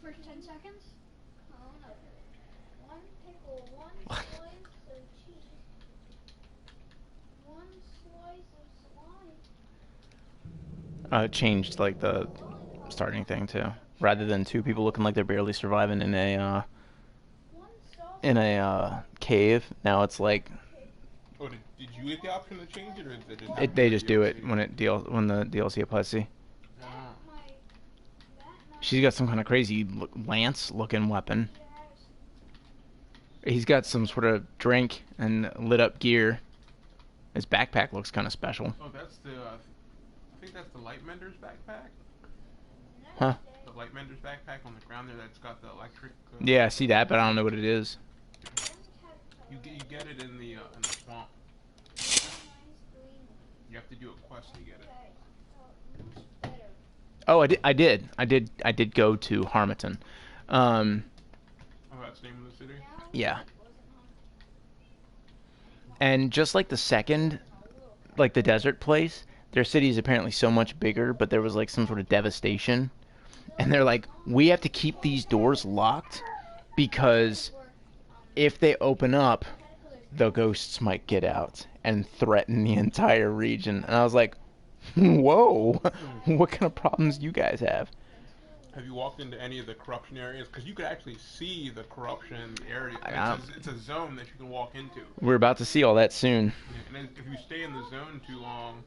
for 10 seconds? Oh no. One pickle, one slice of cheese, one slice of salami. Changed like the starting thing too. Rather than two people looking like they're barely surviving One in sausage. a cave, now it's like Oh, did you get the option to change it, or did it just happen they in the just do it DLC? when when the DLC applies. See, That Ah. my she's got some kind of crazy lance looking weapon. yes. He's got some sort of drink and lit up gear. His backpack looks kind of special. Oh, that's the. I think that's the Lightmender's backpack. Huh? Next The day. Lightmender's backpack on the ground there. That's got the electric. Yeah, I see that, but I don't know what it is. One You get it in the swamp. nice green. You have to do a quest to get it. Okay. Much better. Oh, I did go to Harmattan. Um, Oh, that's the name of the city. Now yeah, wasn't hungry. and just like the second, like the desert place, their city is apparently so much bigger, but there was like some sort of devastation, and they're like, we have to keep these doors locked because Or if they open up, caterpillars the ghosts might get out and threaten the entire region. And I was like, whoa, what kind of problems do you guys have? until Have you walked into any of the corruption areas? Because you could actually see the corruption in the area. I, It's a zone that you can walk into. we're about to see all that soon. Yeah, and then if you stay in the zone too long,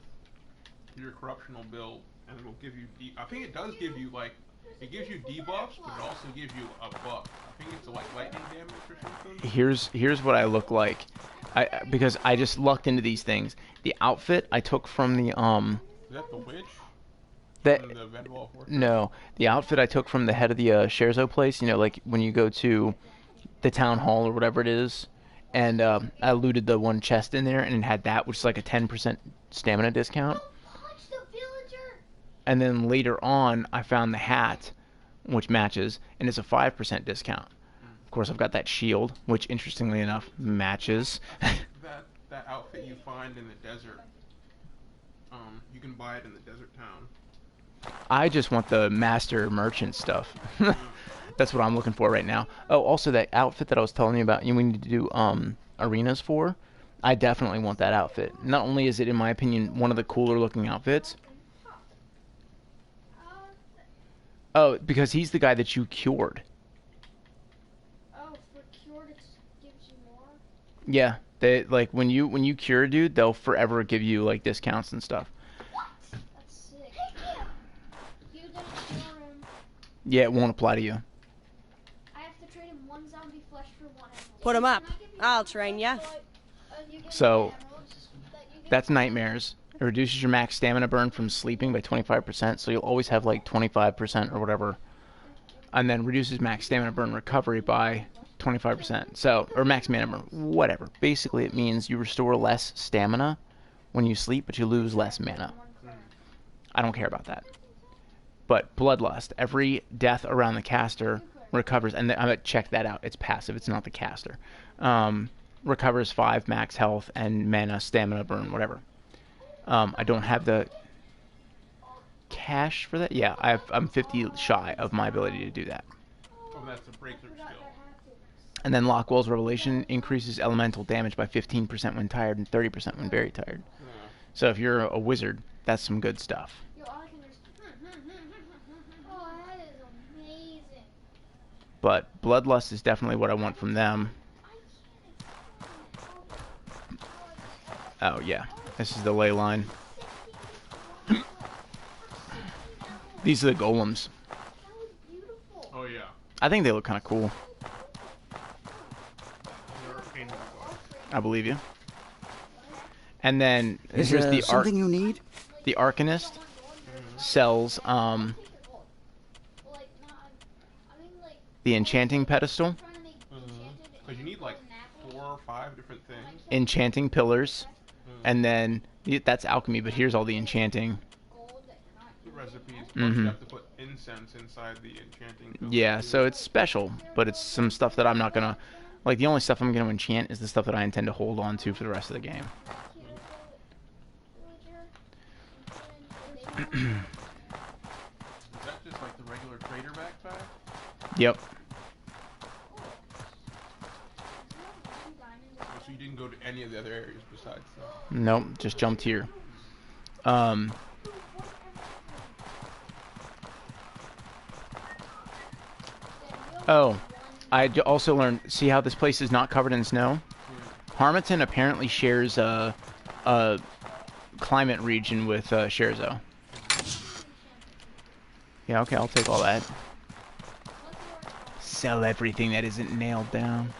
your corruption will build, and it will give you. I think it does give you like. It gives you debuffs, but it also gives you a buff. I think it's like lightning damage or something. Here's what I look like. Because I just lucked into these things. The outfit I took from the Is that the witch that from the Vedwall Fortress? no, the outfit I took from the head of the Scherzo place. You know, like when you go to the town hall or whatever it is, and I looted the one chest in there, and it had that, which is like a 10% stamina discount. punch the villager. And then later on, I found the hat, which matches, and it's a 5% discount. Of course, I've got that shield, which interestingly enough matches. I think that outfit you find in the desert, you can buy it in the desert town. I just want the master merchant stuff. Mm. That's what I'm looking for right now. Oh, also that outfit that I was telling you about, we need to do arenas for. I definitely want that outfit. Not only is it, in my opinion, one of the cooler looking outfits. Uh, Oh, because he's the guy that you cured. oh, for cured it gives you more. Yeah, they like when you cure a dude, they'll forever give you like discounts and stuff. That's sick. You didn't cure him. Yeah, it won't apply to you. I have to trade him one zombie flesh for one emerald. Put 'em up. Can I give you I'll one train flesh, ya. but, you give me So emeralds that you give that's me? nightmares. It reduces your max stamina burn from sleeping by 25%, so you'll always have like 25% or whatever. And then reduces max stamina burn recovery by 25%. So, or max mana burn, whatever. Basically, it means you restore less stamina when you sleep, but you lose less mana. I don't care about that. But Bloodlust, every death around the caster recovers, and I'm gonna check that out. It's passive. It's not the caster. Recovers 5 max health and mana, stamina burn, whatever. I don't have the cash for that. Yeah, I'm 50 shy of my ability to do that. Oh, that's a breakthrough skill. And then Lockwell's Revelation increases elemental damage by 15% when tired and 30% when very tired. Yeah. So if you're a wizard, that's some good stuff. Yo, all I can just. Oh, that is amazing. But Bloodlust is definitely what I want from them. Oh, yeah. This is the ley line. These are the golems. That was beautiful. Oh yeah. I think they look kind of cool. They're a pain in the butt. I believe you. And then Is here's there the something you need? The Arcanist sells the enchanting pedestal, Because you need like 4 or 5 different things. enchanting pillars, and then that's alchemy. But here's all the enchanting. Recipes. Mhm. You have to put incense inside the enchanting. pillar, Yeah, too. so it's special, but it's some stuff that I'm not gonna like. The only stuff I'm gonna enchant is the stuff that I intend to hold on to for the rest of the game. Is that just like the regular trader backpack? Yep. So you didn't go to any of the other areas besides that. Nope, just jumped here. Um, oh, also learned, see how this place is not covered in snow? Harmattan apparently shares a climate region with Scherzo. Yeah, okay, I'll take all that. Sell everything that isn't nailed down.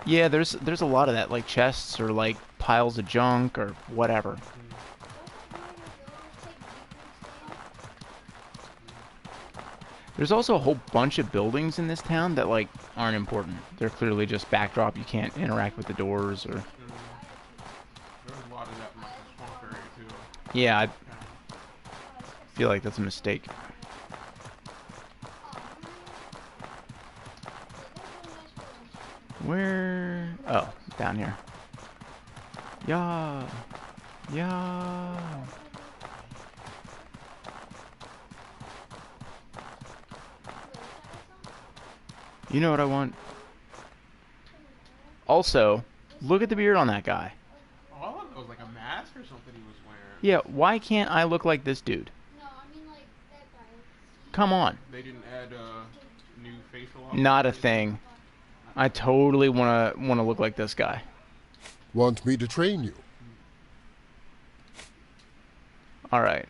Yeah, there's a lot of that, like chests or like piles of junk or whatever. There's also a whole bunch of buildings in this town that like aren't important. They're clearly just backdrop. You can't interact with the doors or. There's a lot of that in the swamp area too. Yeah, I feel like that's a mistake. Where? Oh, down here. Yeah. Yeah. You know what I want? Also, look at the beard on that guy. Oh, I thought it was like a mask or something he was wearing. Yeah, why can't I look like this dude? No, I mean like that guy. Come on. They didn't add new facial. Not a thing. I totally wanna look like this guy. Want me to train you? All right.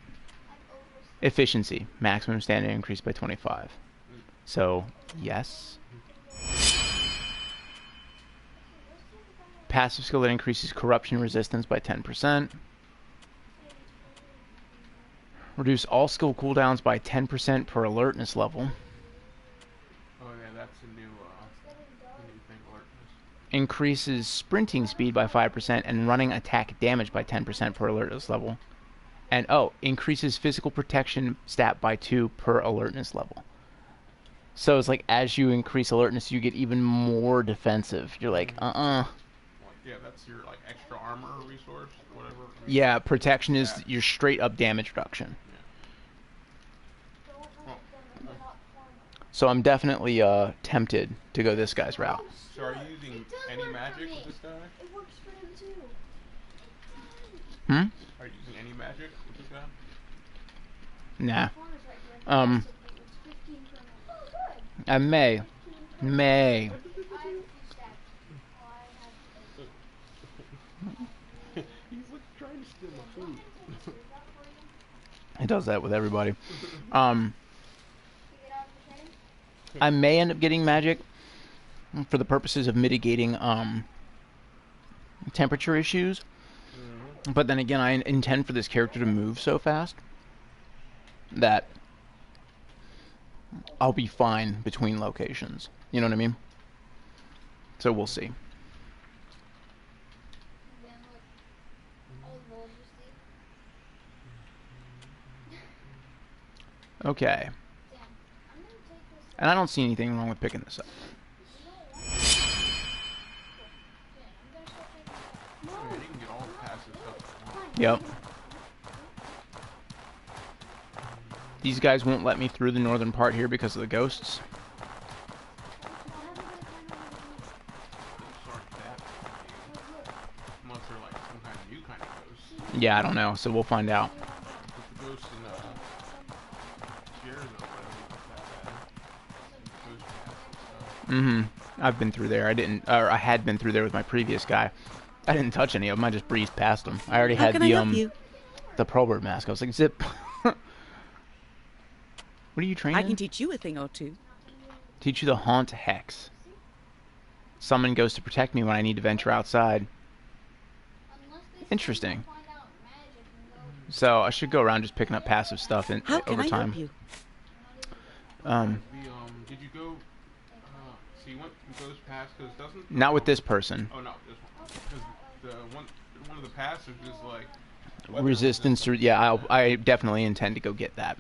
Efficiency, maximum standing increased by 25. So, yes. Passive skill that increases corruption resistance by 10%. Reduce all skill cooldowns by 10% per alertness level. Oh yeah, that's a new thing, alertness. Increases sprinting speed by 5% and running attack damage by 10% per alertness level. And increases physical protection stat by 2 per alertness level. So it's like as you increase alertness, you get even more defensive. You're like, Yeah, that's your like extra armor resource, whatever. Yeah, protection is your straight up damage reduction. Yeah. So I'm definitely tempted to go this guy's route. So are you using any magic with this guy? It works for him too. Hmm? Are you using any magic with this guy? Nah. Corner's right here. Um, It's 15 per minute. Oh, good. I may. I have a few stacks. Oh, I have He's like trying to steal my food. It does that with everybody. to get out of the train. I may end up getting magic for the purposes of mitigating temperature issues. But then again, I intend for this character to move so fast that I'll be fine between locations. You know what I mean? So we'll see. And then look, all the bulbs you see. Okay. Damn. I'm gonna take this. And I don't see anything wrong with picking this up. You don't want it? Yeah, I'm gonna start taking this up. Yeah, you can get all the passive stuff. Yep. These guys won't let me through the northern part here because of the ghosts. Unless they're like some kind of new kind of ghost. Yeah, I don't know, so we'll find out. The ghosts in Cheers or whatever. Ghost passive stuff. Mm-hmm. I've been through there. I had been through there with my previous guy. I didn't touch any of them. I just breezed past them. I already had the Pearlbird mask. I was like, zip. What are you training? I can teach you a thing or two. Teach you the Haunt Hex. Summon ghosts to protect me when I need to venture outside. Interesting. So I should go around just picking up passive stuff How can over I time. help you? Did you go? So you went from Ghost Pass because doesn't? Not with this person. Oh no, this one. Because one of the passives is like weather Resistance to, yeah, I definitely intend to go get that.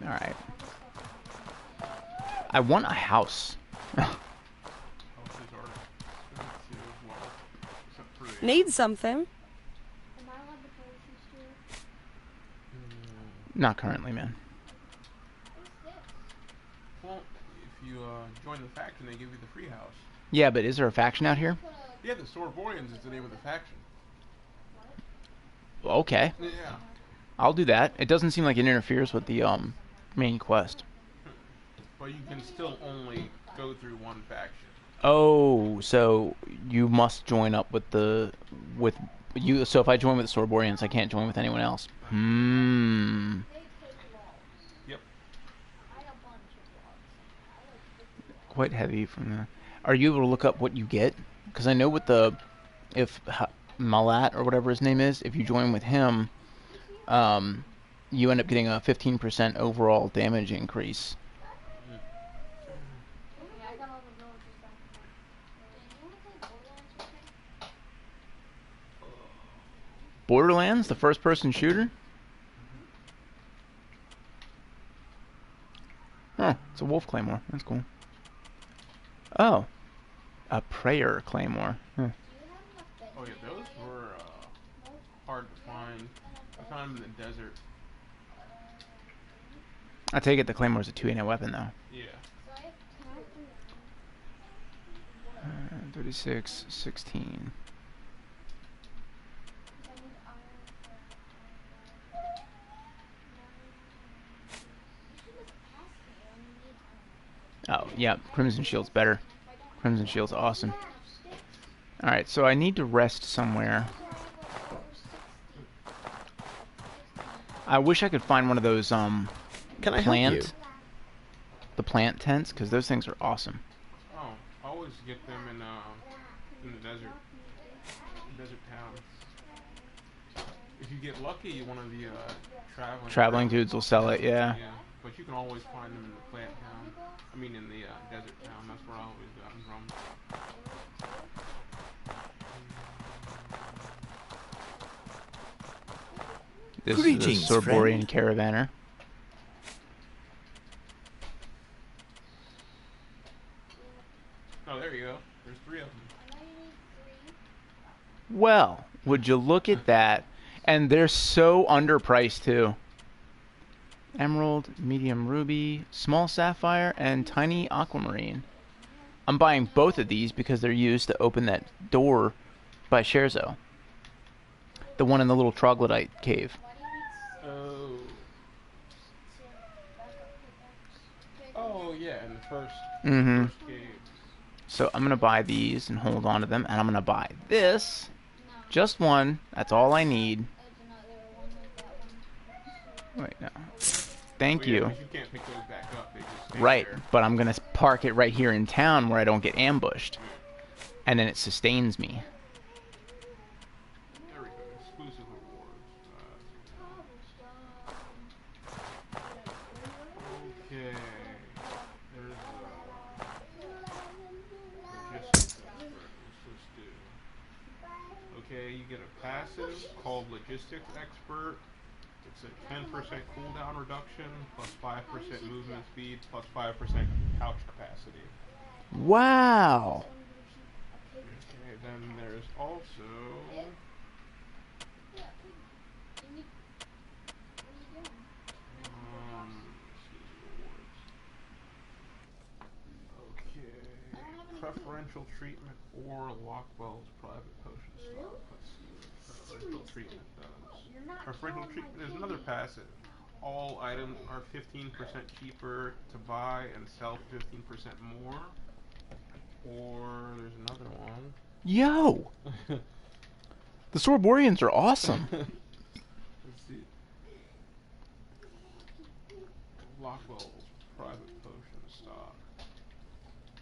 Alright. I want a house. Oh, this is Need something. Am I allowed to potion steal? Not currently, man. What's this? Well, if you join the faction, they give you the free house. Yeah, but is there a faction out here? Put a Yeah, the Sorborians is the name of the faction. Okay, Yeah. I'll do that. It doesn't seem like it interferes with the main quest. But you can still only go through one faction. Oh, so you must join up with you. So if I join with the Sorborians, I can't join with anyone else. they take logs. Yep. I had a bunch of logs. I like 50 logs. Quite heavy from the. Are you able to look up what you get? Because I know with Malat or whatever his name is, if you join with him, you end up getting a 15% overall damage increase. Yeah, I got all the villagers back. Do you want to play Borderlands with me? Borderlands, the first-person shooter? Huh, it's a wolf claymore. That's cool. Oh, a prayer claymore. Huh. Do you have enough Oh yeah, those were hard to find. I found them in the desert. I take it the claymore's a 2-handed weapon, though. Yeah. So I have 36, 16. I need iron. Oh, yeah, Crimson Shield's better. Crimson Shield's awesome. Alright, so I need to rest somewhere. I wish I could find one of those, Can I help you? the plant tents, because those things are awesome. Oh, I always get them in the desert town. If you get lucky, one of the Traveling dudes will sell it, yeah. Yeah, but you can always find them in the plant town. I mean, in the desert town. That's where I always got them from. This Greetings, is a Sorborian friend. caravaner. Oh, there you go. There's 3 of them. I know you need 3. Well, would you look at that? And they're so underpriced, too. Emerald, medium ruby, small sapphire, and tiny aquamarine. I'm buying both of these because they're used to open that door by Scherzo. The one in the little troglodyte cave. Why do you need 6? Oh. Oh, yeah, in the first Mm-hmm. cave. So I'm going to buy these and hold on to them. And I'm going to buy this. No. Just one. That's all I need. There's another one like that one. Wait, no. Thank Oh, yeah, you. 'cause you can't pick those back up. They just stay Right, there. but I'm going to park it right here in town where I don't get ambushed. And then it sustains me. There we go. Exclusive rewards. Okay. There's logistics expert. What's this do? Okay, you get a passive called Logistics Expert. It's a 10% cooldown reduction, plus 5% movement speed, plus 5% couch capacity. Wow. Okay, then there's also... exclusive rewards. Okay. Preferential treatment or Lockwell's private potion stock. Let's see what preferential treatment does. Preferential treatment is another passive. All items are 15% cheaper to buy and sell 15% more. Or there's another one. Yo! The Sorborians are awesome. Let's see. Lockwell's private potion stock.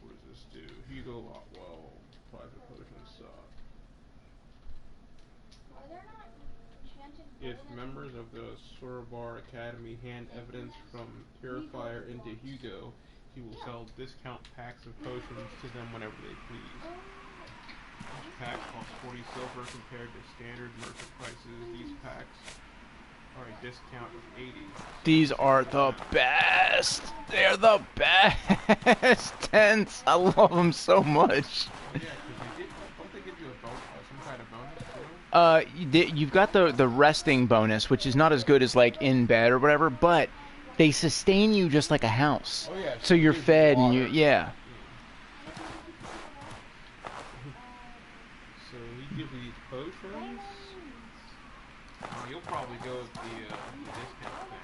What does this do? Hugo Lockwell private potion stock. Are there not enchanted If golden members of the Sorobar Academy hand evidence from Purifier into Hugo, he will sell discount packs of potions to them whenever they please. Each pack costs 40 silver compared to standard merchant prices. These packs are a discount of 80. These are the best. They're the best tents. I love them so much. Yeah, because don't they give you a some kind of bonus? You've got the resting bonus, which is not as good as like in bed or whatever, but they sustain you just like a house. Oh yeah. So you're gives you fed and water. yeah. So he gives you these potions. You'll probably go with the discount thing.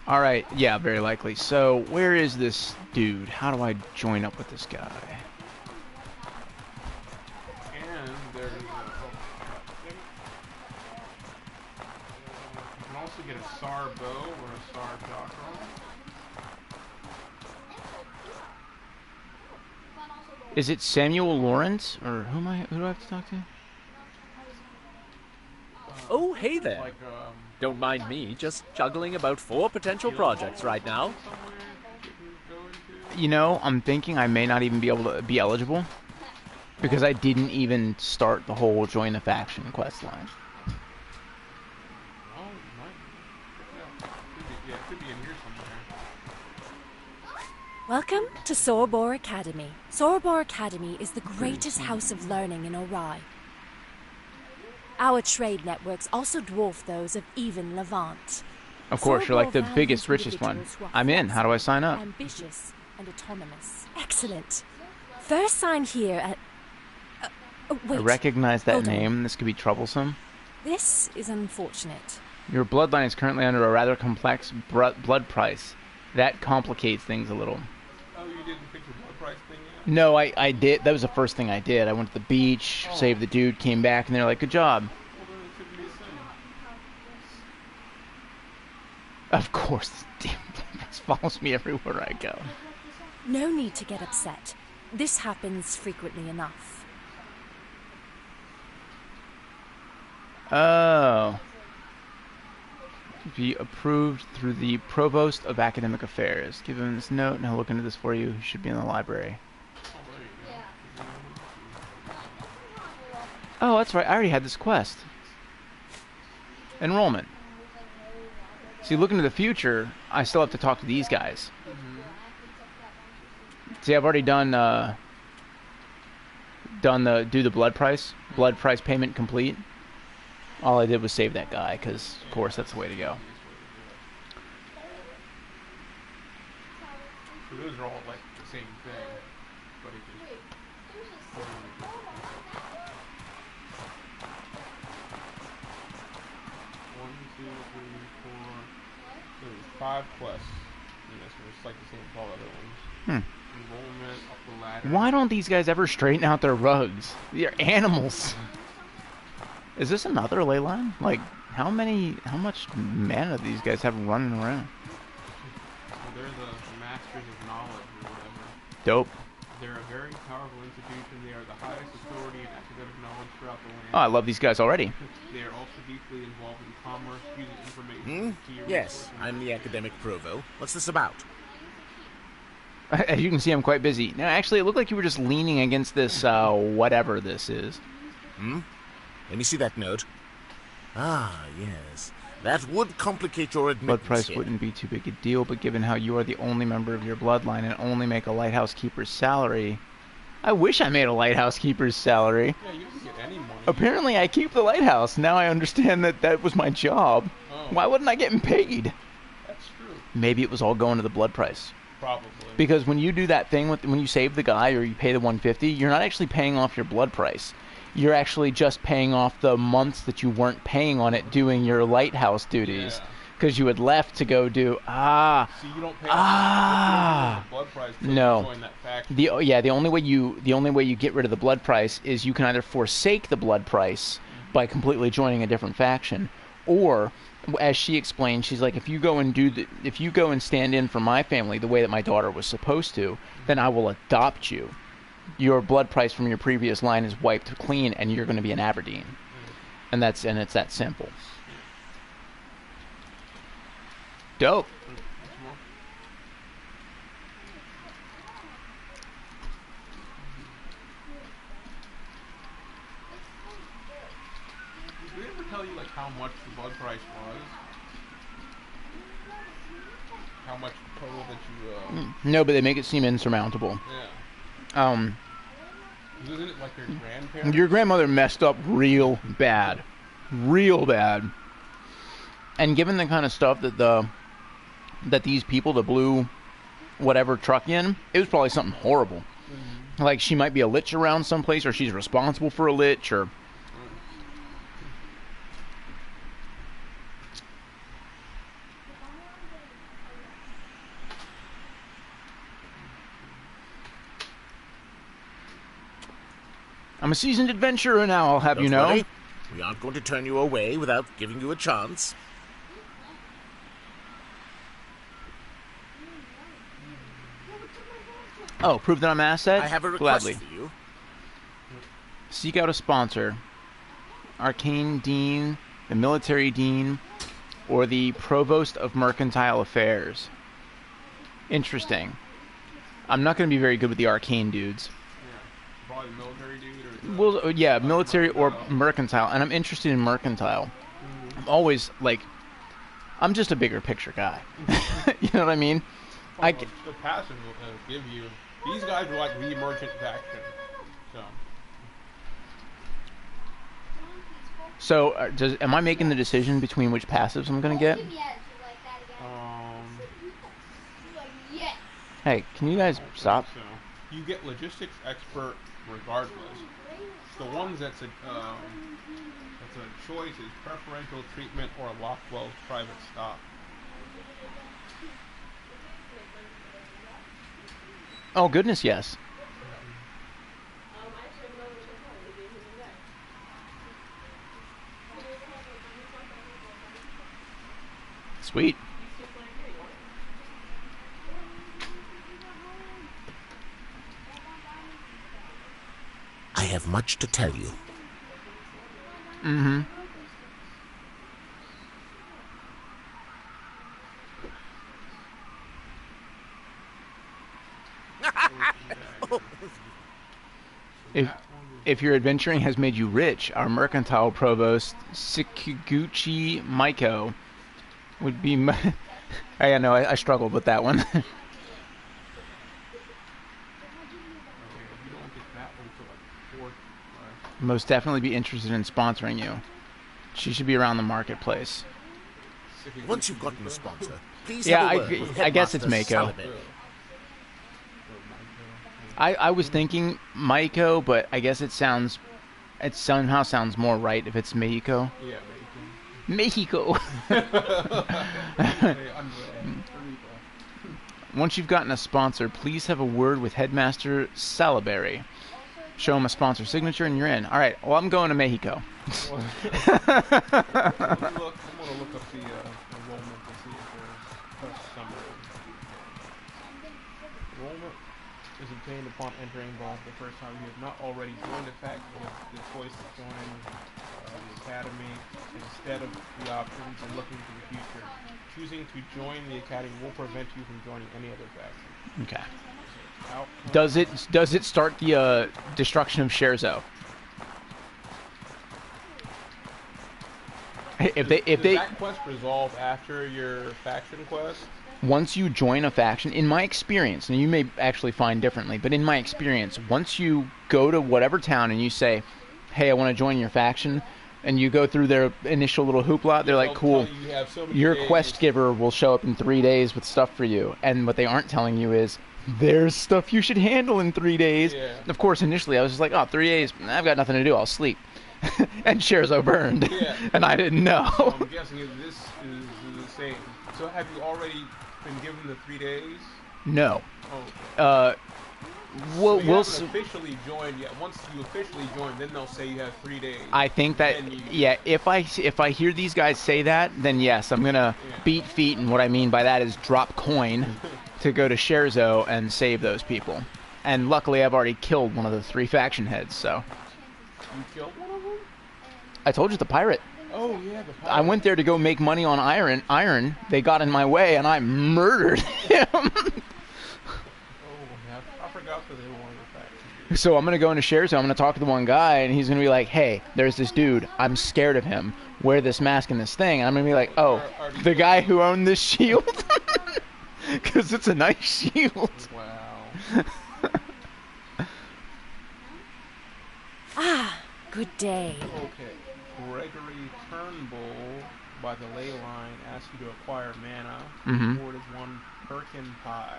All right, yeah, very likely. So where is this dude? How do I join up with this guy? And there's you can also get a SAR bow or a SAR shotgun. Is it Samuel Lawrence or who do I have to talk to? Oh, hey there. Like Don't mind me, just juggling about 4 potential projects right now. somewhere you can go into. You know, I'm thinking I may not even be able to be eligible because I didn't even start the whole join the faction quest line. Oh, you might. Yeah, it could be in here somewhere. Welcome to Sorbor Academy. Sorbor Academy is the greatest house of learning in Ori. Our trade networks also dwarf those of even Levant. Of course, you're like the Sorbor biggest, values richest one. individuals who are I'm in. How do I sign up? ambitious and autonomous. Excellent. First sign here at... wait. I recognize that Hold on. name. This could be troublesome. This is unfortunate. Your bloodline is currently under a rather complex blood price. That complicates things a little. Oh, you didn't pick your blood price thing yet? No, I did. That was the first thing I did. I went to the beach, saved the dude, came back, and they're like, good job. Well, then it shouldn't be a thing. Of course, this damn blood price follows me everywhere I go. No need to get upset. This happens frequently enough. Oh. Be approved through the Provost of Academic Affairs. Give him this note and he'll look into this for you. He should be in the library. Oh, there you go. Oh, that's right. I already had this quest. Enrollment. See, looking to the future, I still have to talk to these guys. See, I've already done do the blood price payment complete. All I did was save that guy, because, of course, that's the way to go. So those are all like the same thing, but it just. One, two, three, four. So there's 5 quests in this one. It's like the same as all other ones. Enrollment, up the ladder. Why don't these guys ever straighten out their rugs? They're animals. Is this another ley line? Like, how much mana do these guys have running around? So they're the masters of knowledge or whatever. Dope. They're a very powerful institution. They are the highest authority in academic knowledge throughout the land. Oh, I love these guys already. They are also deeply involved in commerce, using information to key Yes, resources. I'm the academic provo. What's this about? As you can see, I'm quite busy. Now, actually, it looked like you were just leaning against this, whatever this is. Let me see that note. Ah, yes. That would complicate your admittance Blood price here. wouldn't be too big a deal, but given how you are the only member of your bloodline and only make a lighthouse keeper's salary... I wish I made a lighthouse keeper's salary. Yeah, you can get any money. Apparently, I keep the lighthouse. Now I understand that was my job. Oh. Why wasn't I getting paid? That's true. Maybe it was all going to the blood price. Probably. Because when you do that thing when you save the guy or you pay the 150, you're not actually paying off your blood price. You're actually just paying off the months that you weren't paying on it doing your lighthouse duties. Yeah. Because you had left to go do See, you don't pay the blood price till No. you join that faction. the only way you get rid of the blood price is you can either forsake the blood price by completely joining a different faction, or as she explained, she's like, if you go and stand in for my family the way that my daughter was supposed to, then I will adopt you. Your blood price from your previous line is wiped clean, and you're going to be an Aberdeen, and it's that simple. Dope. Did they ever tell you like how much the blood price was? How much total that you? No, but they make it seem insurmountable. Yeah. Isn't it like their grandparents? Your grandmother messed up real bad. Real bad. And given the kind of stuff that these people, the blue whatever truck in, it was probably something horrible. Mm-hmm. Like she might be a lich around someplace, or she's responsible for a lich, or... I'm a seasoned adventurer now, I'll have you know. Worry. We aren't going to turn you away without giving you a chance. Oh, prove that I'm an asset? I have a request Gladly. for you. Seek out a sponsor. Arcane Dean, the Military Dean, or the Provost of Mercantile Affairs. Interesting. I'm not going to be very good with the arcane dudes. Yeah. Probably military dude or... Well, yeah, military or mercantile, and I'm interested in mercantile. I'm always, like... I'm just a bigger picture guy. You know what I mean? The passive will give you... These guys are like the merchant faction. So, am I making the decision between which passives I'm going to get? Hey, can you guys stop? So, you get logistics expert regardless. The ones that's a choice is preferential treatment or Lockwell's private stock. Oh, goodness, yes. Sweet. I have much to tell you. Mm-hmm. If your adventuring has made you rich, our mercantile provost, Sikiguchi Maiko, would be... I know, I struggled with that one. Most definitely be interested in sponsoring you. She should be around the marketplace. Once you've gotten a sponsor, please yeah, have a word with I guess it's Headmaster Mako. Salaberi. I was thinking Maiko, but I guess it somehow sounds more right if it's Mexico. Yeah, Mexico. Once you've gotten a sponsor, please have a word with Headmaster Salaberi. Show him a sponsor signature and you're in. All right, well, I'm going to Mexico. I'm going to look up the enrollment to see if there's summer. Enrollment is obtained upon entering involved the first time you have not already joined a faction. You have the choice to join the academy instead of the options and looking to the future. Choosing to join the academy will prevent you from joining any other faction. Okay. Does it start the destruction of Scherzo? If they that quest resolve after your faction quest? Once you join a faction, in my experience, and you may actually find differently, but in my experience, once you go to whatever town and you say, "Hey, I want to join your faction," and you go through their initial little hoopla, they're like, "Cool, your quest giver will show up in 3 days with stuff for you." And what they aren't telling you is, there's stuff you should handle in 3 days. Yeah. Of course, initially I was just like, oh, 3 days, I've got nothing to do, I'll sleep. And Scherzo burned. Yeah. And I didn't know. So I'm guessing this is the same. So have you already been given the 3 days? No. Oh. We'll officially joined yet. Once you officially join, then they'll say you have 3 days. I think that, yeah, if I hear these guys say that, then yes, I'm going to beat feet, and what I mean by that is drop coin to go to Scherzo and save those people. And luckily I've already killed one of the 3 faction heads, so. You killed one of them? I told you, the pirate. Oh, yeah, the pirate. I went there to go make money on iron. They got in my way, and I murdered him. Oh, yeah, I forgot that they were one of the factions. So I'm going to go into Scherzo, I'm going to talk to the one guy, and he's going to be like, hey, there's this dude, I'm scared of him, wear this mask and this thing, and I'm going to be like, oh, the guy who owned this shield? Because it's a nice shield. Wow. Ah, good day. Okay. Gregory Turnbull by the ley line asks you to acquire mana. Mhm. Reward is 1 Perkin pie.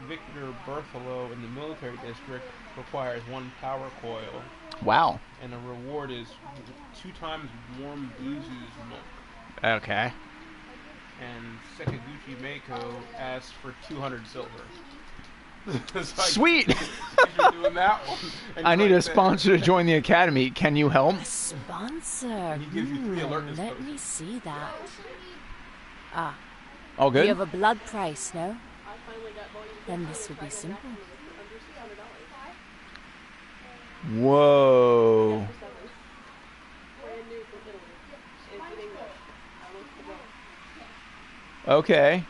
Victor Berthelo in the military district requires 1 power coil. Wow. And the reward is 2 times warm Buzu's milk. Okay. And Sekaguchi Mako asks for 200 silver. So Sweet. you're doing that one. And I he's need like, a sponsor to join the academy. Can you help? A sponsor. He gives you 3 alertness Let potions. me see that. Ah, All you good? have a blood price, no? Then this would be simple. Whoa. Okay.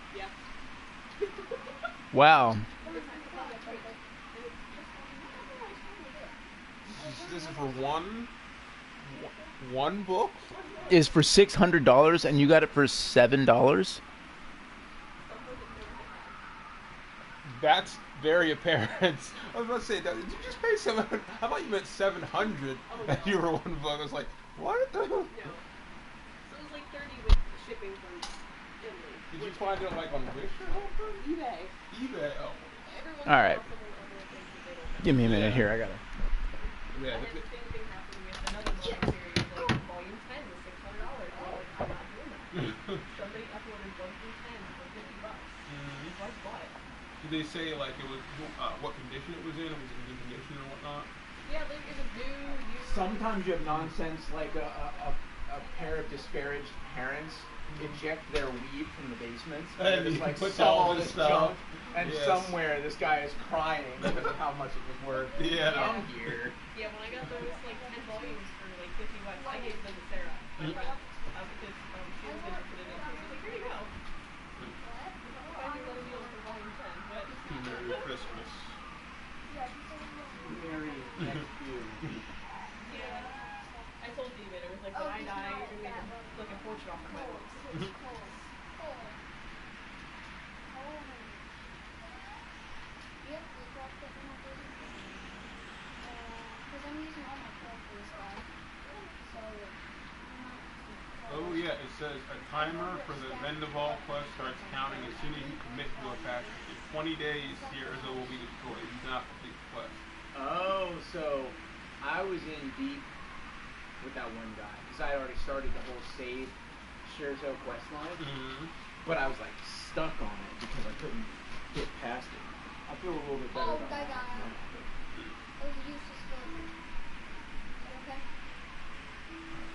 Wow. This is for one book? Is for $600 and you got it for $7? That's very apparent. I was about to say, did you just pay 700? I thought you meant 700 and you were 1 book. I was like, what? No. So it was like 30 with shipping from Italy. Did you find it like on Wish or something? eBay. eBay. Oh. Everyone All right. also went over the things that they don't Give me a minute here. I got to. Yeah. And the same thing happened with another volume series, like volume 10 was $600. I'm not doing that. Somebody uploaded 1 through 10 for $50. So I bought it. Did they say like it was what condition it was in? It was in good condition or whatnot? Yeah, like it was new. Sometimes you have nonsense like a pair of disparaged parents eject their weed from the basements And just he like puts sell all all this this stuff. junk, and Yes. somewhere this guy is crying because of how much it was worth. Yeah. I'm here. Yeah, when I got those like 10 volumes for like $50, I gave them to Sarah, my friend, because she was going to put it in. She was like, here you go. Find your little deal for volume 10. But Merry Christmas. Mary, next you. yeah, I told David, I was like, when I die, you're going to make like a fortune off of my books. Oh yeah, it says a timer for the Vendaval quest starts counting as soon as you commit to a faction. In 20 days, Sierra will be destroyed. You do not complete the quest. Oh, so I was in deep with that one guy because I had already started the whole save Scherzo quest line, but I was like stuck on it because I couldn't get past it. I feel a little bit better about that. That was a useless gun. Is that okay?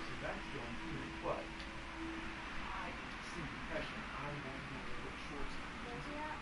So that's going through, but I see depression. I want to be able to put shorts on. Where's he at?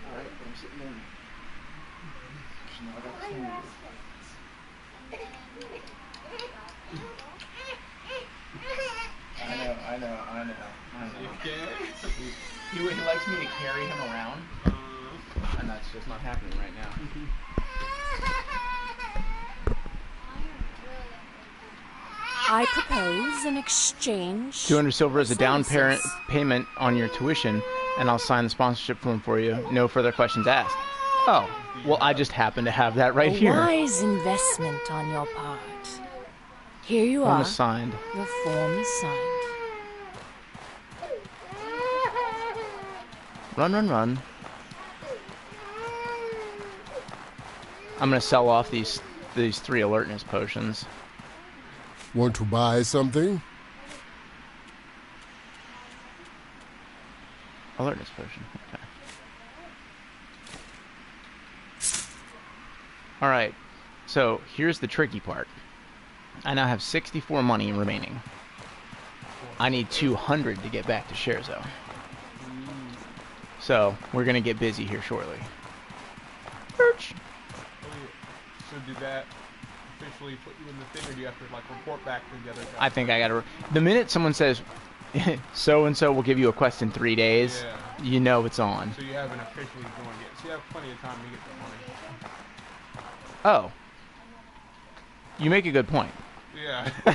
Alright, but I'm sitting down. Now I got two. I know. Okay. He likes me to carry him around, and that's just not happening right now. I propose an exchange. 200 silver as a down services. payment on your tuition, and I'll sign the sponsorship form for you. No further questions asked. Oh, well, I just happen to have that right A here. wise investment on your part. Here you Form are. is signed. Your form is signed. Run. I'm gonna sell off these 3 alertness potions. Want to buy something? Alertness potion. Okay. All right. So here's the tricky part. I now have 64 money remaining. I need 200 to get back to Scherzo. So we're gonna get busy here shortly. Birch. Oh, yeah. So did that officially put you in the thing, or do you have to like report back to the other guy? I think I gotta. The minute someone says, so and so will give you a quest in 3 days, Yeah. you know it's on. So you haven't officially joined yet. So you have plenty of time to get the money. Oh. You make a good point. Yeah. You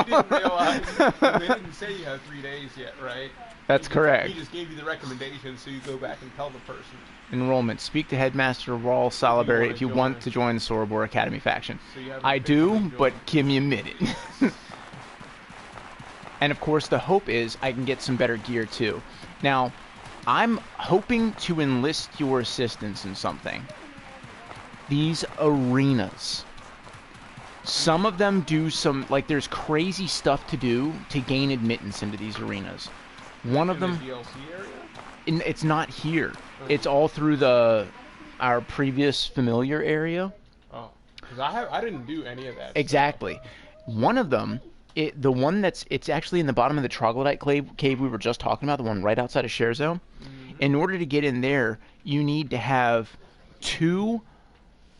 didn't realize. They didn't say you have 3 days yet, right? That's correct. He just gave you the recommendation, so you go back and tell the person. Enrollment. Speak to Headmaster Rawl Salaberry if you want to join the Sorobor Academy faction. So you haven't I do, officially but joined. give me a minute. And of course, the hope is I can get some better gear too. Now, I'm hoping to enlist your assistance in something. These arenas. Some of them do some, like, there's crazy stuff to do to gain admittance into these arenas. One of them, In the DLC area? it's not here. It's all through our previous familiar area. Oh, because I didn't do any of that. Exactly. One of them, the one it's actually in the bottom of the troglodyte cave we were just talking about, the one right outside of Share Zone. Mm-hmm. In order to get in there, you need to have 2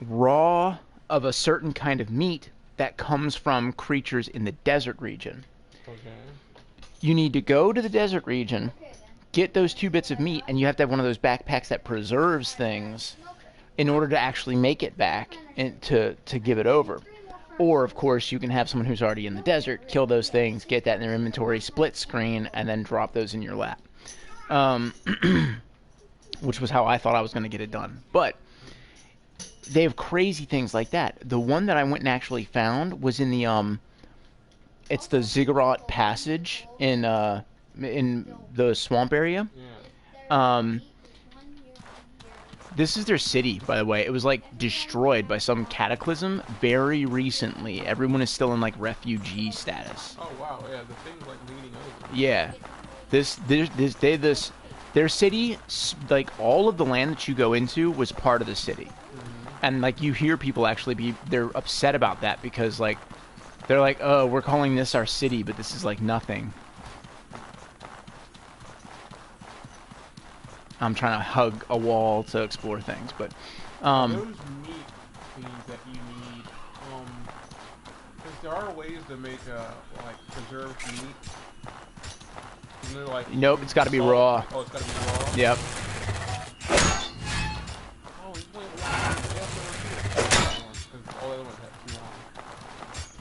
raw of a certain kind of meat that comes from creatures in the desert region. Okay. You need to go to the desert region, get those 2 bits of meat, and you have to have one of those backpacks that preserves things in order to actually make it back and to give it over. Or, of course, you can have someone who's already in the desert, kill those things, get that in their inventory, split screen, and then drop those in your lap. Which was how I thought I was going to get it done. But they have crazy things like that. The one that I went and actually found was in the it's the Ziggurat Passage in the swamp area. Yeah. This is their city, by the way. It was like destroyed by some cataclysm very recently. Everyone is still in like refugee status. Oh wow, yeah, the thing's like leaning over. Yeah, their city, like all of the land that you go into was part of the city. And, like, you hear people actually they're upset about that because, like, they're like, oh, we're calling this our city, but this is, like, nothing. I'm trying to hug a wall to explore things, but, Those meat things that you need, because there are ways to make, like, preserved meat. And they're like... Nope, it's gotta be salt. raw. Oh, it's gotta be raw? Yep. Oh, he's playing with that. Because all the other ones have too long.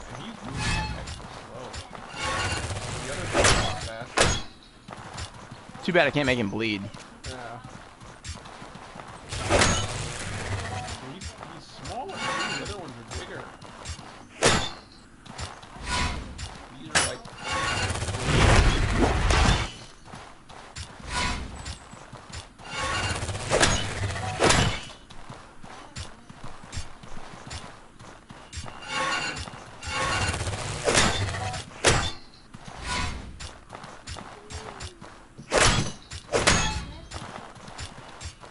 And he's moving like extra slow. The other thing's not fast. Too bad I can't make him bleed. Yeah. He's smaller. The other ones are bigger. These are like...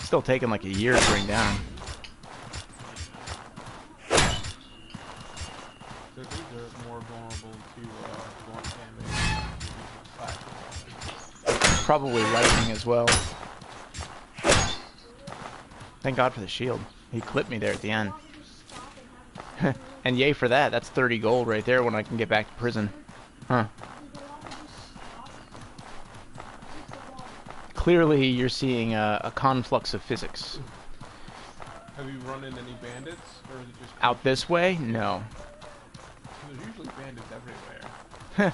Still taking like a year to bring down. So these are more vulnerable to blunt damage. Probably lightning as well. Thank God for the shield. He clipped me there at the end. And yay for that. That's 30 gold right there when I can get back to prison. Huh. Clearly, you're seeing a conflux of physics. Have you run into any bandits, or is it just Out this way? No. There's usually bandits everywhere.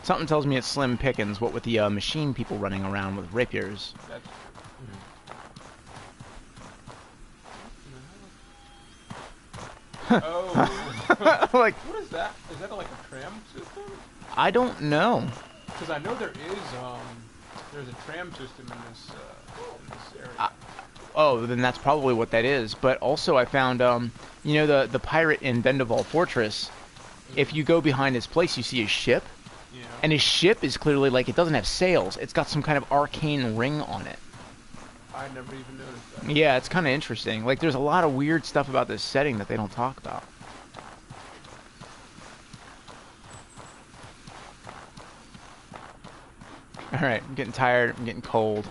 Something tells me it's slim pickings, what with the machine people running around with rapiers. That's oh. Like, What is that? Is that like a tram system? I don't know. Because I know there's a tram system in this area. Oh, then that's probably what that is. But also I found, you know, the pirate in Bendeval Fortress, if you go behind his place, you see his ship. Yeah. And his ship is clearly, like, it doesn't have sails. It's got some kind of arcane ring on it. I never even noticed that. Yeah, it's kind of interesting. Like, there's a lot of weird stuff about this setting that they don't talk about. Alright, I'm getting tired. I'm getting cold.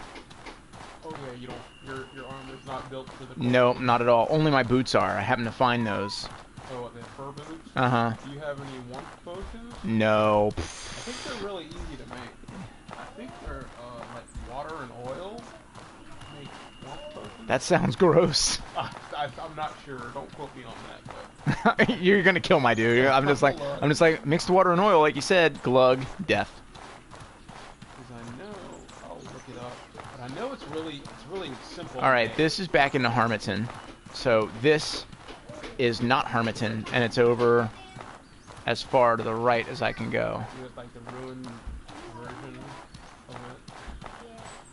Oh yeah, Yeah, you don't. Your armor is not built for the. No, not at all. Only my boots are. I happen to find those. Oh, what, the fur boots? Uh-huh. Do you have any warmth potions? No. I think they're really easy to make. I think they're like water and oil. Make warmth potions. That sounds gross. I'm not sure. Don't quote me on that, but You're gonna kill my dude. I'm just like mixed water and oil, like you said. Glug, death. because I know I'll look it up. But I know it's really simple. All right, to this is back into Harmattan. So this is not Harmattan, and it's over as far to the right as I can go. make. It's like the ruined version of it.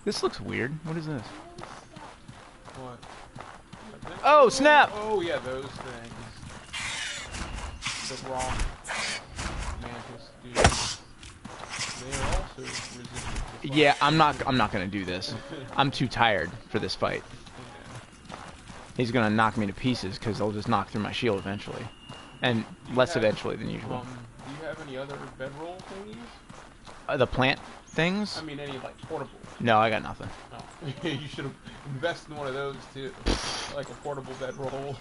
This looks weird. What is this? What? I think- Oh, snap! Oh yeah, those things. The raw mantis dudes. They are also resistant to fire. Yeah, I'm not gonna do this. I'm too tired for this fight. Yeah. He's gonna knock me to pieces because they'll just knock through my shield eventually, and less have- eventually than usual. Do you have any other bedroll thingies? The plant things? I mean, any like portable? No, I got nothing. Oh. You should have invested in one of those too, like a portable bedroll.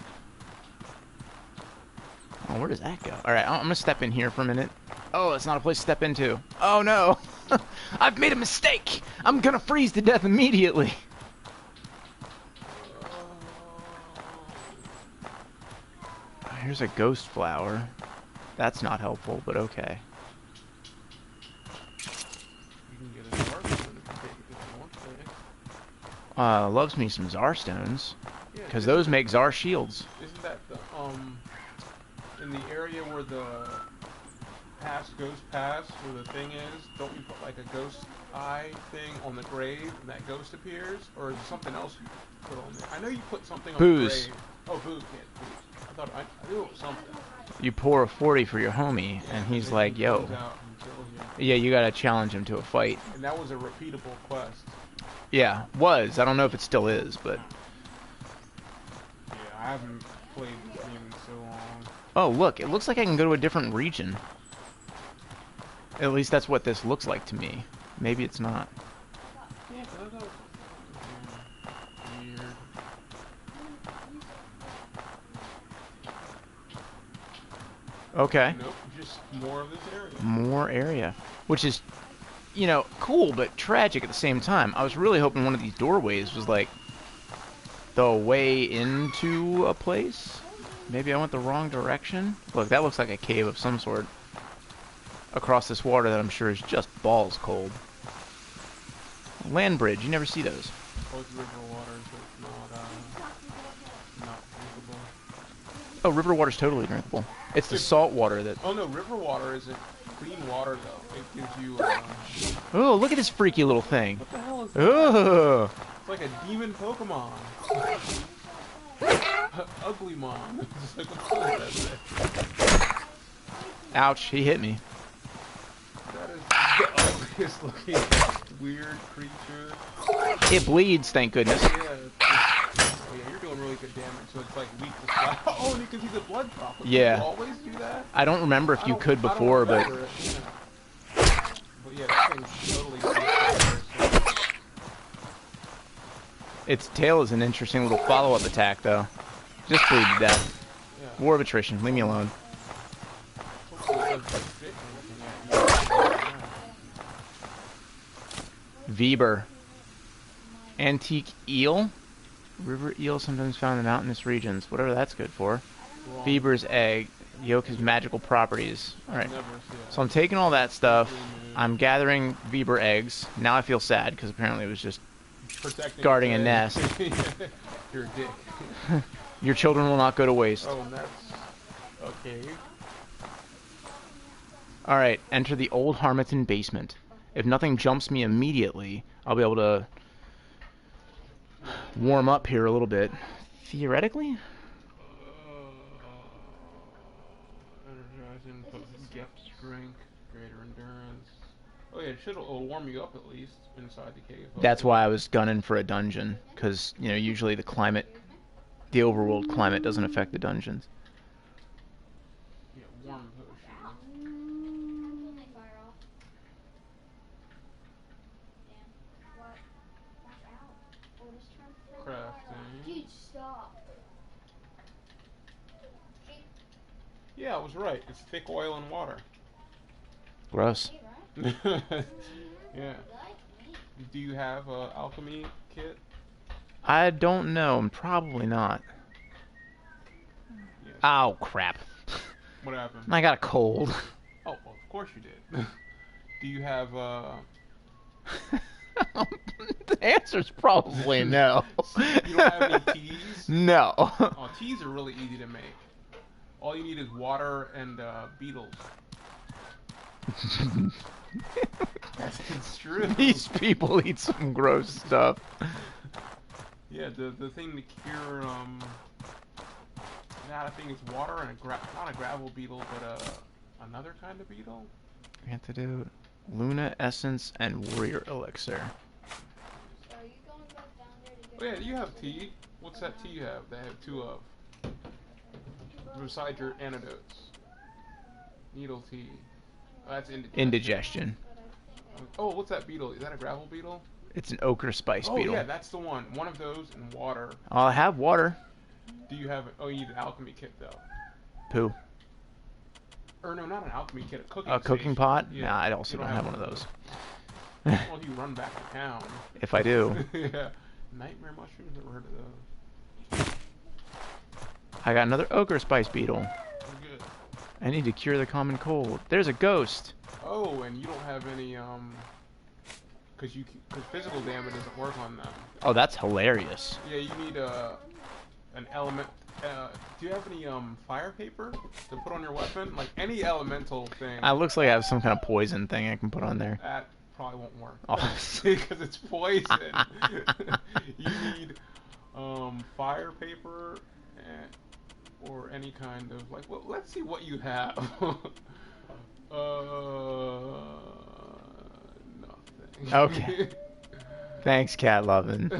Oh, where does that go? All right, I'm gonna step in here for a minute. Oh, it's not a place to step into. Oh no, I've made a mistake. I'm gonna freeze to death immediately. Here's a ghost flower. That's not helpful, but okay. You can get a dark one if you take it if you want to. Loves me some Czar stones, Yeah, because those make Czar shields. Isn't that the in the area where the ghost pass, where the thing is? Don't you put like a ghost eye thing on the grave and that ghost appears, or is it something else you put on there? I know you put something on Booze. the grave. Oh, booze. Yeah, booze. I knew it was something. You pour a 40 for your homie, and he's then like, he yo. goes out and kills you. Yeah, you gotta challenge him to a fight. And that was a repeatable quest. Yeah, was. I don't know if it still is, but... Yeah, I haven't played this game in so long. Oh, look, it looks like I can go to a different region. At least that's what this looks like to me. Maybe it's not. Yeah, that was weird. Okay. Nope, just more of this area. More area. Which is, you know, cool, but tragic at the same time. I was really hoping one of these doorways was, like, the way into a place. Maybe I went the wrong direction. Look, that looks like a cave of some sort. Across this water that I'm sure is just balls cold. Land bridge, you never see those. Oh, it's river water, so it's not drinkable. Oh, river water's totally drinkable. It's the salt water that... Oh no, river water isn't clean water though. It gives you, Oh, look at this freaky little thing. what the hell is that? Oh, It's like a demon Pokemon. Ugly mom. It's like, what the hell is that? ouch, he hit me. That is the ugliest looking weird creature. It bleeds, thank goodness. Yeah, yeah, you're doing really good damage, so it's like weak to splash. Oh, and you can see the blood drop. Yeah. Do you always do that? I don't remember if you could before, but... But yeah, that thing's totally different. Its tail is an interesting little follow-up attack, though. Just bleed to death. Yeah. War of attrition, leave me alone. Hopefully it doesn't fit anything at you. Weber. Antique eel? River eel sometimes found in mountainous regions. Whatever that's good for. Wrong. Weber's egg. Yolk has magical properties. Alright. Never see it. So I'm taking all that stuff. I'm gathering Weber eggs. Now I feel sad, because apparently it was just... Protecting guarding its a egg. nest. You're a dick. Your children will not go to waste. Oh, and that's... Okay. Alright, enter the old Harmattan basement. If nothing jumps me immediately, I'll be able to warm up here a little bit. Theoretically? Energize input, depth strength, greater endurance. Oh yeah, it'll warm you up at least inside the cave. That's why I was gunning for a dungeon, because, you know, usually the climate, the overworld climate doesn't affect the dungeons. Yeah, warm potion. Fire off. Damn. What? Watch out. Oh, this Yeah, I was right. It's thick oil and water. Gross. Yeah. Do you have a alchemy kit? I don't know. Probably not. Yeah. Oh, crap. What happened? I got a cold. Oh, well, of course you did. Do you have The answer's probably no. You don't have any teas? No. Oh, teas are really easy to make. All you need is water and beetles. It's true. These people eat some gross stuff. Yeah, the thing to cure that I think it's water and not a gravel beetle, but another kind of beetle. Antidote, Luna Essence, and Warrior Elixir. So are you going back down there to get Oh yeah, you have tea. What's that tea you have? That I have two of. Beside your antidotes. Needle tea. Oh, that's indigestion. Indigestion. Oh, what's that beetle? Is that a gravel beetle? It's an ochre spice Oh beetle. yeah, that's the one. One of those and water. I'll have water. Do you have? Oh, you need an alchemy kit though. Poo. Or no, not an alchemy kit. A cooking. A cooking station. pot? Yeah. Nah, I also You don't have one of those. Well, you run back to town. If I do. Yeah. Nightmare mushrooms. Never heard of those. I got another ochre spice beetle. Good. I need to cure the common cold. There's a ghost. Oh, and you don't have any because physical damage doesn't work on them. Oh, that's hilarious. Yeah, you need an element. Do you have any fire paper to put on your weapon? Like any elemental thing. It looks like I have some kind of poison thing I can put on there. That probably won't work. Oh. Because it's poison. You need fire paper or any kind of like. Well, let's see what you have. Nothing. Okay. Thanks, Cat Lovin'.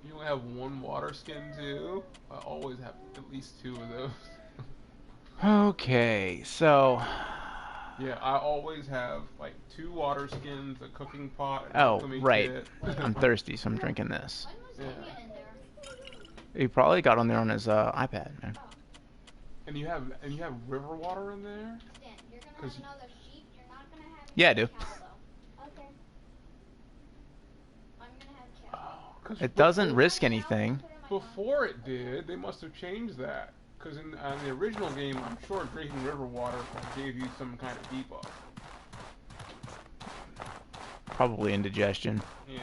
You only have one water skin too? I always have at least two of those. Okay, so... Yeah, I always have like 2 water skins, a cooking pot, an Oh, alchemy right. kit. I'm thirsty, so I'm drinking this. When was Yeah. he in there? He probably got on there on his iPad, man. And you have river water in there? Stan, you're gonna 'Cause have another sheep. You're not gonna have Yeah, I do. cow, though. Okay. I'm gonna have cow. Oh, 'cause It doesn't risk anything. before it did, they must have changed that. Because in the original game, I'm sure drinking river water gave you some kind of debuff. Probably indigestion. Yeah.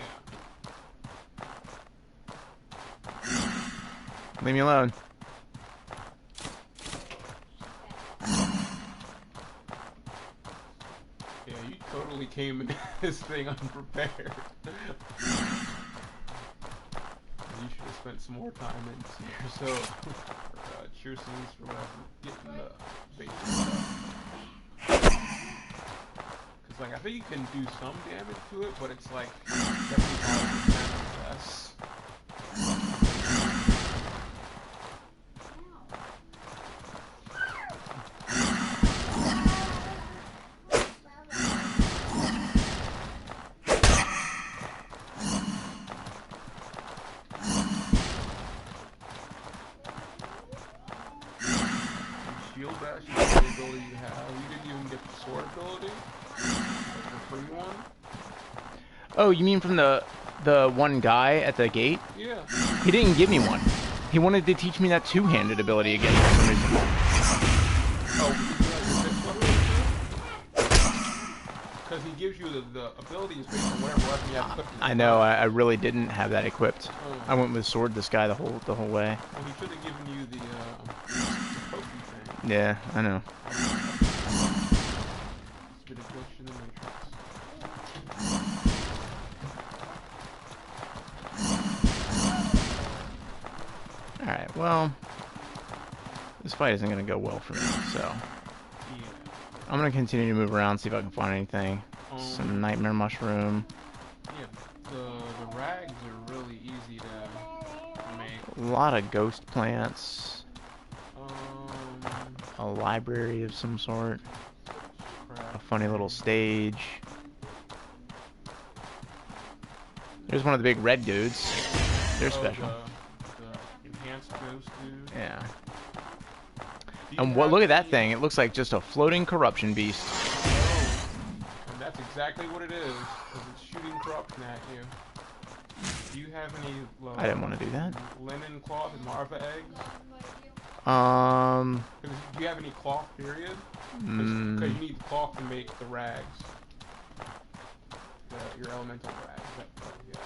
Leave me alone. Yeah, you totally came into this thing unprepared. You should have spent some more time in yourself. Cheers for getting the basic stuff. Because, like, I think you can do some damage to it, but it's like 75% or less. Shield bash is the ability you have. You didn't even get the sword ability. Like the free one. Oh, you mean from the one guy at the gate? Yeah. He didn't give me one. He wanted to teach me that two-handed ability again for some reason. Because he gives you the abilities based on whatever weapon you have equipped. I know, I really didn't have that equipped. Oh. I went with sword this guy the whole way. Well, he should have given you the potion thing. Yeah, I know. It's a bit of glitch in the matrix. Alright, well... This fight isn't going to go well for me, so... Yeah. I'm going to continue to move around, see if I can find anything. Some nightmare mushroom. Yeah, the rags are really easy to make. A lot of ghost plants. Um, A library of some sort. A crap. funny little stage. There's one of the big red dudes. They're Oh, special. This ghost dude. Yeah. Do you And what? have Look at that any- thing. It looks like just a floating corruption beast. Oh, and that's exactly what it is. 'Cause it's shooting corruption at you. Do you have any? I didn't want to do that. Linen cloth and larva eggs? Do you have any cloth? Period. Because you need cloth to make the rags. Your elemental rags. Yeah.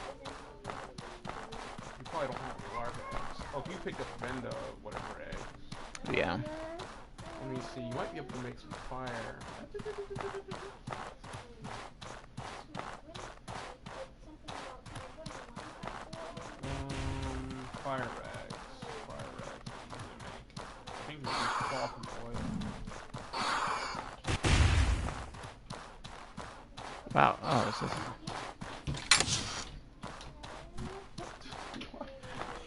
You probably don't have any larva eggs. Oh, if you picked up Venda, whatever eggs. Yeah. Let me see. You might be able to make some fire. Fire rags. Fire rags. Easy to make. I think we use cloth and oil. Wow. Oh, this is.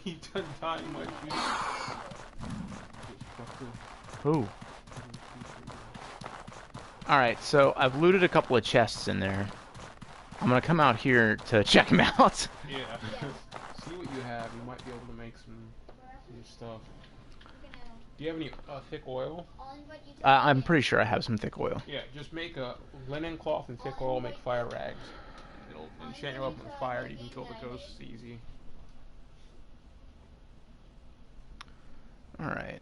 He done tying my shoes. Ooh. Alright, so I've looted a couple of chests in there. I'm gonna come out here to check them out. Yeah. See what you have. You might be able to make some stuff. Do you have any thick oil? I'm pretty sure I have some thick oil. Yeah, just make a linen cloth and thick oil. Make fire rags. It'll enchant you up with fire. You can kill the ghosts easy. Alright.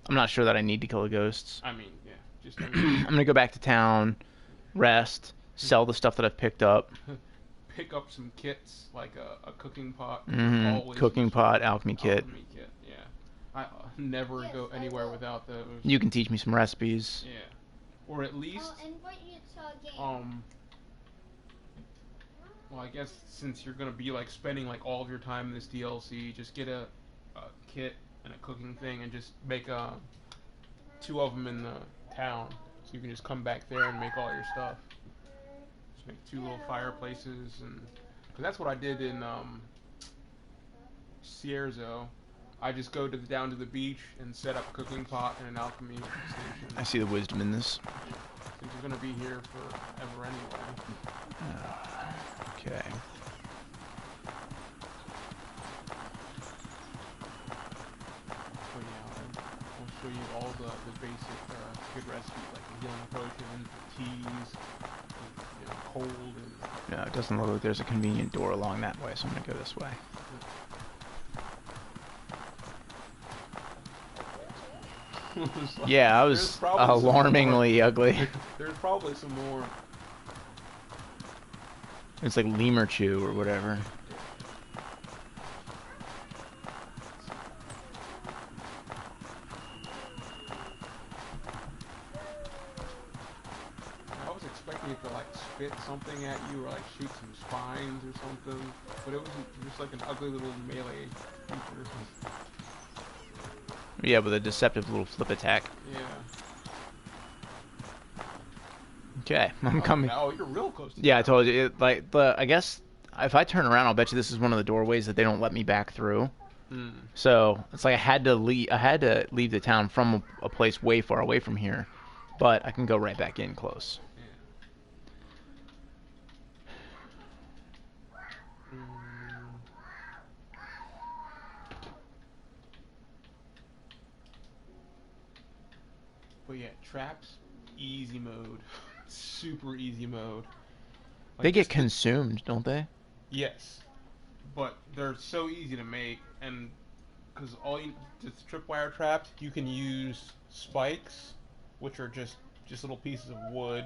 I'm not sure that I need to kill the ghosts. I mean, yeah. Just I'm gonna go back to town, rest, sell the stuff that I've picked up. pick up some kits like a cooking pot. Mm-hmm. Cooking pot, alchemy kit. Alchemy kit. Yeah. I never go anywhere without those. You can teach me some recipes. Yeah. Or at least. Well, I guess since you're gonna be like spending like all of your time in this DLC, just get a kit and a cooking thing and just make 2 of them in the town, so you can just come back there and make all your stuff. Just make 2 little fireplaces, and cause that's what I did in Cierzo. I just go down to the beach and set up a cooking pot and an alchemy station. I see the wisdom in this. Since you're gonna be here forever anyway. Okay. So yeah, I'll show you all the basic good recipes like the healing potion, teas, cold. And No, it doesn't look like there's a convenient door along that way, so I'm gonna go this way. Yeah, I was alarmingly ugly. There's probably some more. It's like lemur chew or whatever. I was expecting it to like spit something at you or like shoot some spines or something, but it was just like an ugly little melee creature. Yeah, with a deceptive little flip attack. Yeah. Okay, I'm coming. Oh, you're real close to Yeah, I told you. I guess if I turn around, I'll bet you this is one of the doorways that they don't let me back through. So it's like I had to leave the town from a place way far away from here, but I can go right back in close. But yeah, traps, easy mode, super easy mode. Like They get consumed, don't they? Yes, but they're so easy to make, and because the tripwire traps, you can use spikes, which are just little pieces of wood,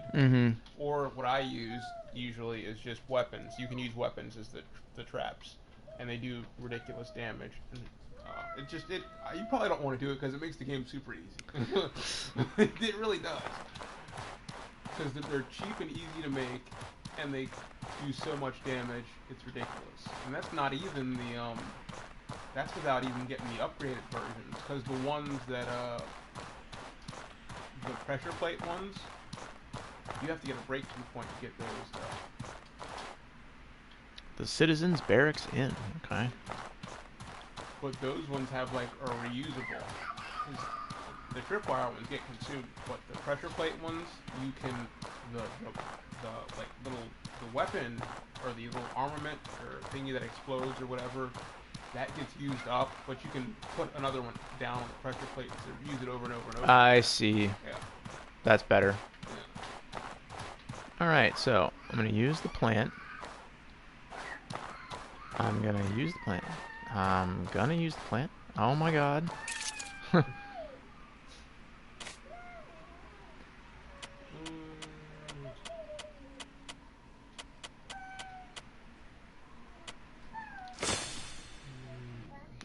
or what I use usually is just weapons. You can use weapons as the traps, and they do ridiculous damage. And, you probably don't want to do it because it makes the game super easy. It really does, because they're cheap and easy to make, and they do so much damage. It's ridiculous, and that's not even that's without even getting the upgraded versions, because the ones that the pressure plate ones, you have to get a breakthrough point to get those. The Citizens Barracks Inn. Okay. But those ones have are reusable. The tripwire ones get consumed, but the pressure plate ones, you can the the weapon or the little armament or thingy that explodes or whatever, that gets used up, but you can put another one down on the pressure plate to use it over and over and over. I see. Yeah. That's better. Yeah. Alright, so I'm going to use the plant. I'm going to use the plant. I'm going to use the plant. Oh my god.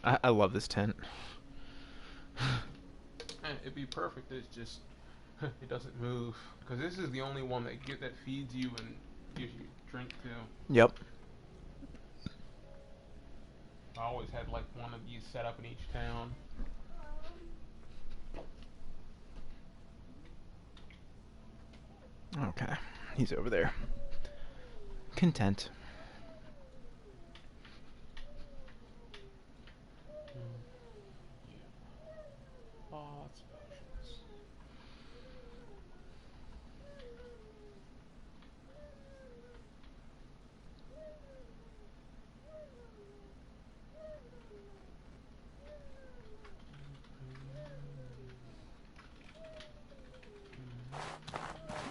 I love this tent. It'd be perfect. It's just it doesn't move because this is the only one that feeds you and gives you drink too. Yep. I always had like one of these set up in each town. Okay, he's over there. Content. Lots of potions.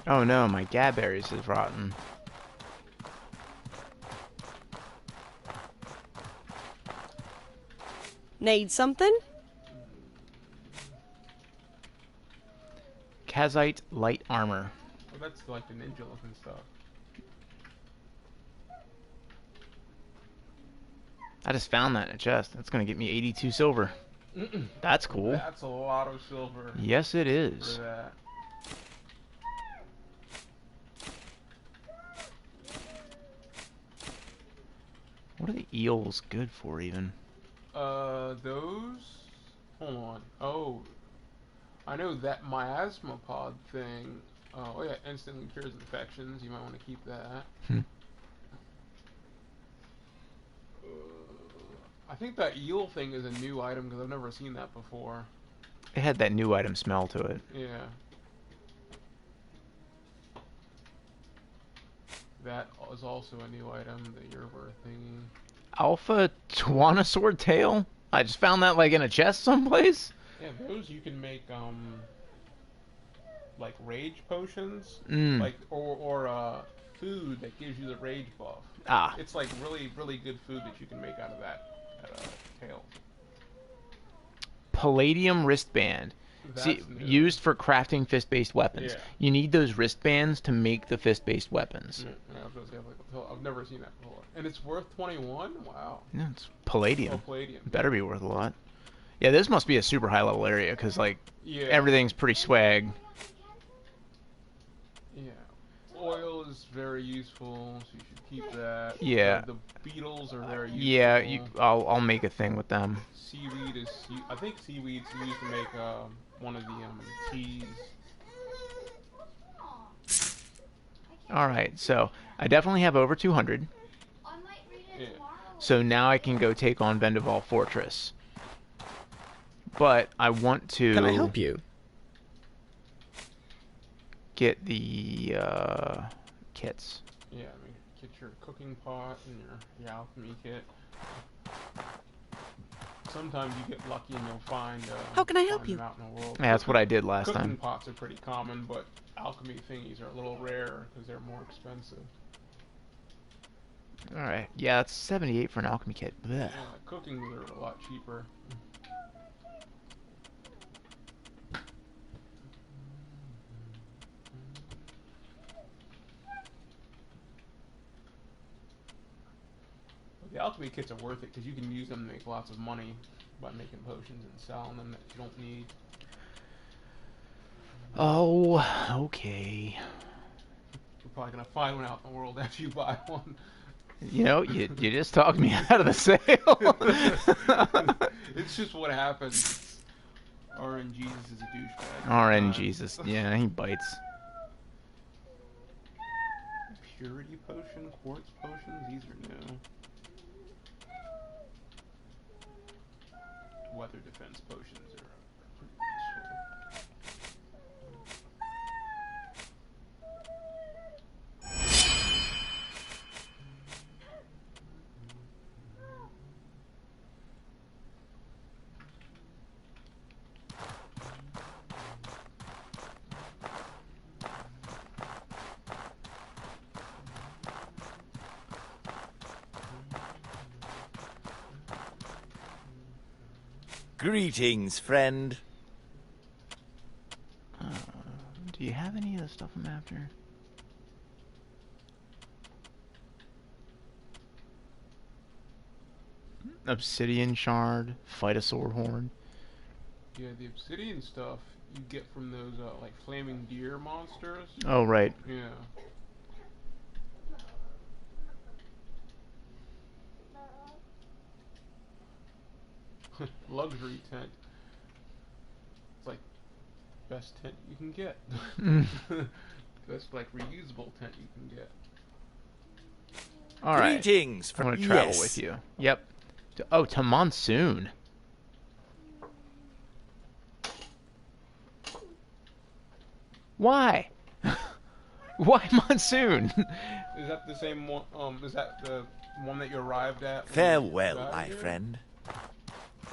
Oh no, my gabberries is rotten. Need something? Kazite light armor. Well, that's like the ninja looking stuff. I just found that in a chest. That's gonna get me 82 silver. That's cool. That's a lot of silver. Yes, it is. For that. What are the eels good for, even? Those. Hold on. Oh, I know that miasma pod thing. Oh yeah, instantly cures infections. You might want to keep that. I think that eel thing is a new item because I've never seen that before. It had that new item smell to it. Yeah. That is also a new item, the Yerber thingy. Alpha Tuanosaur tail? I just found that like in a chest someplace. Yeah, those you can make like rage potions, Mm. like or food that gives you the rage buff. Ah. It's like really good food that you can make out of that tail. Palladium wristband. See, That's new. used for crafting fist-based weapons. Yeah. You need those wristbands to make the fist-based weapons. Yeah, I was gonna say, I've never seen that before, and it's worth 21. Wow. Yeah, it's palladium. Oh, palladium. Better be worth a lot. Yeah, this must be a super high-level area because like Yeah. everything's pretty swag. Yeah. Oil is very useful, so you should keep that. Yeah. The beetles are very useful. Yeah, I'll make a thing with them. Seaweed is. I think seaweed's used to make one of the teas. All right, so I definitely have over 200. I might read it Yeah. tomorrow. So now I can go take on Vendaval Fortress. But I want to Can I help you? get the kits. Yeah, I mean, get your cooking pot and your alchemy kit. Sometimes you get lucky and you'll find. How can I help find you? them out in the world. Yeah, that's what I did last Cooking time. pots are pretty common, but alchemy thingies are a little rare because they're more expensive. All right, yeah, it's 78 for an alchemy kit. Blech. Yeah, cooking are a lot cheaper. The alchemy kits are worth it because you can use them to make lots of money by making potions and selling them that you don't need. Oh, okay. You're probably gonna find one out in the world after you buy one. You know, you just talked me out of the sale. It's just what happens. RN Jesus is a douchebag. RN Jesus, yeah, he bites. Purity potion, quartz potions, these are new. Weather defense potions are pretty useful. Greetings, friend. Do you have any of the stuff I'm after? Obsidian shard, fight a sword horn. Yeah, the obsidian stuff you get from those like flaming deer monsters. Oh, right. Yeah. Luxury tent. It's like best tent you can get. Best like reusable tent you can get. All right. Greetings, I'm friend. gonna travel with you. Yep. To Monsoon. Why? Why Monsoon? Is that the same one? Is that the one that you arrived at? when you Farewell, got my here? friend.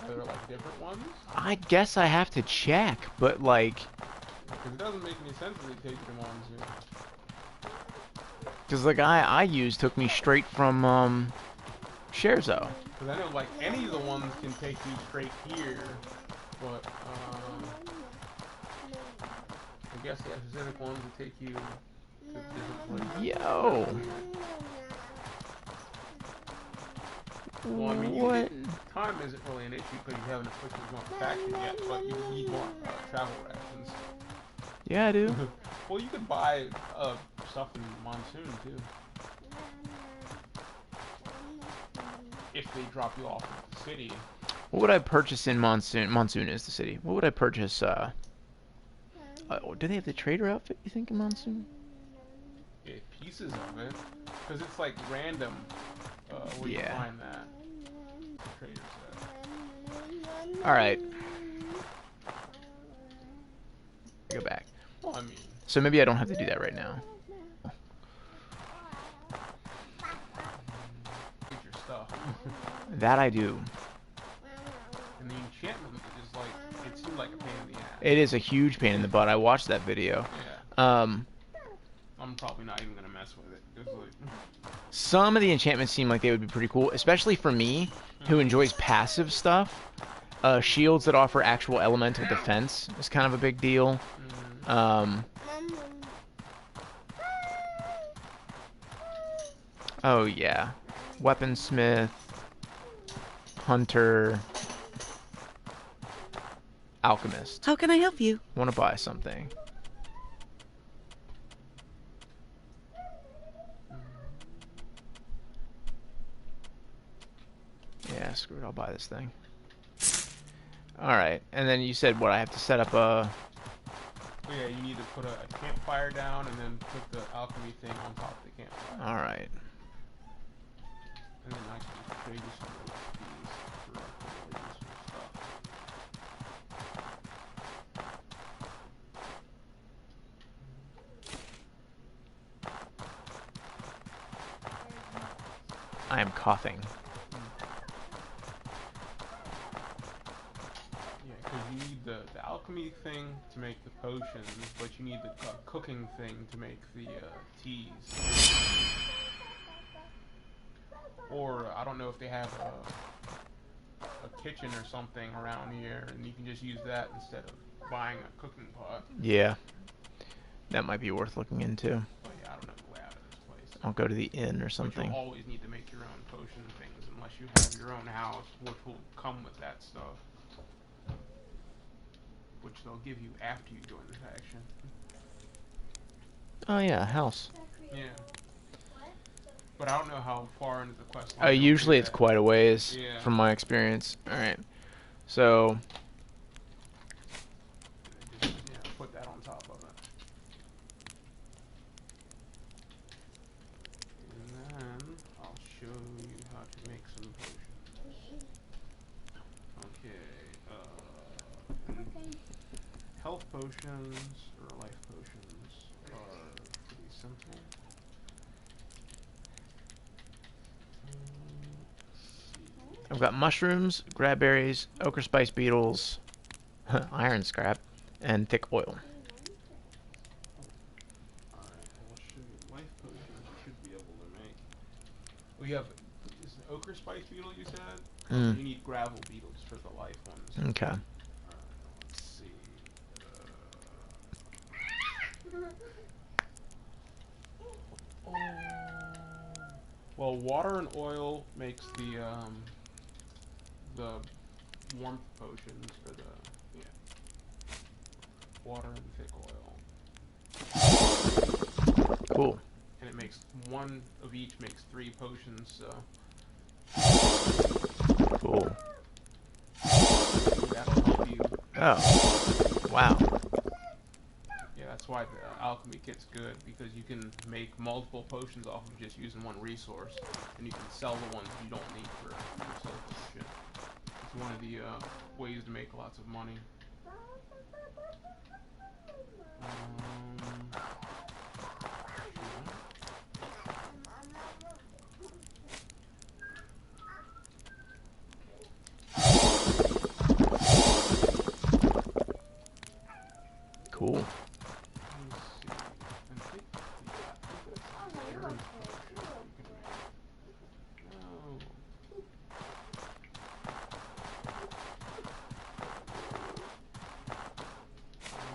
Are there like different ones? I guess I have to check, but like, Because it doesn't make any sense that they take you to Monsoon. because the guy I used took me straight from Scherzo. Because I know like any of the ones can take you straight here, but I guess the specific ones will take you to different places. Yo. Well, I mean, What? time isn't really an issue because you haven't officially gone to faction yet, but you need more travel rations. Yeah, I do. Well, you could buy stuff in Monsoon too. If they drop you off at the city. What would I purchase in Monsoon? Monsoon is the city. What would I purchase? Do they have the trader outfit, you think, in Monsoon? Yeah, pieces of it. Because it's like random where you Yeah. find that. The trader said. Alright. Go back. Well, I mean, So maybe I don't have to do that right now. get your stuff. That I do. And the enchantment is like, it seemed like a pain in the ass. It is a huge pain in the butt. I watched that video. Yeah. I'm probably not even going to mess with it. It's like, Some of the enchantments seem like they would be pretty cool, especially for me, who enjoys passive stuff. Shields that offer actual elemental defense is kind of a big deal. Oh yeah, weaponsmith, hunter, alchemist. How can I help you? Want to buy something? Yeah, screw it. I'll buy this thing. All right, and then you said what? I have to set up a. yeah, you need to put a campfire down and then put the alchemy thing on top of the campfire. All right. And then I can trade you some of these for really useful stuff. I am coughing. Yeah, because you need the alchemy thing to make the potions, but you need the cooking thing to make the teas. Or I don't know if they have a kitchen or something around here, and you can just use that instead of buying a cooking pot. Yeah, that might be worth looking into. But yeah, I don't know the layout of this place. I'll go to the inn or But something. you'll always need to make your own potion things unless you have your own house, which will come with that stuff. Which they'll give you after you join the faction. Oh yeah, house. Yeah. But I don't know how far into the quest line. they'll Usually do it's that. quite a ways, Yeah. from my experience. All right, so Just, yeah, put that on top of it. And then I'll show you how to make some potions. Okay, health potions or life potions are pretty simple. I've got mushrooms, grabberries, ochre spice beetles, iron scrap, and thick oil. Alright, I'll show you life potions you should be able to make. We have, ochre spice beetle you said. Mm. You need gravel beetles for the life ones. Okay. Let's see. Well, water and oil makes the warmth potions for the water and thick oil. Cool. And it makes one of each makes 3 potions. So Cool. that'll help you. Oh. Wow. Yeah, that's why the alchemy kit's good, because you can make multiple potions off of just using one resource, and you can sell the ones you don't need for yourself and shit. It's one of the ways to make lots of money. Cool.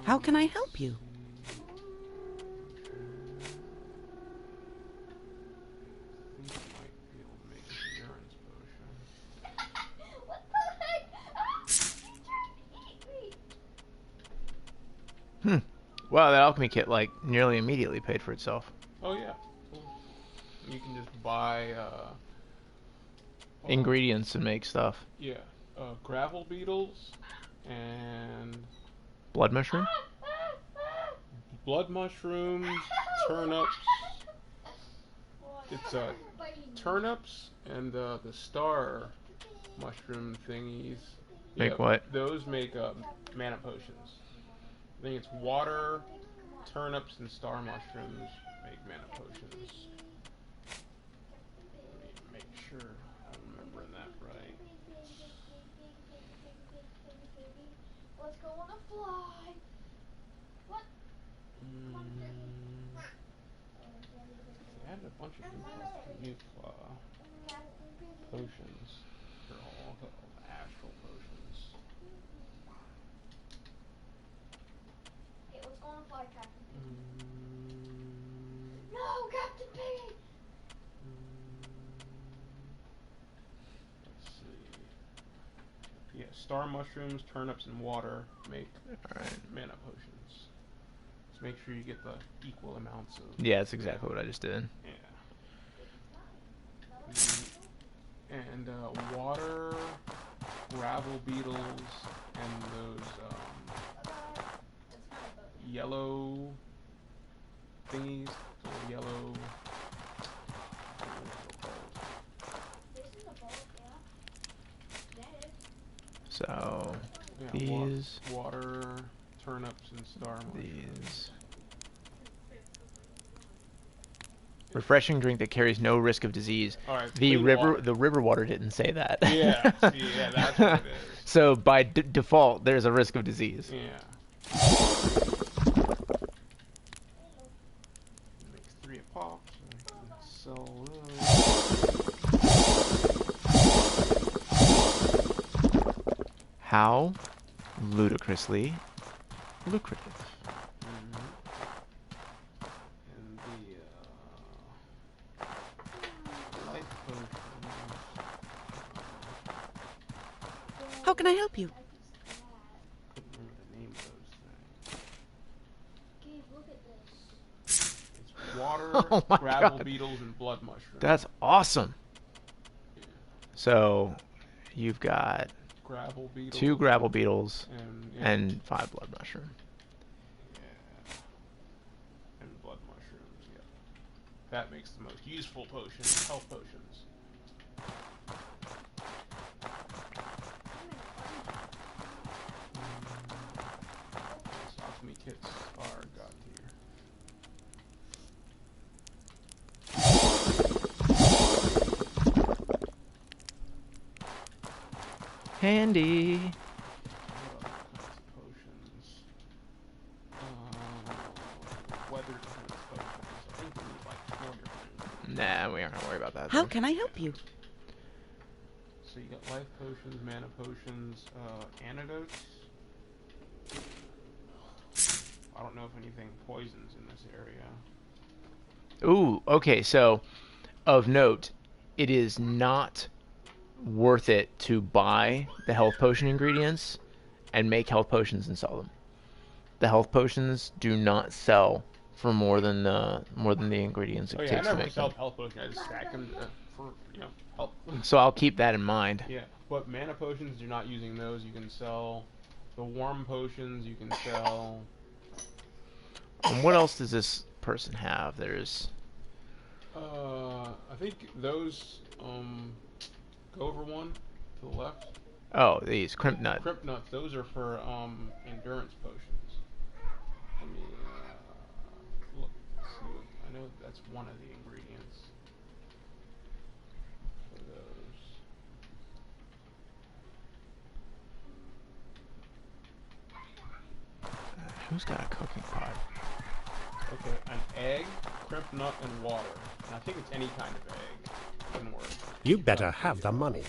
How can I help you? What the heck? Ah! He's trying to eat me. Wow, that alchemy kit like nearly immediately paid for itself. Oh yeah. Cool. You can just buy Ingredients and make stuff. yeah, gravel beetles and Blood mushroom? blood mushrooms, turnips. It's turnips and the star mushroom thingies. Make what? Those make mana potions. I think it's water, turnips, and star mushrooms make mana potions. Let me make sure I'm remembering that right. Let's go on a fly. What? They added a bunch of new potions. They're all called astral potions. Okay, let's go on a fly, Captain Piggy. No, Captain Piggy! Let's see. Yeah, star mushrooms, turnips, and water make mana potions. Just make sure you get the equal amounts of. Yeah, that's exactly what I just did. Yeah. And water, gravel beetles, and those yellow thingies. Little yellow. This is a bowl, yeah. That is. So Yeah, these, water, turnips, and star mushrooms. these. Refreshing drink that carries no risk of disease. All right, The clean river, water. the river water didn't say that. Yeah, see, yeah, that's what it is. So by default, there's a risk of disease. Yeah. Makes 3 a pop, so I can sell those. How ludicrously lucrative. And the life potions. How can I help you? Couldn't remember the name of those things. Gabe, look at this. It's water, Oh my gravel God. beetles, and blood mushrooms. That's awesome. So you've got Gravel beetles. 2 gravel beetles and and 5 blood mushroom. yeah. And blood mushrooms, yeah. That makes the most useful potions, health potions. So alchemy kits are got here. Handy. What other kinds of potions? Weather defense potions. I think we need like 4 different. Nah, we aren't gonna worry about that. How then. can I help you? So you got life potions, mana potions, antidotes. I don't know if anything poisons in this area. Ooh, okay, so of note, it is not worth it to buy the health potion ingredients and make health potions and sell them. The health potions do not sell for more than the ingredients it Oh yeah, I takes to never make sell them. health potions. I just stack them for health. So I'll keep that in mind. Yeah, but mana potions, you're not using those. You can sell the warm potions. You can sell. What else does this person have? There's I think those go over one to the left. these crimp nut. Crypt nuts. Those are for endurance potions. Let me look. See what, I know that's one of the ingredients for those. Who's got a cooking pot? Okay, an egg, crimp nut, and water. And I think it's any kind of egg. Doesn't work. You better have the money.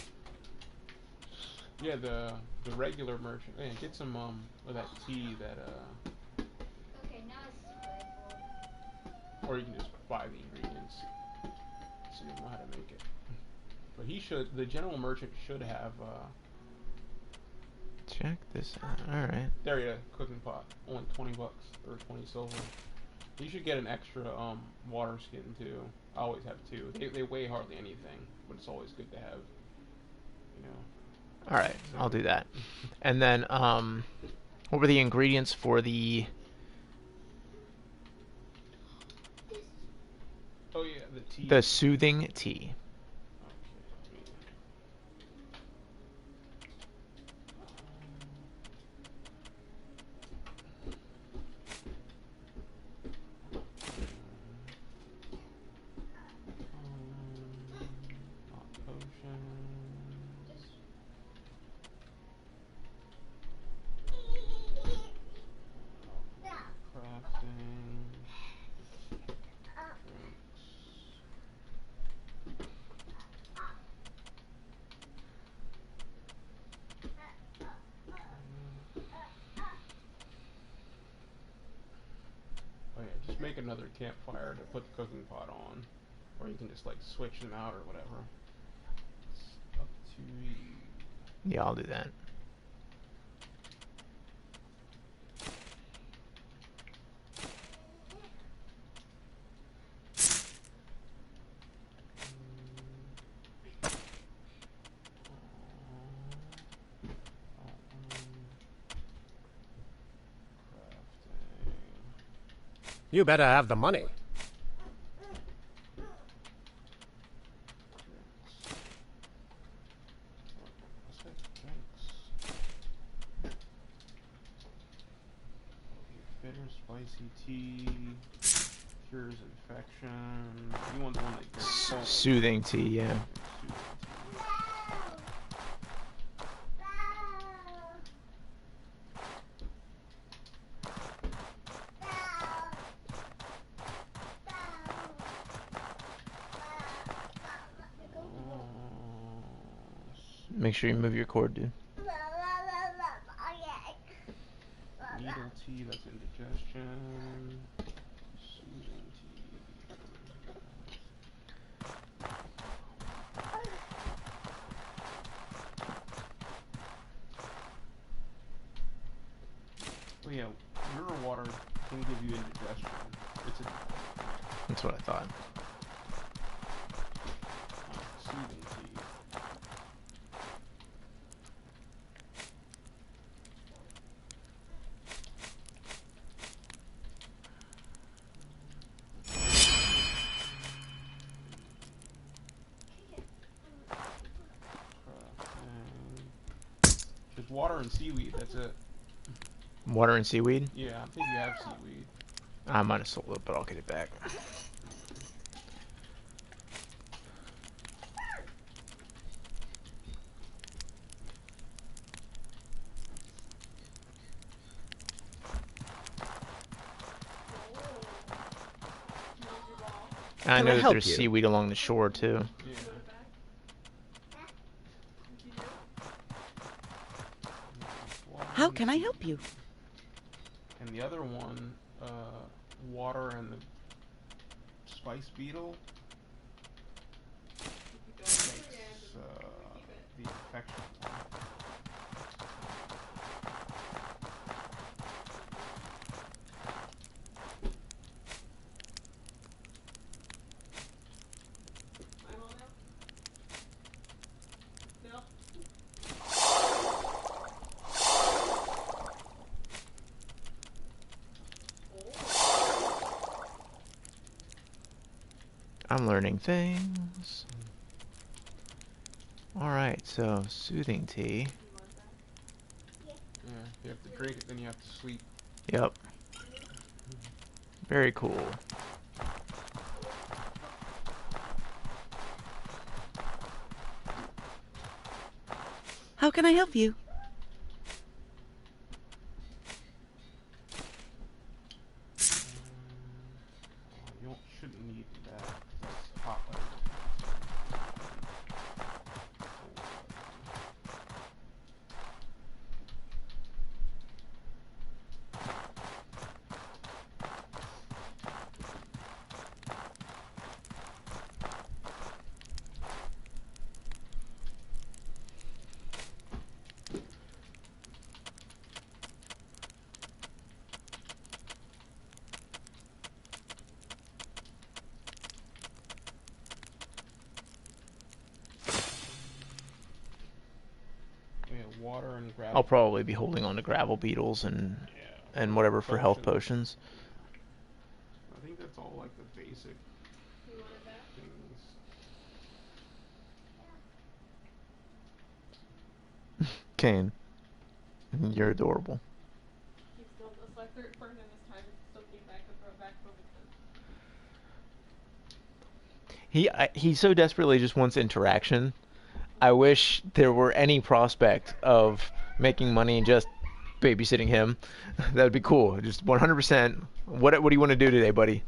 Yeah, the regular merchant. Yeah, get some of that tea that Okay, now it's playful. or you can just buy the ingredients. So you know how to make it. But the general merchant should have Check this out. All right. there you go, cooking pot. Only $20 or 20 silver. You should get an extra water skin too. I always have two. They weigh hardly anything, but it's always good to have. You know. All right, I'll do that. And then, what were the ingredients for the? Oh yeah, the tea. The soothing tea. Make another campfire to put the cooking pot on, or you can just like switch them out or whatever. It's up to you. Yeah, I'll do that. You better have the money. Bitter spicy tea cures infection. You want the one that gets Soothing tea, yeah. Make sure you move your cord, dude. Needle tea, that's indigestion. Soothing tea. Oh yeah, mirror water can give you indigestion. That's what I thought. Soothing tea. Just water and seaweed, that's it. Water and seaweed? Yeah, I think you have seaweed. I might have sold it, but I'll get it back. I Can know I that help there's you? seaweed along the shore too. Yeah. can I help you? And the other one, water and the spice beetle makes the infection one. I'm all now? No? I'm learning things. Alright, so soothing tea. Yeah, you have to drink it, then you have to sleep. Yep. Very cool. How can I help you? You shouldn't need that. That's hot light. Yeah, water and gravel. I'll probably be holding on to gravel beetles and whatever for health potions. I think that's all like the basic You want it back? things. Kane, you're adorable. He still does. So I threw it burned in this time. It still came back to throw it back over again. He so desperately just wants interaction. I wish there were any prospect of making money and just babysitting him. That would be cool. Just 100%. What do you want to do today, buddy?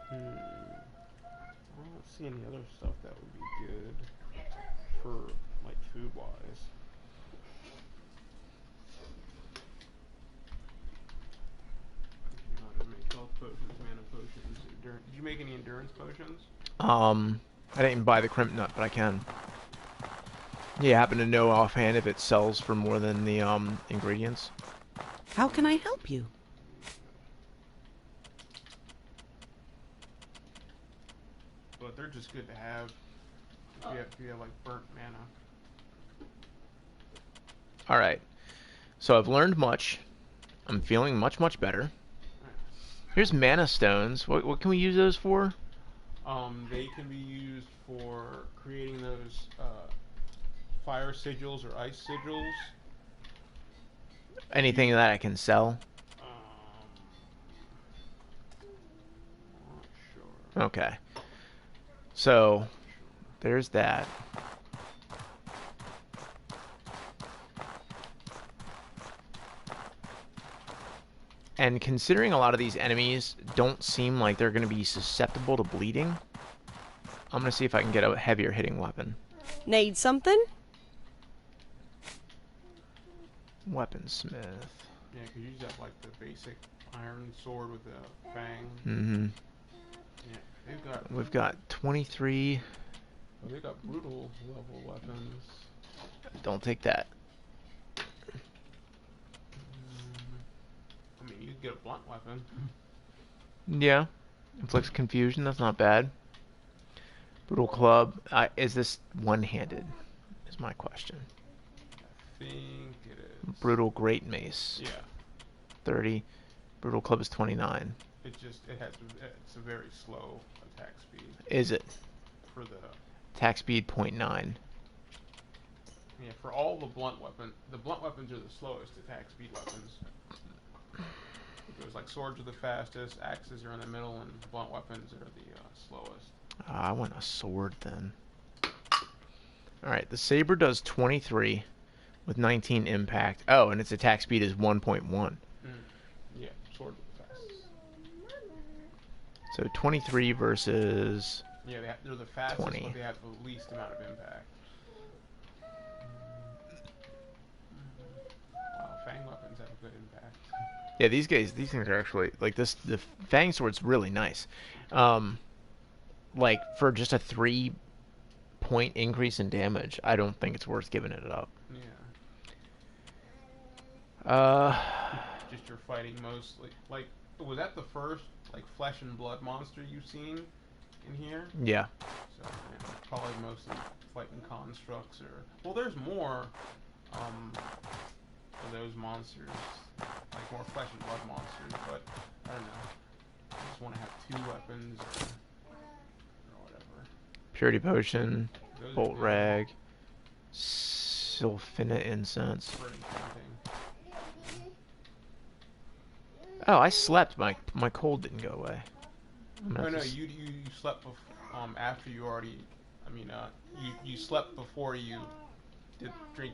I don't see any other stuff that would be good for like food wise. You know, to make health potions, mana potions. Did you make any endurance potions? I didn't buy the crimp nut, but I can. You happen to know offhand if it sells for more than the ingredients? How can I help you? But they're just good to have if you have like burnt mana. Alright. So I've learned much. I'm feeling much, much better. Here's mana stones. What can we use those for? They can be used for creating those fire sigils or ice sigils. Anything that I can sell? Not sure. Okay. So, there's that. And considering a lot of these enemies don't seem like they're going to be susceptible to bleeding, I'm going to see if I can get a heavier hitting weapon. Need something? Weaponsmith. Yeah, because you just have like the basic iron sword with the fang. Mm-hmm. Yeah, We've got 23. Oh, they've got brutal level weapons. Don't take that. I mean, you could get a blunt weapon. Yeah. Inflicts confusion. That's not bad. Brutal club. Is this one-handed? Is my question. I think it is. Brutal great mace. Yeah. 30. Brutal club is 29. It's a very slow attack speed. Is it? For the Attack speed 0.9. Yeah, for all the blunt weapons are the slowest attack speed weapons. It goes like swords are the fastest, axes are in the middle, and blunt weapons are the slowest. I want a sword then. Alright, the saber does 23 with 19 impact. Oh, and its attack speed is 1.1. Yeah, sword are the fastest. So 23 versus... Yeah, they're the fastest, 20. but they have the least amount of impact. Yeah, these things are actually like this. The Fang Sword's really nice. Like for just a 3-point increase in damage, I don't think it's worth giving it up. Yeah. Uh, Just you're fighting mostly. Like, was that the first like flesh and blood monster you've seen in here? yeah. So yeah, probably mostly fighting constructs or well, there's more of those monsters, like more flesh and blood monsters. But I don't know. I just want to have 2 weapons or whatever. Purity Potion, Those are Bolt good. Rag, Sylphina Incense. Pretty tempting. Oh, I slept. My cold didn't go away. Oh no, you slept after you already. I mean, you slept before you drank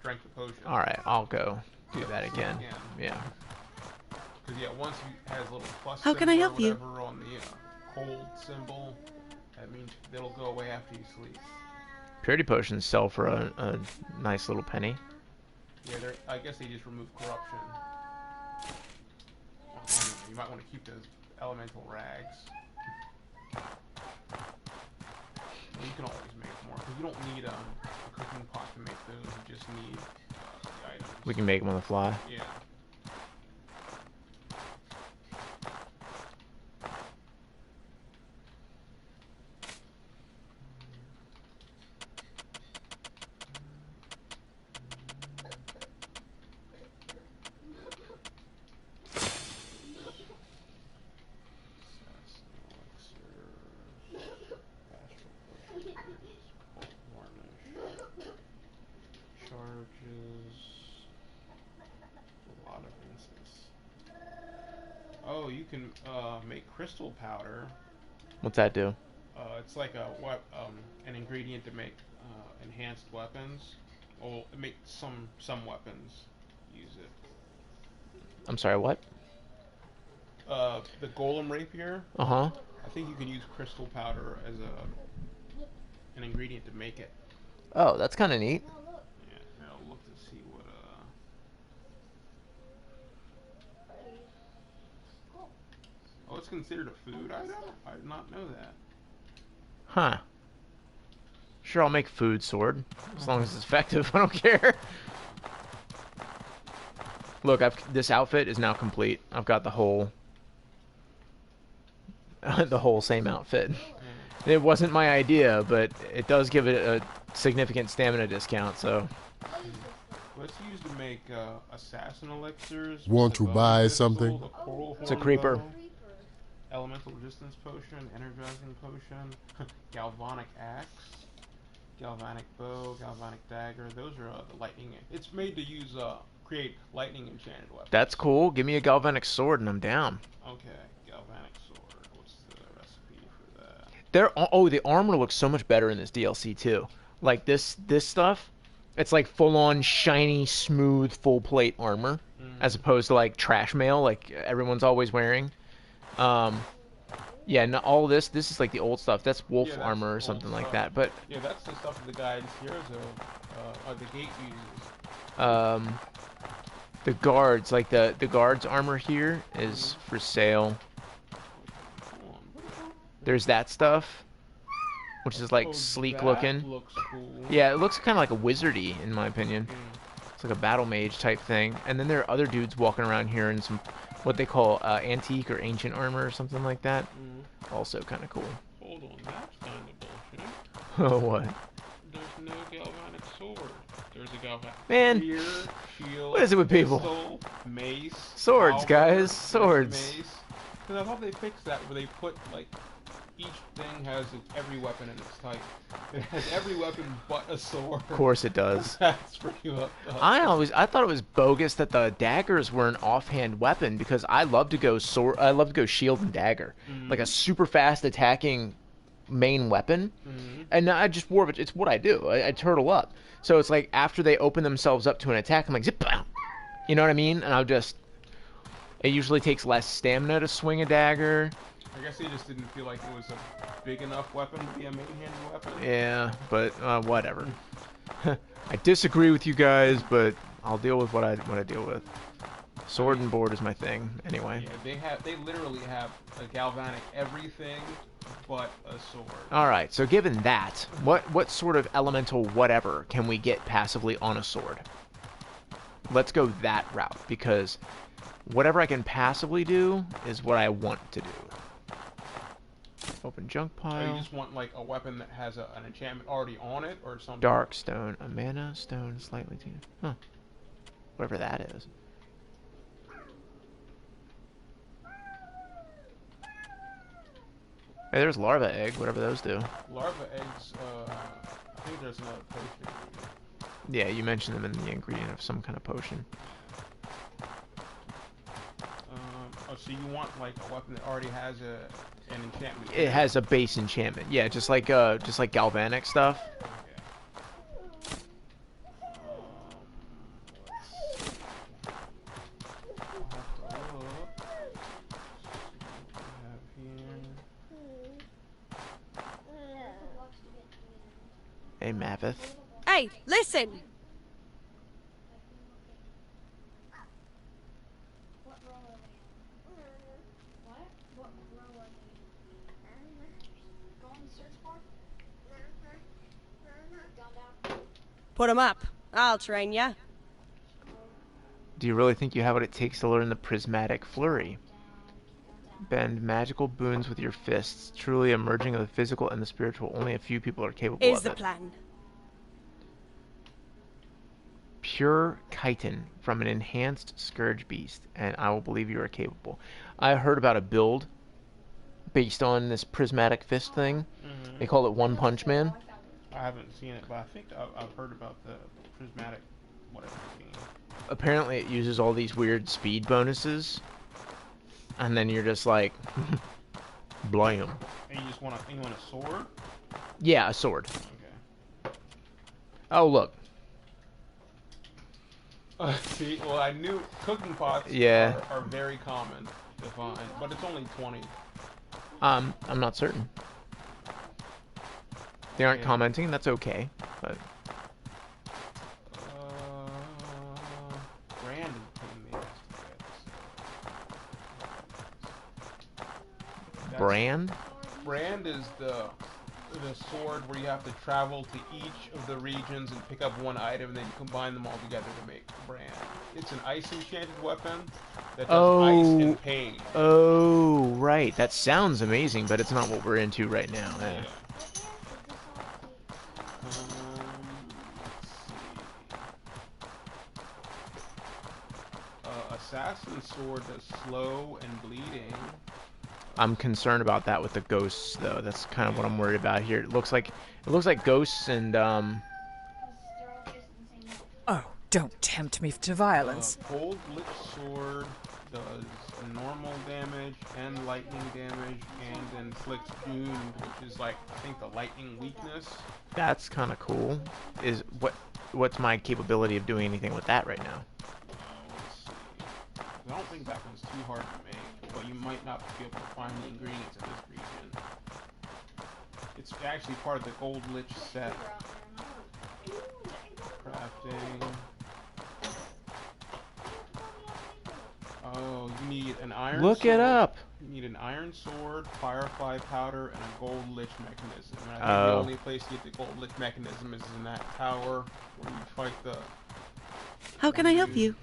the potion. All right, I'll go do that again. Yeah. Because once you has a little plus How can I symbol or help you? whatever on the cold symbol, that means it'll go away after you sleep. Purity Potions sell for a nice little penny. Yeah, I guess they just remove corruption. You might want to keep those elemental rags. You can always make more because you don't need a cooking pot to make those. You just need the items. We can make them on the fly. Yeah. Oh, you can make crystal powder. What's that do? It's like an ingredient to make enhanced weapons. Or make some weapons use it. I'm sorry, what? The golem rapier. Uh-huh. I think you can use crystal powder as an ingredient to make it. Oh, that's kind of neat. Yeah, I'll look to see what Oh, it's considered a food item? I did not know that. Huh. Sure, I'll make food sword. As long as it's effective, I don't care. Look, this outfit is now complete. I've got the whole... the whole same outfit. It wasn't my idea, but it does give it a significant stamina discount, so... What's used to make assassin elixirs? Want to buy something? The coral It's a horn creeper. bow, elemental resistance potion, energizing potion, galvanic axe, galvanic bow, galvanic dagger. Those are the lightning. It's made to use create lightning enchanted weapons. That's cool. Give me a galvanic sword and I'm down. Okay, galvanic sword. What's the recipe for that? The armor looks so much better in this DLC too. Like this stuff, it's like full-on shiny, smooth, full plate armor, as opposed to like trash mail like everyone's always wearing. Yeah, all this is like the old stuff. That's wolf armor or something like that. But yeah, that's the stuff the guys here the gate uses. The guards, like the guards armor here is for sale. There's that stuff, which is like sleek that looking. Looks cool. Yeah, it looks kind of like a wizardy in my opinion. It's like a battle mage type thing. And then there are other dudes walking around here in some what they call antique or ancient armor or something like that. Also kind of cool. Hold on, that's kind of bullshit. Oh, what? There's no galvanic sword. There's a galvanic Man, spear, shield, what is it with people? pistol, mace, Swords, halberd, guys, swords. mace. Because I thought they fixed that where they put like each thing has every weapon in its type. It has every weapon but a sword. Of course it does. That's pretty up. I thought it was bogus that the daggers were an offhand weapon because I love to go shield and dagger, like a super fast attacking main weapon, and I just it's what I do. I turtle up. So it's like after they open themselves up to an attack, I'm like zip, pow. You know what I mean? And it usually takes less stamina to swing a dagger. I guess they just didn't feel like it was a big enough weapon to be a main-handed weapon. Yeah, but whatever. I disagree with you guys, but I'll deal with what I deal with. Sword and board is my thing, anyway. Yeah, they literally have a galvanic everything but a sword. Alright, so given that, what sort of elemental whatever can we get passively on a sword? Let's go that route, because whatever I can passively do is what I want to do. Open junk Or pile. you just want like a weapon that has an enchantment already on it, or something. Dark stone. A mana stone slightly tuned. Huh. Whatever that is. Hey, there's larva egg, whatever those do. Larva eggs, I think there's another potion. Yeah, you mentioned them in the ingredient of some kind of potion. Oh, so you want like a weapon that already has an enchantment? It has a base enchantment. Yeah, just like galvanic stuff. Hey, Mavith. Hey, listen! What row are they in? What? What row are they in? Go on the search bar? Gone down. Put 'em up. I'll train ya. Do you really think you have what it takes to learn the prismatic flurry? Bend magical boons with your fists, truly a merging of the physical and the spiritual. Only a few people are capable Is of the it. plan. Pure chitin from an enhanced scourge beast, and I will believe you are capable. I heard about a build based on this prismatic fist thing. They call it One Punch Man. I haven't seen it, but I think I've heard about the prismatic whatever thing. Apparently it uses all these weird speed bonuses, and then you're just like, blam. And you just want a sword? Yeah, a sword. Okay. Oh, look. See, well, I knew cooking pots are very common to find, but it's only 20. I'm not certain. They aren't commenting, that's okay, but... Brand is a pain in the ass to get. Brand? Brand is the sword where you have to travel to each of the regions and pick up one item, and then you combine them all together to make brand. It's an ice enchanted weapon that does ice and pain. Oh, right. That sounds amazing, but it's not what we're into right now. Yeah. Let's see. Assassin sword does slow and bleeding. I'm concerned about that with the ghosts, though. That's kind of what I'm worried about here. It looks like ghosts and Oh, don't tempt me to violence. Gold Lich sword does normal damage and lightning damage and inflicts wound, which is like I think the lightning weakness. That's kind of cool. What's my capability of doing anything with that right now? Let's see. I don't think that one's too hard to make, but you might not be able to find the ingredients in this region. It's actually part of the Gold Lich set. Crafting. Oh, you need an iron Look sword. it up. You need an iron sword, firefly powder, and a gold lich mechanism. And I think the only place you get the gold lich mechanism is in that tower where you fight the... How can I help you?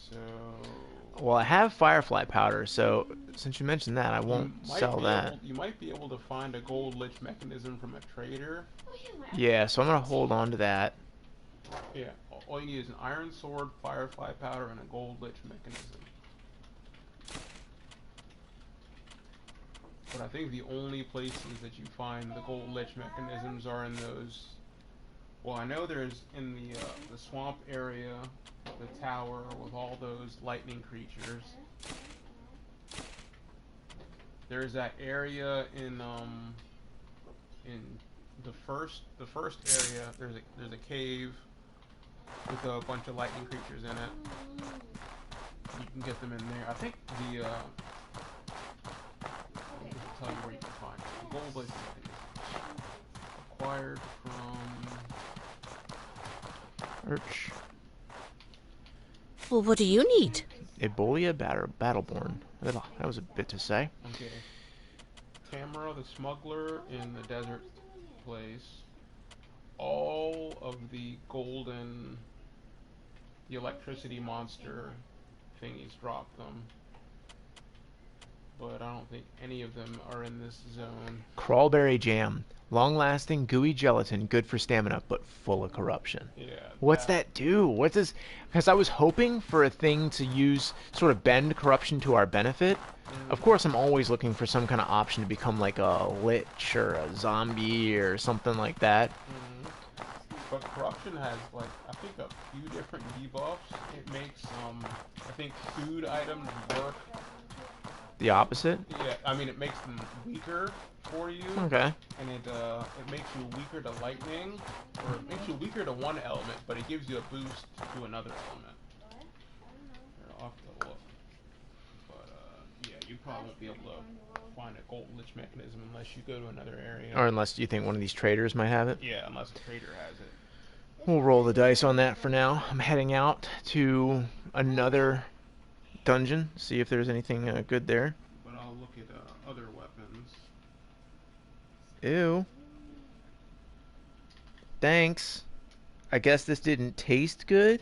So... Well, I have firefly powder, so since you mentioned that, I won't sell that. You might be able to find a gold lich mechanism from a trader. Yeah, so I'm going to hold on to that. Yeah, all you need is an iron sword, firefly powder, and a gold lich mechanism. But I think the only places that you find the gold lich mechanisms are in those... Well, I know there's in the swamp area, the tower with all those lightning creatures. There's that area in the first area. There's a cave with a bunch of lightning creatures in it. You can get them in there. I think the I'll tell you where you can find it. The gold lich mechanism acquired from Arch. Well, what do you need? Ebola Battleborn. Ugh, that was a bit to say. Okay. Tamara the smuggler in the desert place. All of the golden, the electricity monster thingies drop them. But I don't think any of them are in this zone. Crawlberry jam. Long-lasting, gooey gelatin, good for stamina, but full of corruption. Yeah. What's that do? What's this? Because I was hoping for a thing to use, sort of bend corruption to our benefit. Of course, I'm always looking for some kind of option to become like a lich or a zombie or something like that. But corruption has, like, I think a few different debuffs. It makes, I think food items work. The opposite? Yeah, I mean, it makes them weaker for you. Okay. And it makes you weaker to lightning, or it makes you weaker to one element, but it gives you a boost to another element. Here, I'll have to look. But, yeah, you probably won't be able to find a golden lich mechanism unless you go to another area. Or unless you think one of these traders might have it. Yeah, unless a trader has it. We'll roll the dice on that for now. I'm heading out to another dungeon, see if there's anything good there. But I'll look at other weapons. Ew. Thanks. I guess this didn't taste good.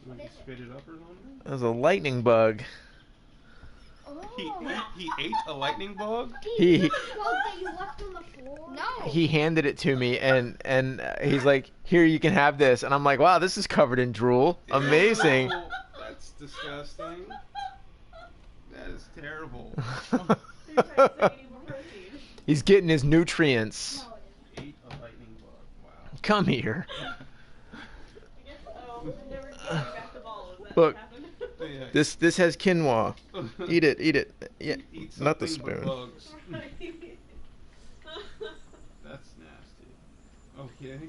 When you spit it up or something? That was a lightning bug. He ate a lightning bug? He No. he handed it to me and he's like, "Here, you can have this." And I'm like, "Wow, this is covered in drool. Amazing." Ew, that's disgusting. That is terrible. He's getting his nutrients. Ate a lightning bug. Wow. Come here. Look, Look, this has quinoa. Eat it. Yeah, Eat not the something but spoon. bugs. That's nasty. Okay.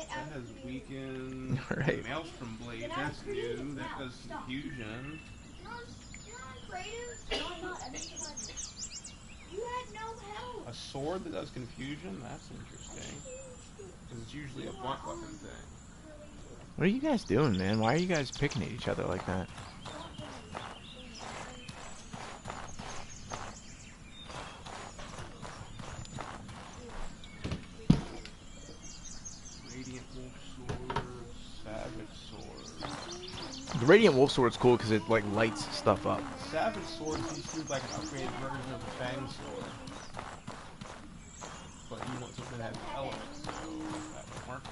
That has weakened. Alright. Maelstrom blade. That's new. That does confusion. A sword that does confusion. That's interesting. Because it's usually a blunt weapon thing. What are you guys doing, man? Why are you guys picking at each other like that? Radiant wolf sword. Savage sword. The Radiant Wolf Sword's cool because it like lights stuff up. Savage sword seems like an upgraded version of the Fang sword. But you want something that has elements, so that would work.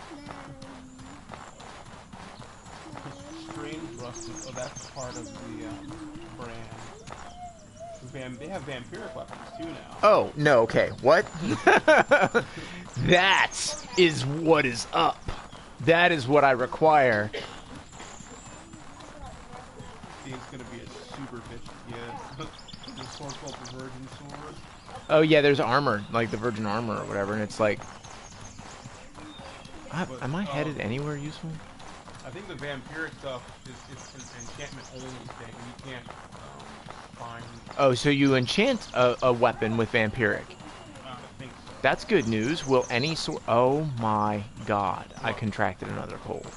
Strange rusted. Oh, that's part of the brand. They have vampiric weapons too now. Oh, no, okay. What? That is what is up. That is what I require. See, it's gonna be a super bitch. Yeah. The sword called the Virgin Sword. Oh, yeah, there's armor, like the Virgin Armor or whatever, and it's like... am I headed anywhere useful? I think the vampiric stuff is an enchantment only thing. You can't find. Oh, so you enchant a weapon with vampiric. I think so. That's good news. Will any sort... Oh my god. I contracted another cold.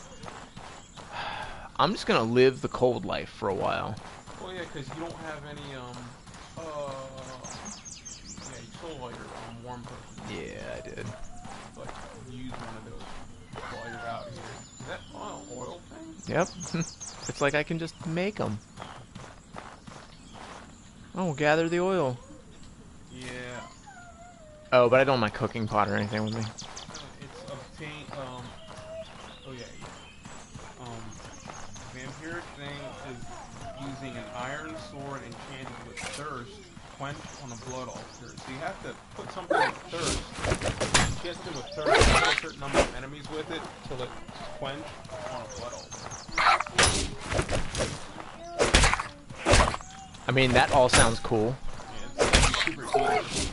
I'm just gonna live the cold life for a while. Well, yeah, because you don't have any, yeah, you stole all your warm potions. Yeah, I did. But use one of those while you're out here. Is that an oil thing? Yep. It's like I can just make them. Oh, gather the oil. Yeah. Oh, but I don't have my cooking pot or anything with me. It's obtain, oh yeah. Vampiric thing is using an iron sword enchanted with thirst, quench on a blood altar. So you have to put something with thirst, enchant something with thirst, kill a certain number of enemies with it, till it's quenched on a blood altar. I mean, that all sounds cool. Yeah, it's super easy.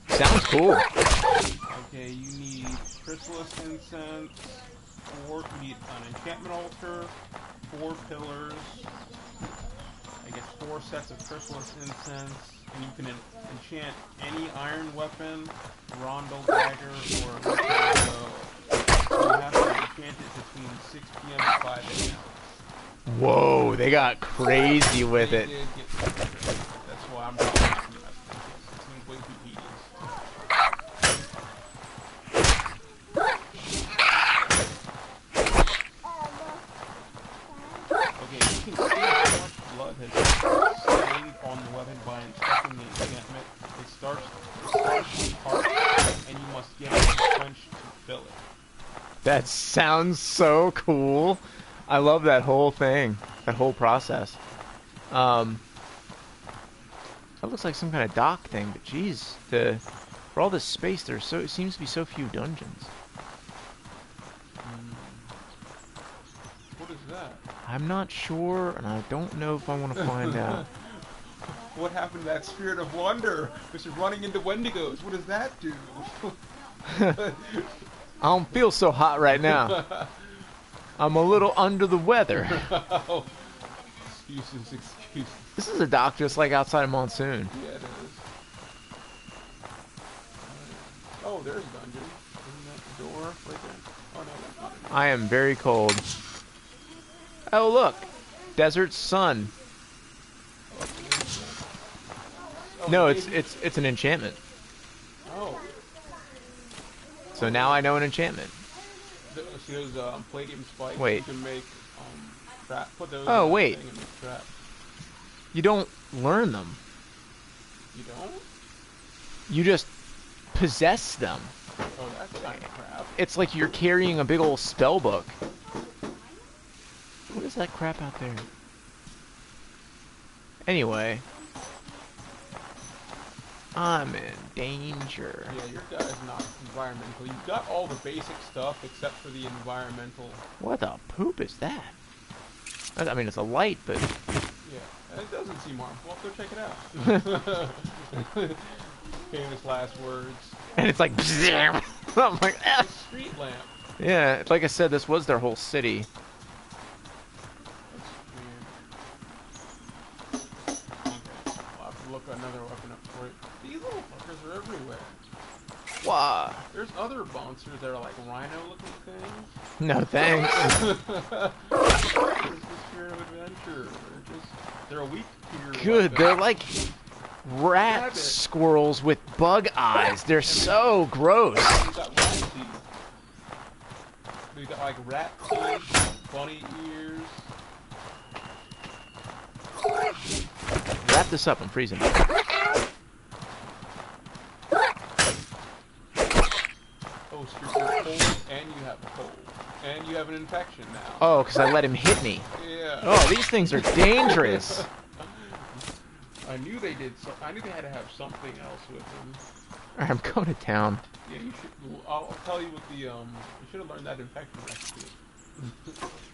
Sounds cool. Okay, you need chrysalis incense, you need an enchantment altar, 4 pillars, I guess 4 sets of chrysalis incense, and you can enchant any iron weapon, rondel dagger, or bow. You have to enchant Whoa, they got crazy with They it. did get frustrated. That's why I'm probably not going to mess with this. It seems way too tedious. Okay, you can see how much blood has stained on the weapon by inspecting the enchantment. It starts with heart, and you must get it quenched to fill it. That sounds so cool. I love that whole thing, that whole process. That looks like some kind of dock thing, but geez, for all this space, it seems to be so few dungeons. What is that? I'm not sure, and I don't know if I want to find out. What happened to that spirit of wonder? Mr. Running into Wendigos. What does that do? I don't feel so hot right now. I'm a little under the weather. Excuses, excuses. This is a dock just like outside of Monsoon. Yeah, it is. Oh, there's a dungeon. Isn't that the door right there? Oh, no, that's not it. I am very cold. Oh, look. Desert sun. Oh, No, maybe- it's an enchantment. Oh. So now I know an enchantment. See those palladium spikes? Wait. You can make put those Oh, in the wait. thing and make traps. You don't learn them. You don't? You just possess them. Oh, that's kind of crap. It's like you're carrying a big old spell book. What is that crap out there? Anyway. I'm in danger. Yeah, your guy's not environmental. You've got all the basic stuff except for the environmental. What the poop is that? I mean, it's a light, but... Yeah, it doesn't seem harmful. Go check it out. Famous last words. And it's like... I'm like, ah. It's a street lamp. Yeah, like I said, this was their whole city. That's weird. Okay, I'll have to look another weapon up for it. These little fuckers are everywhere. Wow. There's other monsters that are like rhino-looking things. No thanks. There's the spirit of adventure. They're weak to your Good, weapon. they're like rat Rabbit. squirrels with bug eyes. They're so gross. We've got rat teeth. We've got like rat teeth, bunny ears. Wrap this up, I'm freezing. Oh, so you're cold and you have a cold. And you have an infection now. Oh, because I let him hit me. Yeah. Oh, these things are dangerous. I knew they did. I knew they had to have something else with them. Alright, I'm going to town. Yeah, you should. I'll tell you what the You should have learned that infection recipe.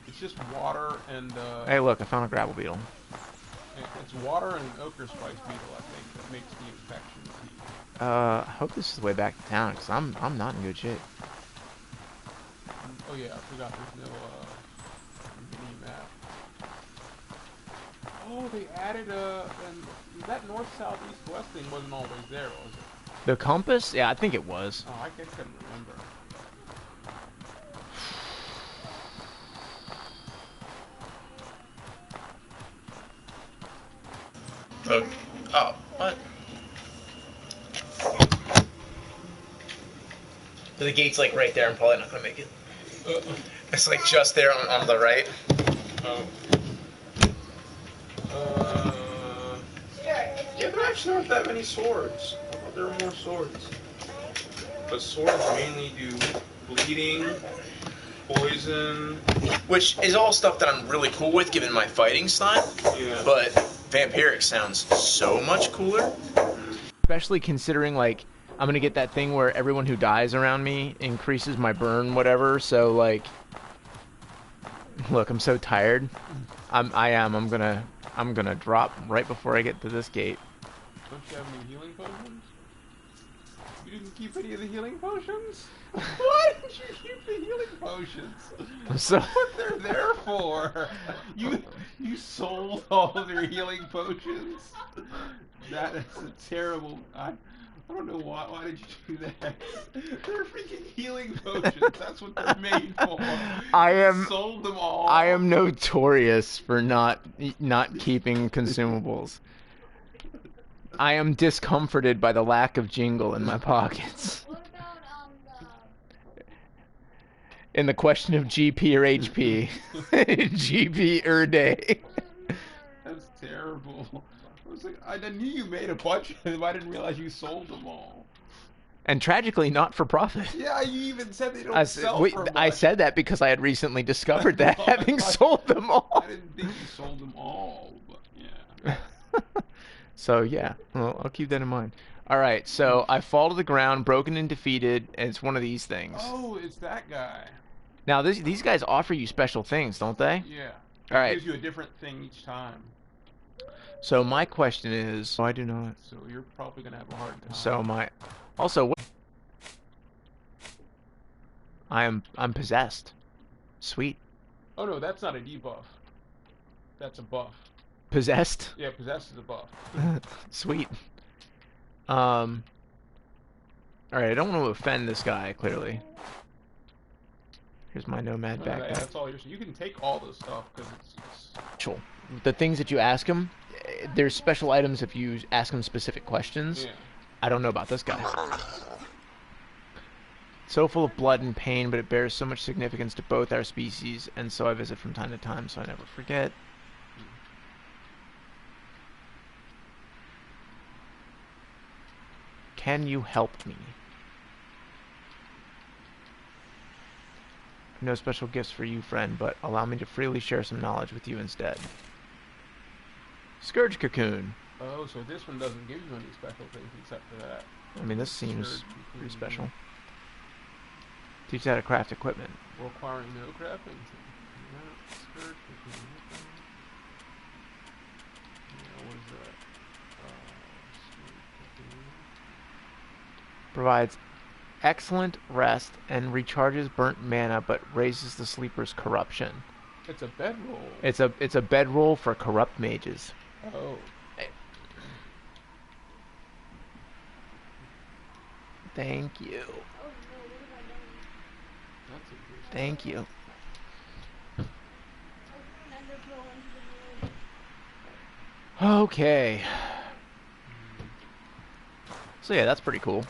It's just water and. Hey, look, I found a gravel beetle. It's water and an ochre spice beetle, I think, that makes the infection tea. I hope this is the way back to town, because I'm not in good shape. Oh yeah, I forgot there's no mini map. Oh, they added that north, south, east, west thing wasn't always there, was it? The compass? Yeah, I think it was. Oh, I couldn't remember. Okay. Oh, what? The gate's like right there. I'm probably not gonna make it. It's like just there on the right. Yeah, there actually aren't that many swords. I thought there were more swords. But swords mainly do bleeding, poison. Which is all stuff that I'm really cool with given my fighting style. Yeah. But vampiric sounds so much cooler. Especially considering like I'm gonna get that thing where everyone who dies around me increases my burn, whatever. So like, look, I'm so tired. I'm gonna drop right before I get to this gate. Don't you have any healing potions? You didn't keep any of the healing potions? Why didn't you keep the healing potions? I'm so What they're there for? You sold all of your healing potions? That is a terrible. I don't know why. Why did you do that? They're freaking healing potions. That's what they're made for. I You am- sold them all. I am notorious for not keeping consumables. I am discomforted by the lack of jingle in my pockets. What about In the question of GP or HP, GP or day. That's terrible. I was like, I knew you made a bunch of them. I didn't realize you sold them all. And tragically, not for profit. Yeah, you even said they don't sell for much. I said that because I had recently discovered that, having sold them all. I didn't think you sold them all, but yeah. So yeah, well, I'll keep that in mind. All right, so I fall to the ground, broken and defeated, and it's one of these things. Oh, it's that guy. Now these guys offer you special things, don't they? Yeah. All right. It gives you a different thing each time. So my question is, I do not. So you're probably gonna have a hard time. So I'm possessed. Sweet. Oh no, that's not a debuff. That's a buff. Possessed? Yeah, possessed is a buff. Sweet. Alright, I don't want to offend this guy, clearly. Here's my nomad backpack. That's all you can take all this stuff because it's The things that you ask him, there's special items if you ask him specific questions. Yeah. I don't know about this guy. So full of blood and pain, but it bears so much significance to both our species, and so I visit from time to time, so I never forget. Can you help me? No special gifts for you, friend, but allow me to freely share some knowledge with you instead. Scourge Cocoon. Oh, so this one doesn't give you any special things except for that. I mean, this seems Scourge pretty Cocoon. special. Teach you how to craft equipment. Requiring no crafting. Scourge Cocoon. Yeah, what is that? Scourge Cocoon. Provides excellent rest and recharges burnt mana, but raises the sleeper's corruption. It's a bedroll. It's a bedroll for corrupt mages. Oh. Thank you. That's a Thank you. Okay. So yeah, that's pretty cool.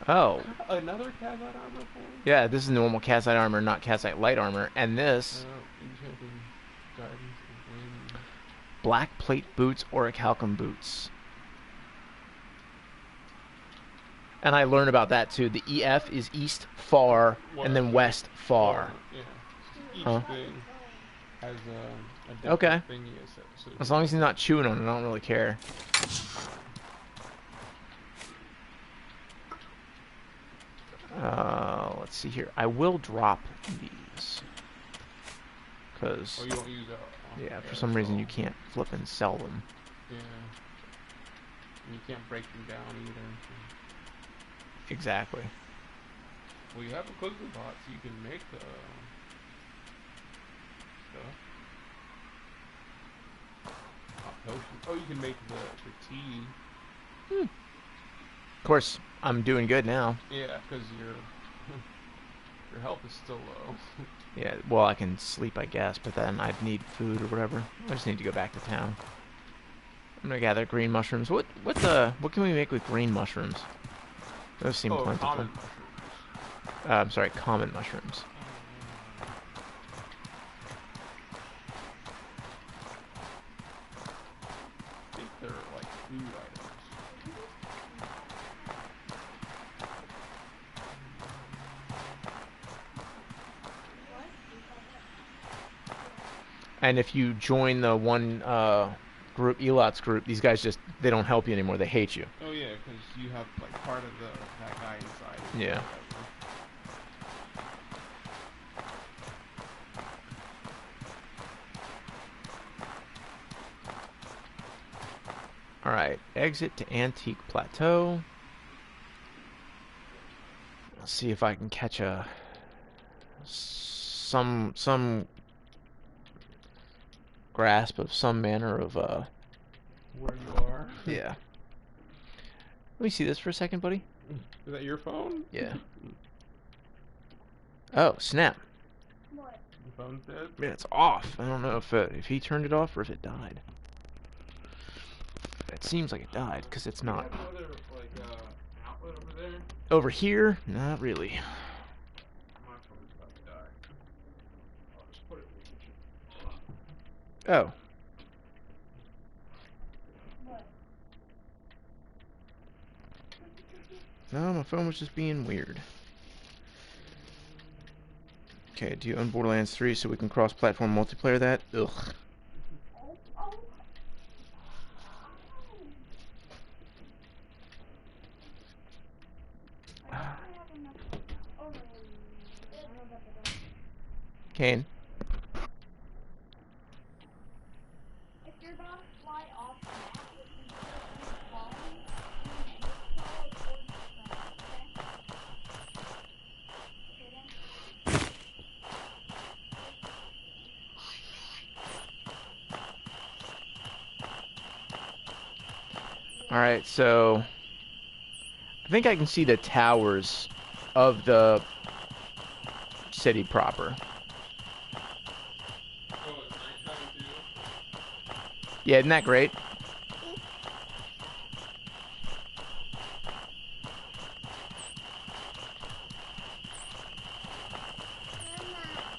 Oh. Another Kazite armor for him? Yeah, this is normal Kazite armor, not Kazite light armor. And this... black plate boots, orichalcum boots. And I learned about that too. The EF is east far, and then west far. Yeah. Each Huh? thing has a different Okay. thingy. So As long as he's not chewing on it, I don't really care. Let's see here. I will drop these. Because, Oh, you don't use that. yeah, for some reason you can't flip and sell them. Yeah. And you can't break them down either. Exactly. Well, you have a cooking pot, so you can make the stuff. Hot potion. Oh, you can make the tea. Of course, I'm doing good now. Yeah, because your health is still low. Yeah, well, I can sleep, I guess, but then I'd need food or whatever. I just need to go back to town. I'm gonna gather green mushrooms. What can we make with green mushrooms? Those seem plentiful. Common mushrooms. I'm sorry, common mushrooms. I think they're like food items. And if you join the one group, Elot's group, these guys they don't help you anymore. They hate you. Oh yeah, because you have like part of that guy inside. Yeah. Alright, exit to Antique Plateau. Let's see if I can catch a some grasp of some manner of Where you are. yeah. Let me see this for a second, buddy. Is that your phone? Yeah. Oh, snap. Your phone's dead? Yeah, it's off. I don't know if he turned it off or if it died. It seems like it died because it's Do you not. have another, like, outlet over there? Over here? Not really. My phone's about to die. I'll just put it in the kitchen. Oh. No, my phone was just being weird. Okay, do you own Borderlands 3 so we can cross-platform multiplayer that? Ugh. Kane. If you're about to fly off the map, you can fly Alright, so I think I can see the towers of the city proper. Oh, it's nighttime too? Yeah, isn't that great?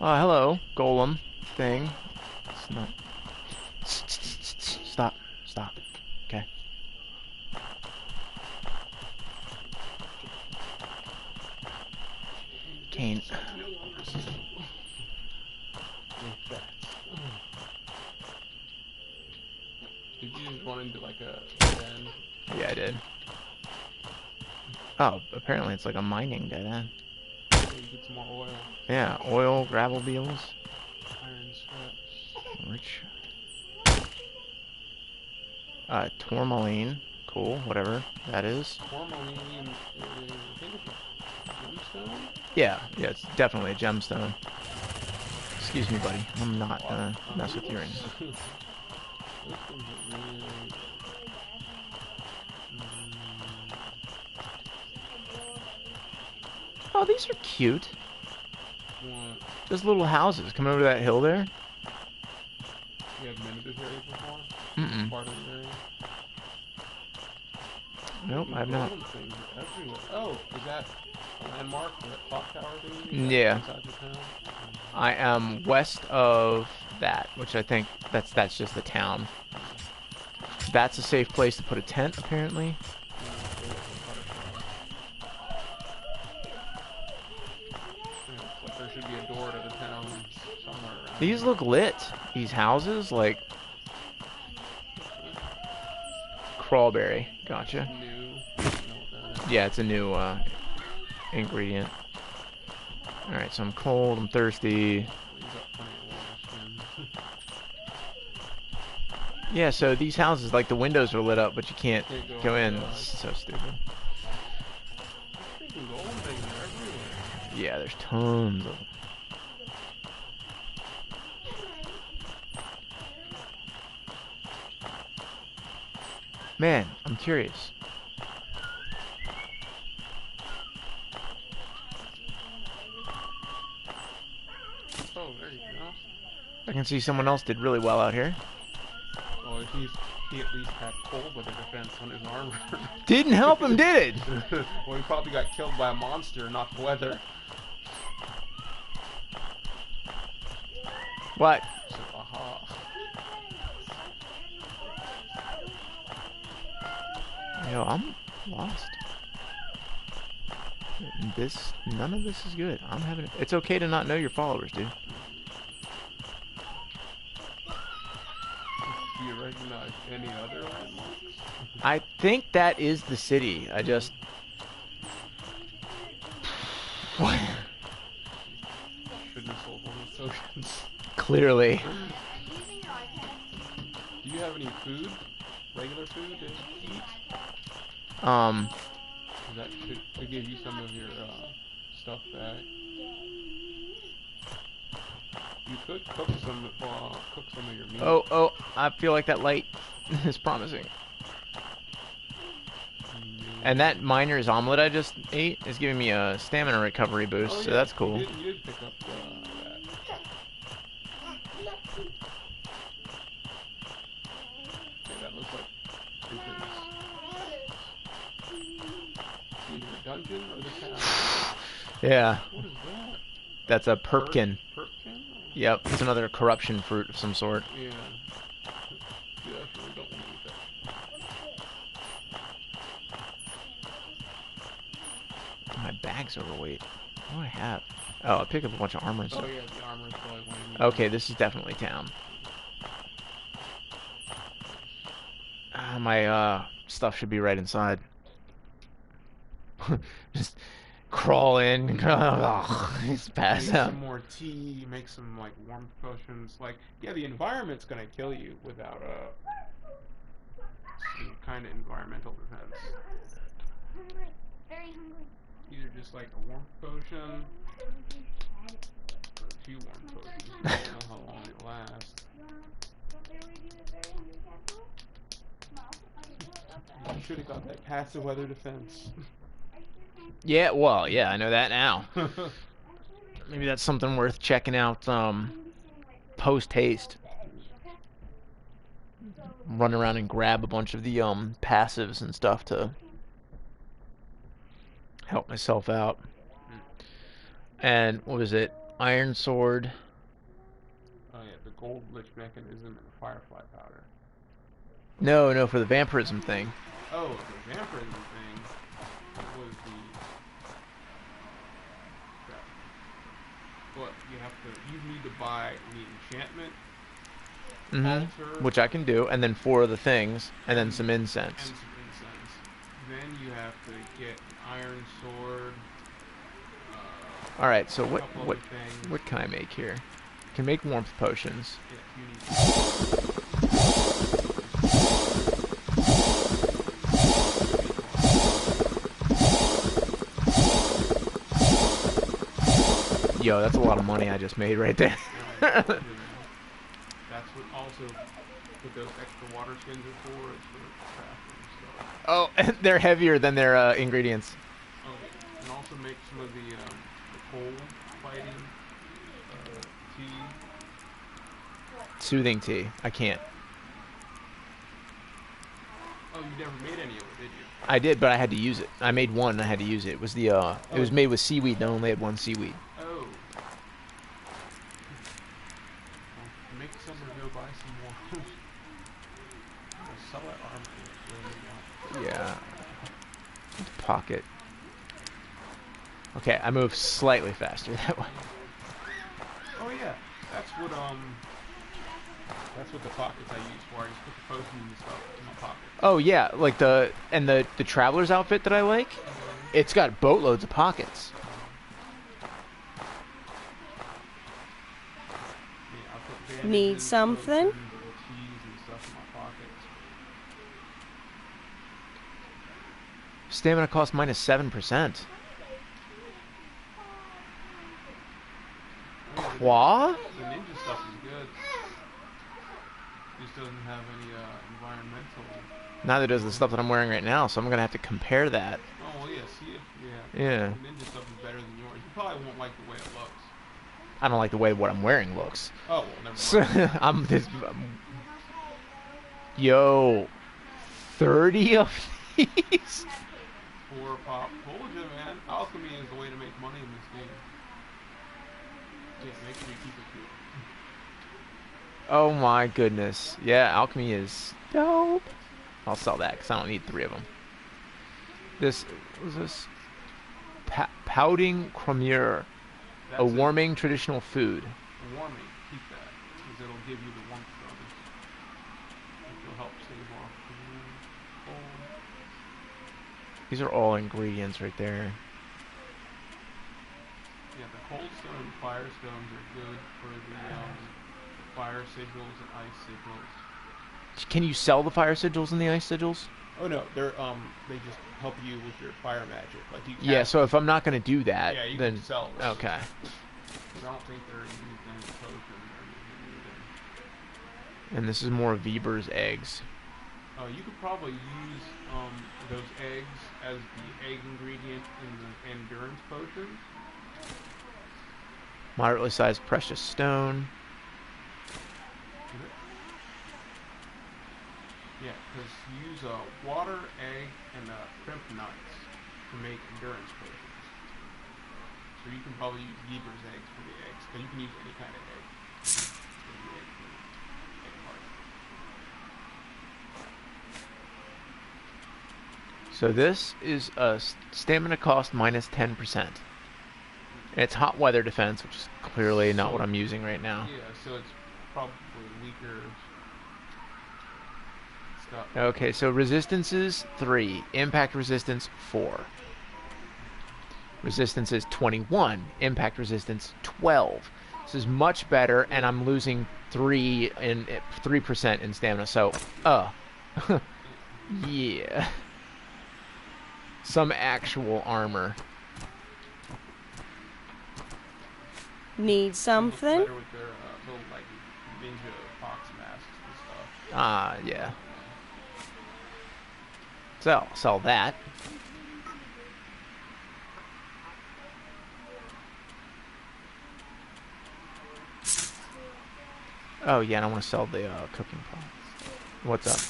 Oh, hello, golem thing. It's not. Stop. Stop. Okay. Kane. Did you just run into like a den? Yeah, I did. Oh, apparently it's like a mining dead end. Maybe get some more oil. Yeah, oil, gravel beetles, Iron scraps. rich. Tourmaline. Cool, whatever that is. Tourmaline is, I think it's a gemstone? Yeah, it's definitely a gemstone. Excuse me, buddy. I'm not gonna mess with you right now. Those things are really... Oh, these are cute. What? Those little houses coming over that hill there. You have been to this area before? Mm-mm. Part of the area? Nope, I've not. Golden things are everywhere. Oh, is that a landmark? That clock tower thing? Yeah. Inside the town? I am west of that, which I think that's just the town. That's a safe place to put a tent, apparently. Like there should be a door to the town somewhere around. These look lit. These houses, like crawberry. Gotcha. New. Yeah, it's a new ingredient. All right, so I'm cold. I'm thirsty. You got plenty of water. Yeah, so these houses, like the windows are lit up, but you can't Can't go in. outside. It's so stupid. Freaking golden things are everywhere. Yeah, there's tons of them. Man, I'm curious. Oh, there you go. I can see someone else did really well out here. Well, he at least had cold weather defense on his armor. Didn't help him, did it? Well, he probably got killed by a monster, not the weather. What? So, aha. Yo, I'm lost. None of this is good. I'm having it. It's okay to not know your followers, dude. Do you recognize any other landmarks? I think that is the city. I just... What? Shouldn't have sold all those potions. Clearly. Do you have any food? Regular food to eat? That could give you some of your stuff back. You could cook some of your meat. Oh, I feel like that light is promising. And that miner's omelet I just ate is giving me a stamina recovery boost, Oh, so yeah, that's cool. You did pick up that. Yeah, that looks like either a dungeon or the town. Yeah. What is that? That's a perpkin. Perpkin? Yep, it's another corruption fruit of some sort. Yeah. You definitely don't want to eat that. My bag's overweight. What do I have? Oh, I picked up a bunch of armor and Oh, stuff. yeah, the armor's probably laying down. Okay, this is definitely town. My stuff should be right inside. Just crawl in. Just pass Make out. some more tea, make some, like, warmth potions. Like, yeah, the environment's gonna kill you without, some kind of environmental defense. Very hungry. Either just, like, a warmth potion, or 2 warmth potions. I don't know how long it lasts. You should have got that passive weather defense. Yeah, well, yeah, I know that now. Maybe that's something worth checking out post haste. Run around and grab a bunch of the passives and stuff to help myself out. And what was it? Iron sword. Oh yeah, the gold lich mechanism and the firefly powder. No, for the vampirism thing. Oh, the vampirism thing was the... What, you need to buy the enchantment altar. Which I can do, and then 4 of the things, and then some incense. And some incense. Then you have to get an iron sword. Alright, so what couple other things. what can I make here? I can make warmth potions. Yeah, you need Yo, that's a lot of money I just made right there. That's what also what those extra water skins are for. It's for crafting stuff. Oh, and they're heavier than their ingredients. Oh, and also make some of the coal fighting tea. Soothing tea. I can't. Oh, you never made any of it, did you? I did, but I had to use it. I made one and I had to use it. It was the it was made with seaweed and I only had 1 seaweed. Oh. Well, make some or go buy some more. I'll sell that armor. Yeah. Pocket. Okay, I move slightly faster that way. Oh yeah, that's what the pockets I use for. I just put the potions and stuff in my pocket. Oh yeah, like the traveler's outfit that I like. It's got boatloads of pockets. Yeah, I put Need bandages, something? potions, little teas and stuff in my pockets. Stamina cost -7%. Qua? The ninja stuff is good. Just doesn't have any environmental. Neither does the stuff that I'm wearing right now, so I'm gonna have to compare that. Oh well, yeah. See if Yeah. The ninja stuff is better than yours. You probably won't like the way it looks. I don't like the way what I'm wearing looks. Oh well, never So, mind. I'm this. Yo, 30 of these. For pop, told you, man. Alchemy is the way to make money in this game. Yeah, make sure you keep it pure. Oh my goodness. Yeah, alchemy is dope. I'll sell that because I don't need 3 of them. This was this pouting cremure, That's a it. warming traditional food. Warming, keep that, because it'll give you the warmth bonus. Which will help save off the cold. These are all ingredients right there. Yeah, the cold stone and fire stones are good for the fire sigils and ice sigils. Can you sell the fire sigils and the ice sigils? Oh no, they're they just help you with your fire magic. Like you Yeah, cast- so if I'm not going to do that, yeah, you then can sell them. okay. 'Cause I don't think they're used in potions or anything. And this is more Weber's eggs. You could probably use those eggs as the egg ingredient in the endurance potions. Moderately sized precious stone. Yeah, because you use water, egg, and crimp nuts to make endurance potions. So you can probably use Weber's eggs for the eggs, but you can use any kind of egg. For the egg part. So this is a stamina cost minus 10%. And it's hot weather defense, which is clearly not what I'm using right now. Yeah, so it's probably weaker stuff. Okay, so resistance is 3. Impact resistance, 4. Resistance is 21. Impact resistance, 12. This is much better, and I'm losing 3% in stamina, so, yeah. Some actual armor. Need something? Better with their little, like, ninja fox masks and stuff. Ah, yeah. So, sell that. Oh yeah, and I want to sell the cooking pots. What's up?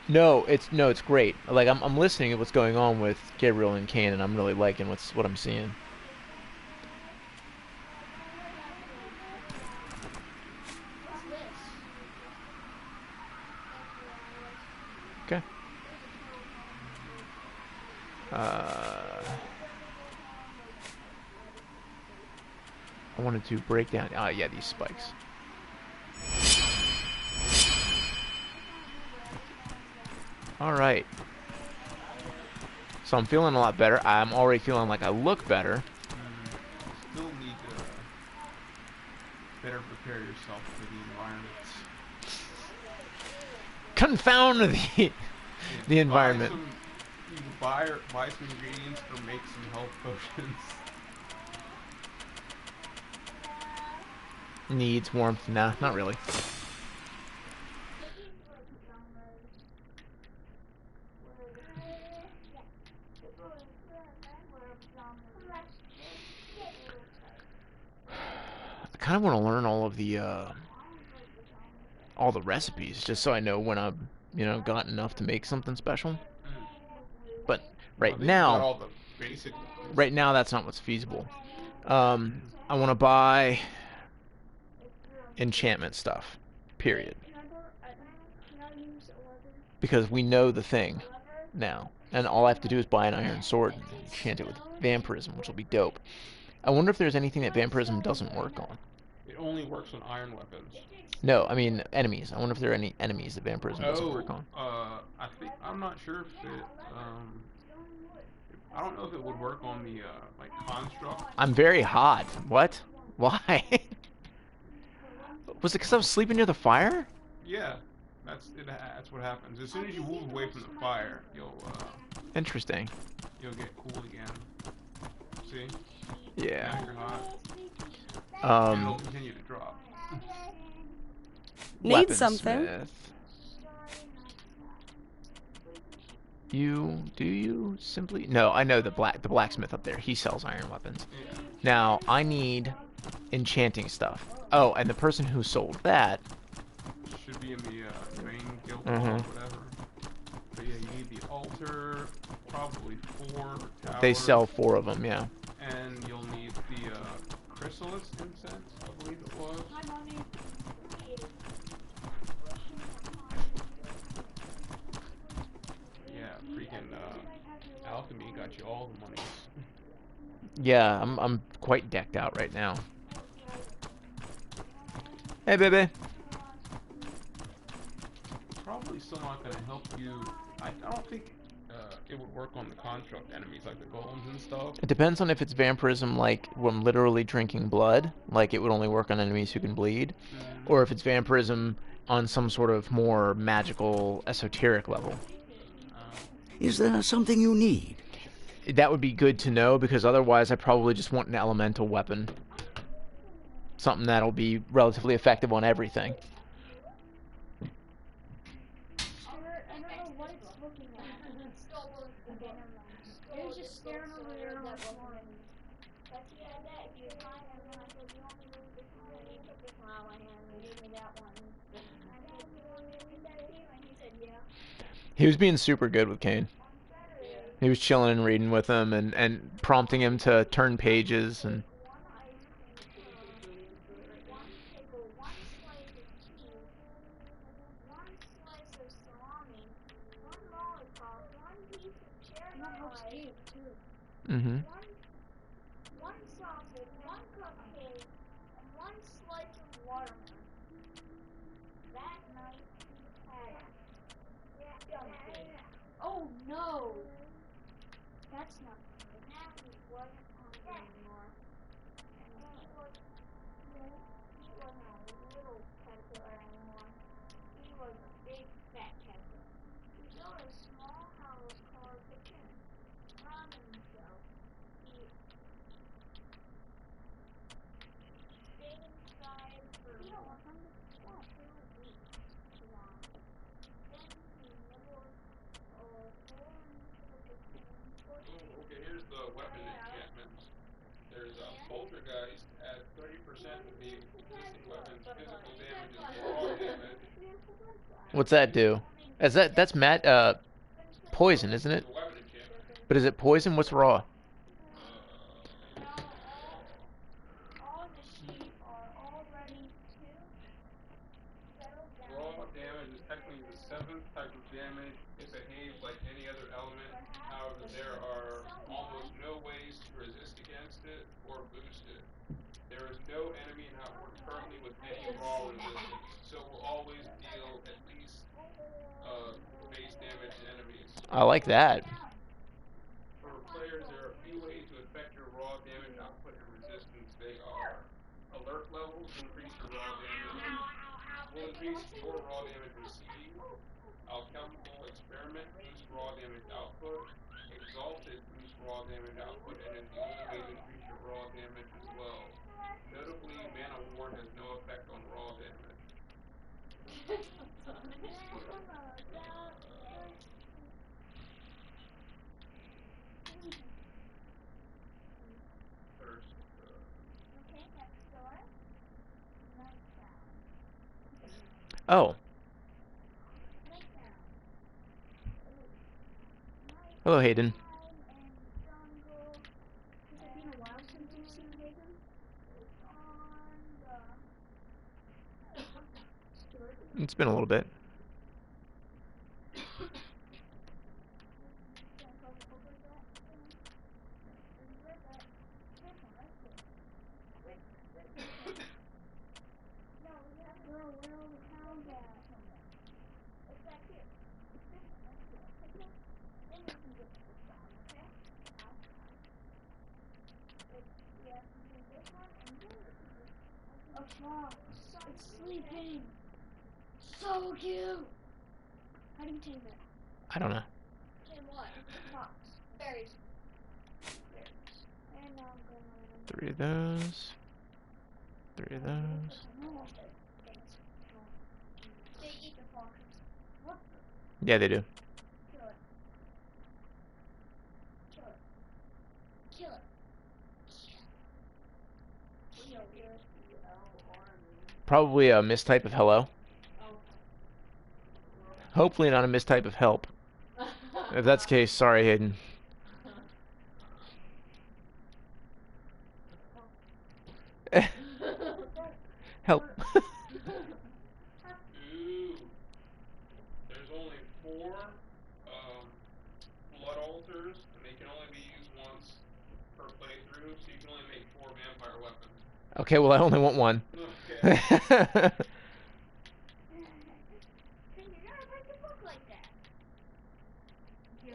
No, it's great. Like I'm listening to what's going on with Gabriel and Kane, and I'm really liking what I'm seeing. Okay. I wanted to break down. Yeah, these spikes. All right. So I'm feeling a lot better. I'm already feeling like I look better. Still need to better prepare yourself for the environment. Confound the environment. You can buy some ingredients or make some health potions. Needs warmth. Nah, not really. I kind of want to learn all the recipes, just so I know when I've, got enough to make something special. But right now, that's not what's feasible. I want to buy enchantment stuff, period. Because we know the thing now, and all I have to do is buy an iron sword and enchant it with vampirism, which will be dope. I wonder if there's anything that vampirism doesn't work on. It only works on iron weapons. No, I mean enemies. I wonder if there are any enemies that vampirism doesn't work on. I'm not sure if it, I don't know if it would work on the, like, construct. I'm very hot. What? Why? Was it because I was sleeping near the fire? Yeah, that's what happens. As soon as you move away from the fire, you'll, Interesting. You'll get cool again. See? Yeah. Now you're hot. And it'll continue to drop. Need something? Do you simply? No, I know the blacksmith up there. He sells iron weapons. Yeah. Now I need enchanting stuff. Oh, and the person who sold that should be in the main guild hall or whatever. But yeah, you need the altar, probably 4 towers. They sell 4 of them, yeah. And you'll need the chrysalis incense, I believe it was. Yeah, freaking alchemy got you all the monies. Yeah, I'm quite decked out right now. Hey, baby. Probably still not going to help you. I don't think it would work on the construct enemies like the golems and stuff. It depends on if it's vampirism, like when literally drinking blood, like it would only work on enemies who can bleed, or if it's vampirism on some sort of more magical, esoteric level. Is there something you need? That would be good to know, because otherwise I probably just want an elemental weapon. something that'll be relatively effective on everything. I don't know what it's looking at. Okay, never mind. It was just staring over there all smart. But he had that, he was fine, and then I said, you want me to leave this one? And he took this one out of my hand and gave me that one. And I said, you want me to leave that too? And he said, yeah. He was being super good with Kane. He was chilling and reading with him and prompting him to turn pages and. One ice cream one pickle, one slice of cheese, one slice of salami, one lollipop, one piece of cherry pie, Mm-hmm. one sausage, one cupcake, and one slice of watermelon. That night he had oh no! That's not good. Now he wasn't hungry anymore. And he wasn't a little caterpillar anymore. He was a big fat caterpillar. He built a small house called a cocoon around himself. He stayed inside for 2 weeks long. Then he nibbled a hole into the cocoon. Oh, okay, here's the weapon enchantments. There's a poltergeist at 30% of the existing weapon's physical damage is raw damage. What's that do? That's poison, isn't it? It's a weapon enchantment. But is it poison? What's raw? Now all the sheep are all ready to settle down. Raw damage is technically the 7th type of damage. It behaves like any other element. However, there are almost no ways to resist against it or boost it. There is no enemy in Outward currently with any raw resistance, so it will always deal at least base damage to enemies. I like that. For players, there are a few ways to affect your raw damage output and resistance. They are alert levels will increase your raw damage, will increase your raw damage received. Alchemical experiment boosts raw damage output. Exalted boosts raw damage output and is the only way to increase your raw damage as well. Notably, Mana Ward has no effect on raw damage. Okay, next door. Nighttown. Oh. Nighttown. Hello, Hayden. Has it been a while since you've seen Hayden? It's been a little bit. A fox. It's sleeping. So cute. How do you tame it? I don't know. Tame what? Fox. Berries. And now I'm going on. 3 of those. 3 of those. They eat the fox. What? Yeah, they do. Kill it. Kill it. Kill it. Probably a mistype of hello. Hopefully not a mistype of help. If that's the case, sorry, Hayden. Help. Ooh. There's only 4 blood altars, and they can only be used once per playthrough, so you can only make 4 vampire weapons. Okay, well I only want 1. Okay. You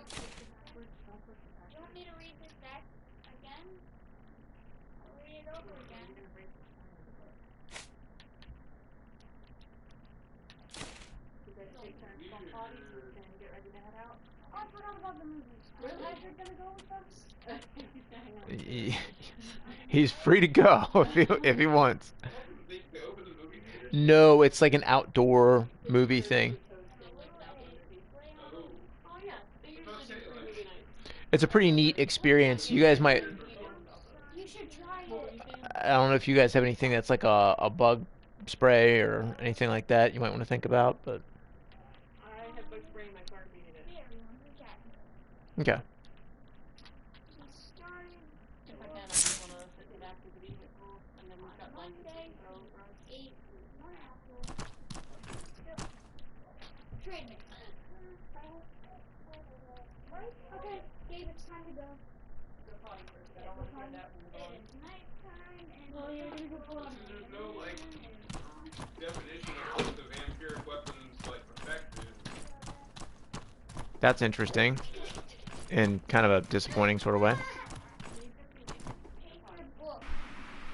want me to read this back again? I'll read it over again. Oh, I forgot about the movie. Really? Is Patrick gonna go with us? He's free to go if he wants. No, it's like an outdoor movie thing. Oh yeah, they usually do free movie nights. It's a pretty neat experience. You guys might. You should try it. I don't know if you guys have anything that's like a bug spray or anything like that you might want to think about, but. I have bug spray in my car if you need it. Okay. If I can, I just want to sit in the back of the vehicle, and then we've got blankets we can throw over us. Trade me. Okay, Gabe, it's time to go. Go potty first. I don't want to hear that when we're going. It's nighttime and you're gonna go potty. There's no like definition of what the vampiric weapons like effect is. That's interesting. In kind of a disappointing sort of way. Take your book.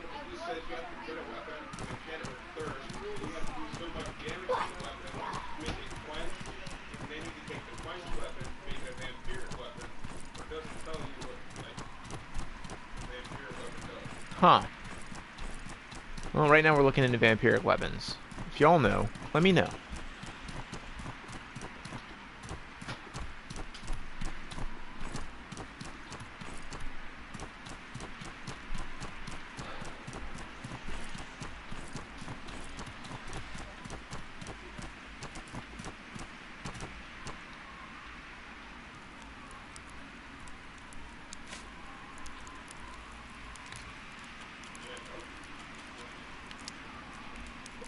It says you have to put a weapon and get it with thirst. You have to do so much damage to the weapon with a quench, and then you can take the quench weapon and make a vampiric weapon. But it doesn't tell you what like the vampiric weapon does. Huh. Well, right now we're looking into vampiric weapons. If y'all know, let me know.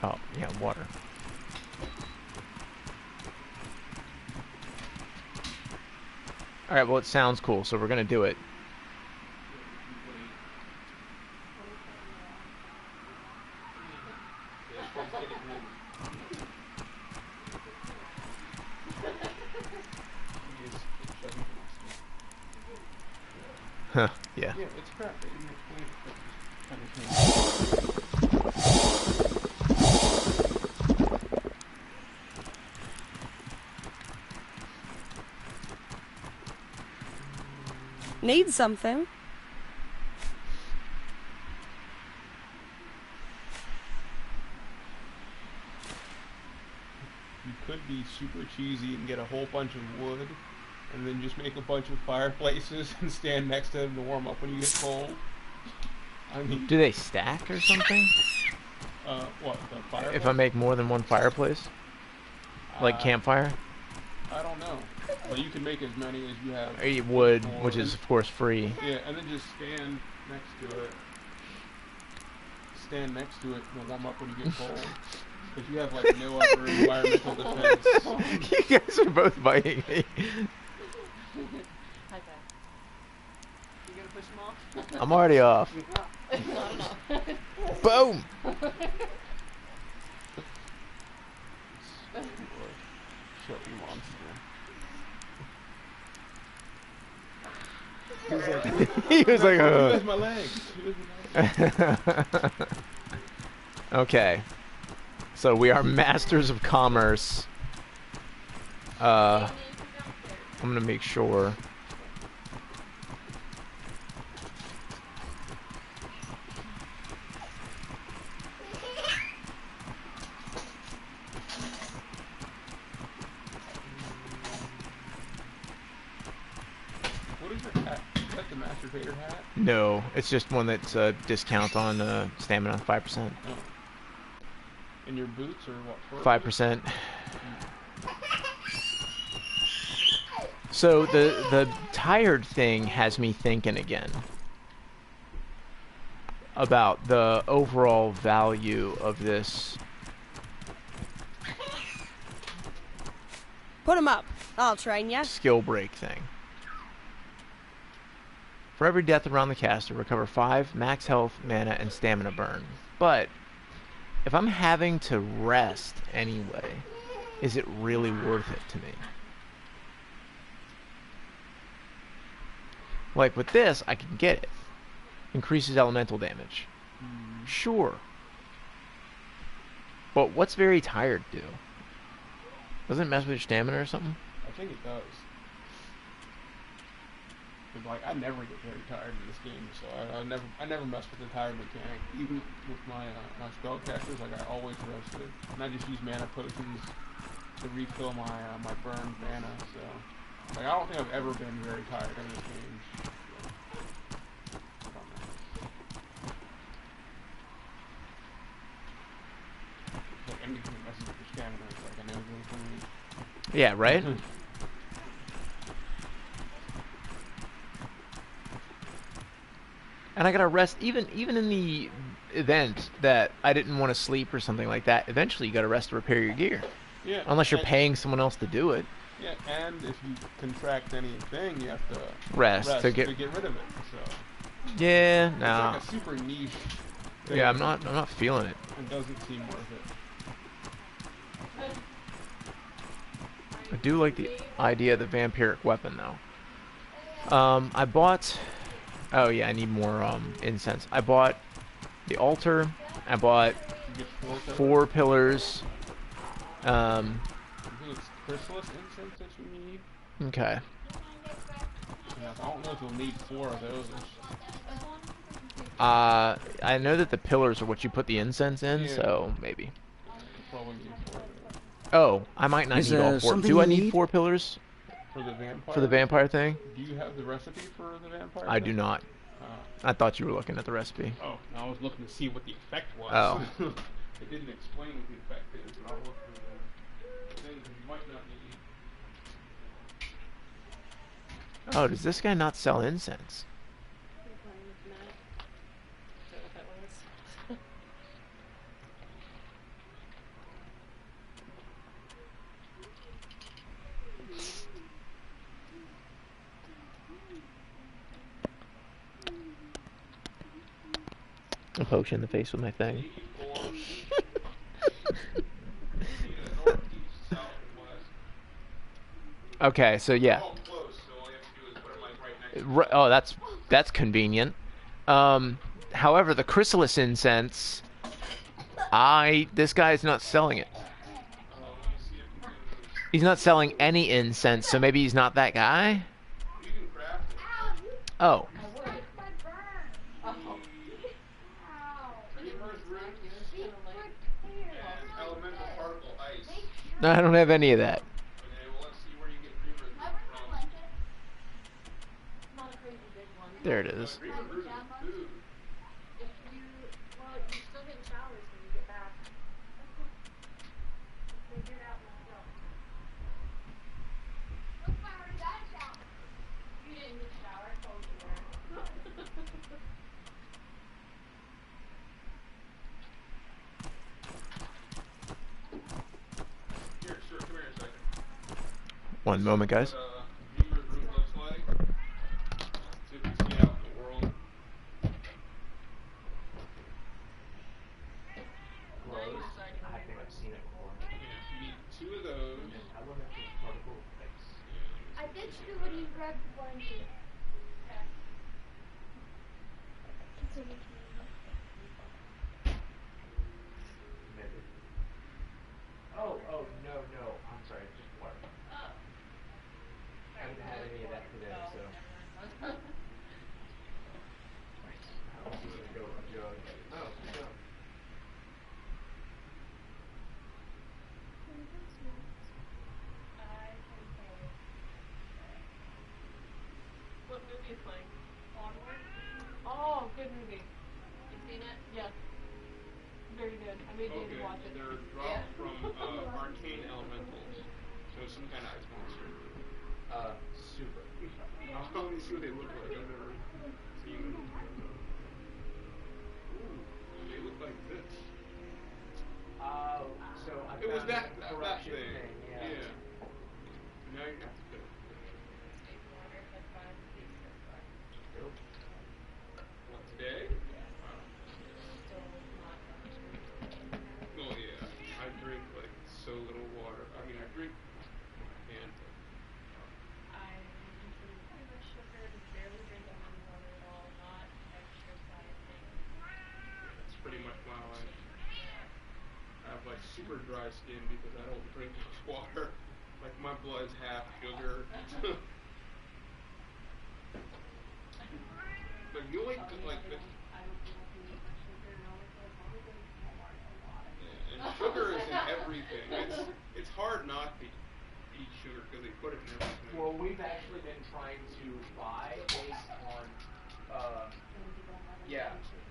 Oh, yeah, water. Alright, well, it sounds cool, so we're gonna do it. Huh, yeah. Yeah, it's crap. They didn't explain it. Kind Need something? You could be super cheesy and get a whole bunch of wood, and then just make a bunch of fireplaces and stand next to them to warm up when you get cold. I mean, Do they stack or something? what, the fireplace? If I make more than one fireplace? Like campfire? I don't know. But you can make as many as you have. Or you would, before. which is, of course, free. Yeah, and then just stand next to it. Stand next to it and warm up when you get cold. Because you have, like, no other environmental defense. You guys are both biting me. High five. You gonna push them off? I'm already off. Boom! Chubby monster. He was like, He was my legs. He was my legs. Okay. So we are masters of commerce. I'm gonna make sure. What is your hat? Is that the masturbator hat? No, it's just one that's a discount on stamina, 5%. Oh. And your boots or what? 5%. So the tired thing has me thinking again about the overall value of this. Put 'em up. I'll train ya. Skill break thing. For every death around the caster, recover 5 max health, mana, and stamina burn. But if I'm having to rest anyway, is it really worth it to me? Like with this, I can get it. Increases elemental damage. Sure. But what's very tired do? Doesn't it mess with your stamina or something? I think it does. because like I never get very tired in this game, so I never mess with the tire mechanic. Even with my my spellcasters, like I always rested, and I just use mana potions to refill my my burned mana. So like I don't think I've ever been very tired in this game. Like anything that messes with your stamina, it's like I know it's really for me. Yeah, right? And I gotta rest, even in the event that I didn't want to sleep or something like that. Eventually, you gotta rest to repair your gear. Yeah. Unless you're paying someone else to do it. Yeah, and if you contract anything, you have to Rest to get rid of it. So yeah, it's no. like a super niche thing. Yeah, I'm not feeling it. It doesn't seem worth it. I do like the idea of the vampiric weapon though. I bought. Oh yeah, I need more incense. I bought the altar. I bought 4 pillars. I think it's chrysalis incense that you need. Okay. I don't know if you'll need 4 of those. I know that the pillars are what you put the incense in, Yeah. so maybe. Probably need 4 of those. Oh, I might not Is need all 4. something Do I you need need? 4 pillars For the vampire? for the vampire thing? Do you have the recipe for the vampire I thing? do not. I thought you were looking at the recipe. Oh, I was looking to see what the effect was. Oh. It didn't explain what the effect is, but I'll look for the thing because you might not need. Oh, does this guy not sell incense? I'll poke you in the face with my thing. Okay, so yeah. Oh, that's convenient. However, the chrysalis incense, this guy's not selling it. He's not selling any incense, so maybe he's not that guy. Oh. No, I don't have any of that. There it is. One moment, guys. I think I've seen it before. You need 2 of those. I did scuba and grabbed the blanket. Oh, no. I'm sorry, just water. I haven't had any of that today, so. I was just gonna go with a jug. Oh, no. What movie is playing? Onward? Oh, good movie. You seen it? Yes. Very good. I made David watch it. They're dropped from arcane elementals. So some kind of ice monster. Super. Let me see what they look like. I've never seen them. Ooh, they look like this. So I It was found that the corruption thing. yeah. Now you have to put it. What, today? Wow. Well, yeah. I drink like so little water. I mean, I drink and I usually pretty much sugar, barely drink lemon water at all, not exercising. that's pretty much my life. I have like super dry skin because I don't drink much water. Like my blood's half sugar. But you only like the, and sugar is in everything. It's hard not to eat sugar because they put it in everything. Well, we've actually been trying to buy based on,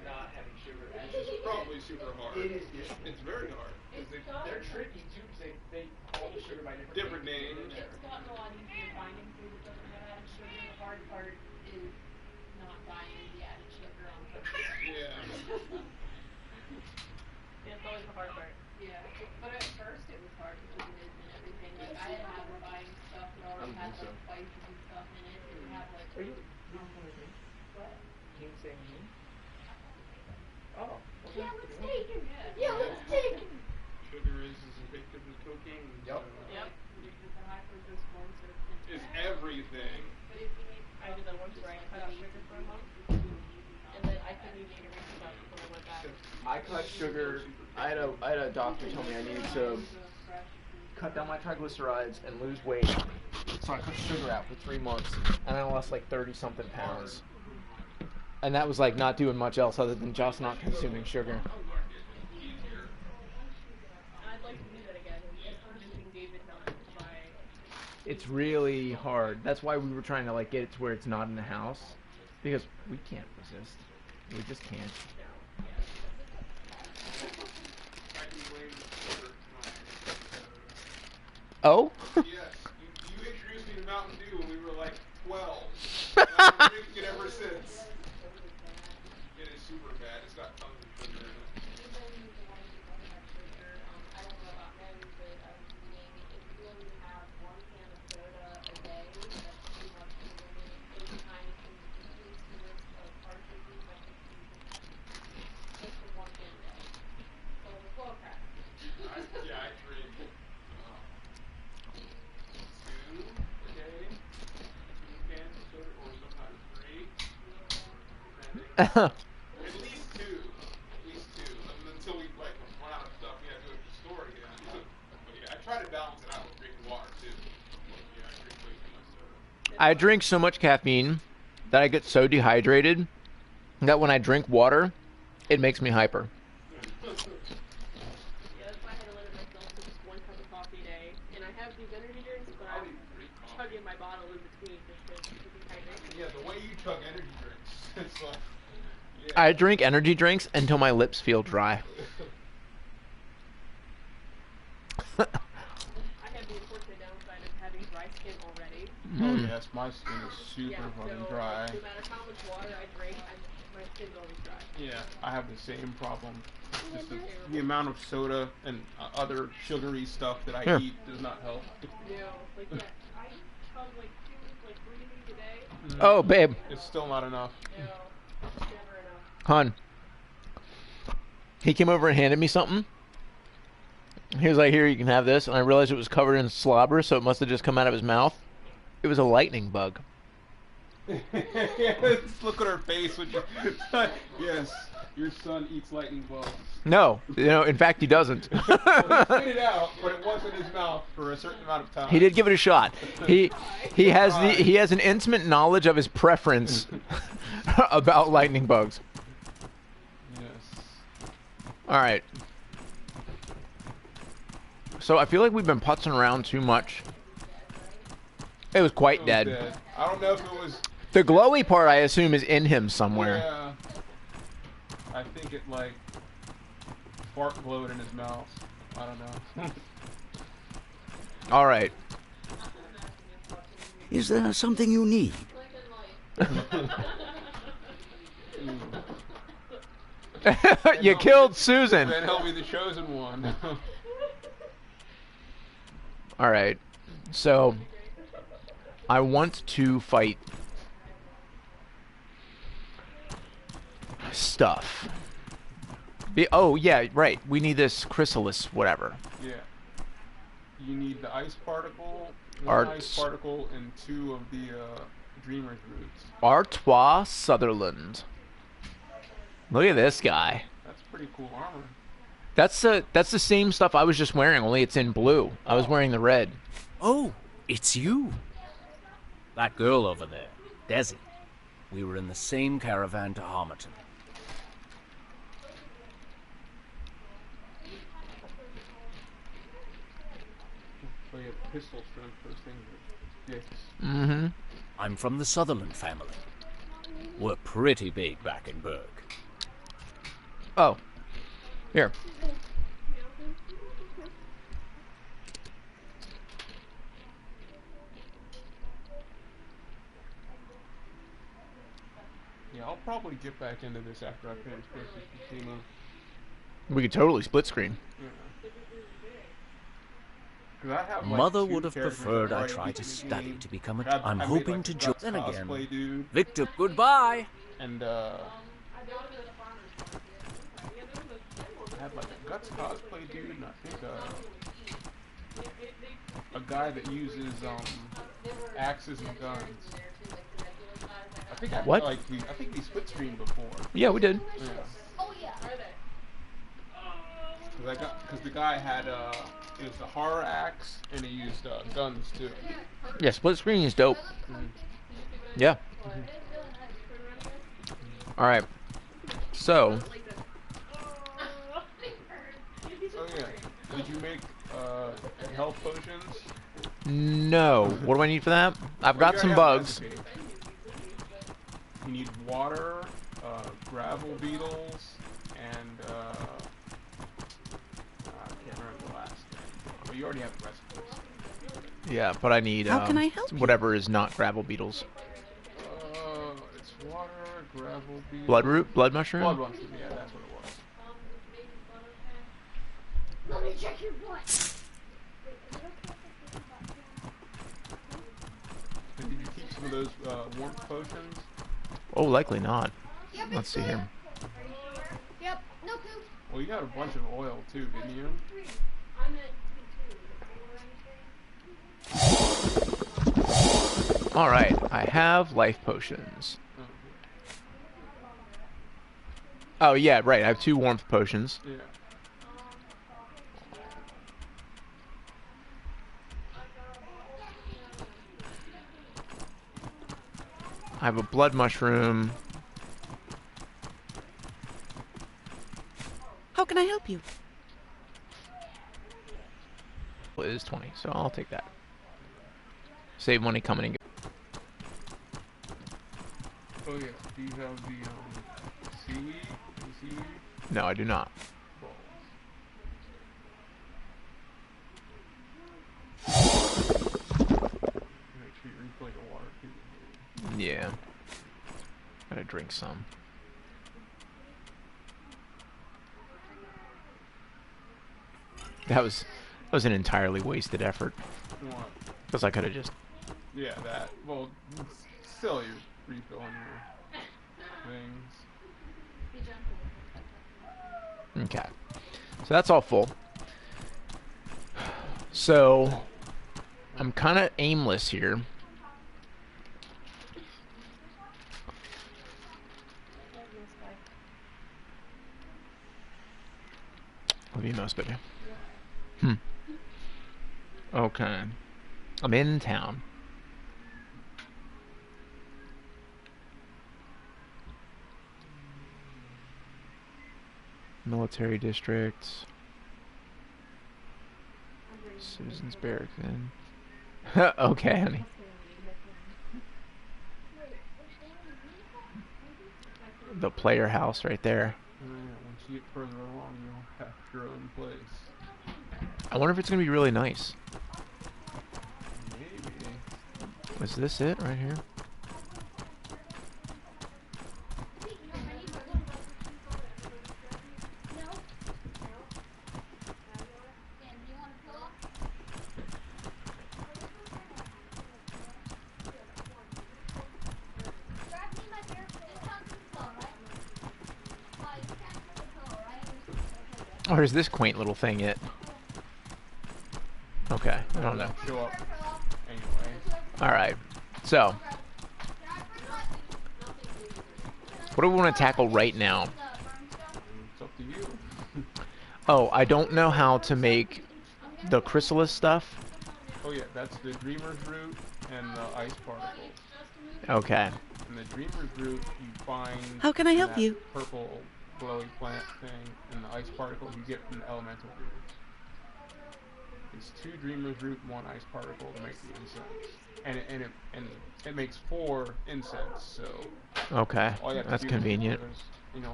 not having sugar. Which is probably super hard. It is difficult. It's very hard. They're tricky too because they call the sugar by Different names. It's gotten a lot easier finding food that doesn't have added sugar. The hard part is not buying the added sugar on purpose. Yeah. Yeah, it's always the hard part. Yeah. But at first it was hard because it is in everything. Like I had a habit of buying stuff that already had like spices and stuff in it. It would have like Are you what? King saying me? Oh. Yeah, let's take him. Yeah, let's take him. Sugar is as addictive as cocaine. Yep. Yep. Because the high fructose corn syrup Is everything. But if you need, I did that once where I cut out sugar for a month, and then I couldn't eat sugar stuff when I went back. I cut sugar. I had a doctor tell me I needed to cut down my triglycerides and lose weight. So I cut sugar out for 3 months, and I lost like 30-something pounds. And that was like not doing much else other than just not consuming sugar. I'd like to do that again. Just David not to buy. It's really hard. That's why we were trying to like get it to where it's not in the house, because we can't resist. We just can't. Oh? Yes, you introduced me to Mountain Dew when we were like 12. And I've been drinking it ever since. It is super bad. It's got tons of sugar in it. I don't know about men, but I was reading if you only have 1 can of soda a day, that's too much for women. Anytime it can decrease the risk of heart disease by 50%. Just for 1 can a day. So it's 12 crackers. I drink 2 a day, 2 cans of soda, or sometimes 3. At least 2. Until we like run out of stuff, we have to go to the store again. But yeah, I try to balance it out with drinking water too. Yeah, I drink way too much soda. I drink so much caffeine that I get so dehydrated that when I drink water, it makes me hyper. Yeah, that's why I had to limit myself to just 1 cup of coffee a day. And I have these energy drinks, but I'm chugging my bottle in between just to keep hydrated. Yeah, the way you chug energy drinks, it's like. Yeah. I drink energy drinks until my lips feel dry. I have the unfortunate downside of having dry skin already. Oh yes, my skin is super fucking so dry. no matter how much water I drink, my skin's always dry. Yeah, I have the same problem. Just the amount of soda and other sugary stuff that I eat does not help. No, like yeah, I chug like 3 of these a day. Oh, babe. It's still not enough. No, it's never enough. Hun. He came over and handed me something. He was like, here, you can have this. And I realized it was covered in slobber, so it must have just come out of his mouth. It was a lightning bug. Yes, look at her face when yes, your son eats lightning bugs. No, in fact, he doesn't. Well, he spit it out, but it was in his mouth for a certain amount of time. He did give it a shot. He has an intimate knowledge of his preference about lightning bugs. Yes. All right. So I feel like we've been putzing around too much. It was quite dead. I don't know if it was. The glowy part, I assume, is in him somewhere. Yeah. I think it like spark glowed in his mouth. I don't know. All right. Is there something you need? You killed Susan. Then he'll be the chosen one. All right. So I want to fight stuff. Oh, yeah, right. We need this chrysalis, whatever. Yeah. You need the ice particle, one Arts. ice particle, and 2 of the Dreamer's roots. Artois Sutherland. Look at this guy. That's pretty cool armor. That's the same stuff I was just wearing, only it's in blue. I was wearing the red. Oh, it's you. That girl over there, Desi. we were in the same caravan to Harmerton. So you have pistol strength, those things are dicks. Mm-hmm. I'm from the Sutherland family. We're pretty big back in Berg. Oh. Here. Yeah, I'll probably get back into this after I finish Ghost of Tsushima. We could totally split screen. Yeah. 'Cause I have, like, Mother two would have characters preferred that I already try beat to the study game. to become a... I I'm made, hoping like, to a join... Guts Then again, cosplay dude. Victor, goodbye! And, I had, like, a Guts cosplay dude, and I think, a guy that uses, axes and guns. I think What? I think we split screen before. Yeah, we did. Yeah. Oh yeah. Because the guy had it was the horror axe and he used guns too. Yeah, split screen is dope. Yeah. All right. So. Oh yeah. Did you make health potions? No. What do I need for that? I've got some bugs. You need water, gravel beetles, and I can't remember the last thing. But you already have the recipes. Yeah, but I need How can I help you? whatever is not gravel beetles. It's water, gravel beetles. Bloodroot? Blood mushroom? Blood mushroom, yeah, that's what it was. Let me check your butt. And did you keep some of those warmth potions? Oh, likely not. Yep, Let's see here. Yep, no poop. Well, you got a bunch of oil too, didn't you? Alright, I have life potions. Oh, yeah, right. I have 2 warmth potions. Yeah. I have a blood mushroom. How can I help you? It is 20, so I'll take that. Save money coming and Oh yeah. Do you have the seaweed? The seaweed? No, I do not. Balls. Make sure you refill your water too. Yeah. Gotta drink some. That was an entirely wasted effort. What? Because I could have just... Yeah, that. Well, still you're refilling your things. Okay. So that's all full. So I'm kind of aimless here. What do you most better? Okay. I'm in town. Military districts. Citizens Barracks in. Okay, honey. The player house right there. Yeah, once you get further along, you'll have your own place. I wonder if it's gonna be really nice. Maybe. Is this it right here? Or is this quaint little thing it? Okay, I don't know. Show up anyway. Alright, so. What do we want to tackle right now? It's up to you. Oh, I don't know how to make the chrysalis stuff. Oh yeah, that's the Dreamer's Root, and the ice particles. Okay. In the Dreamer's root, you find How can I help that you? purple glowy plant thing, and the ice particles you get from the elemental roots. It's 2 Dreamer's root, 1 ice particle to make the incense, and it makes 4 incense. So Okay. all you have That's to do convenient. is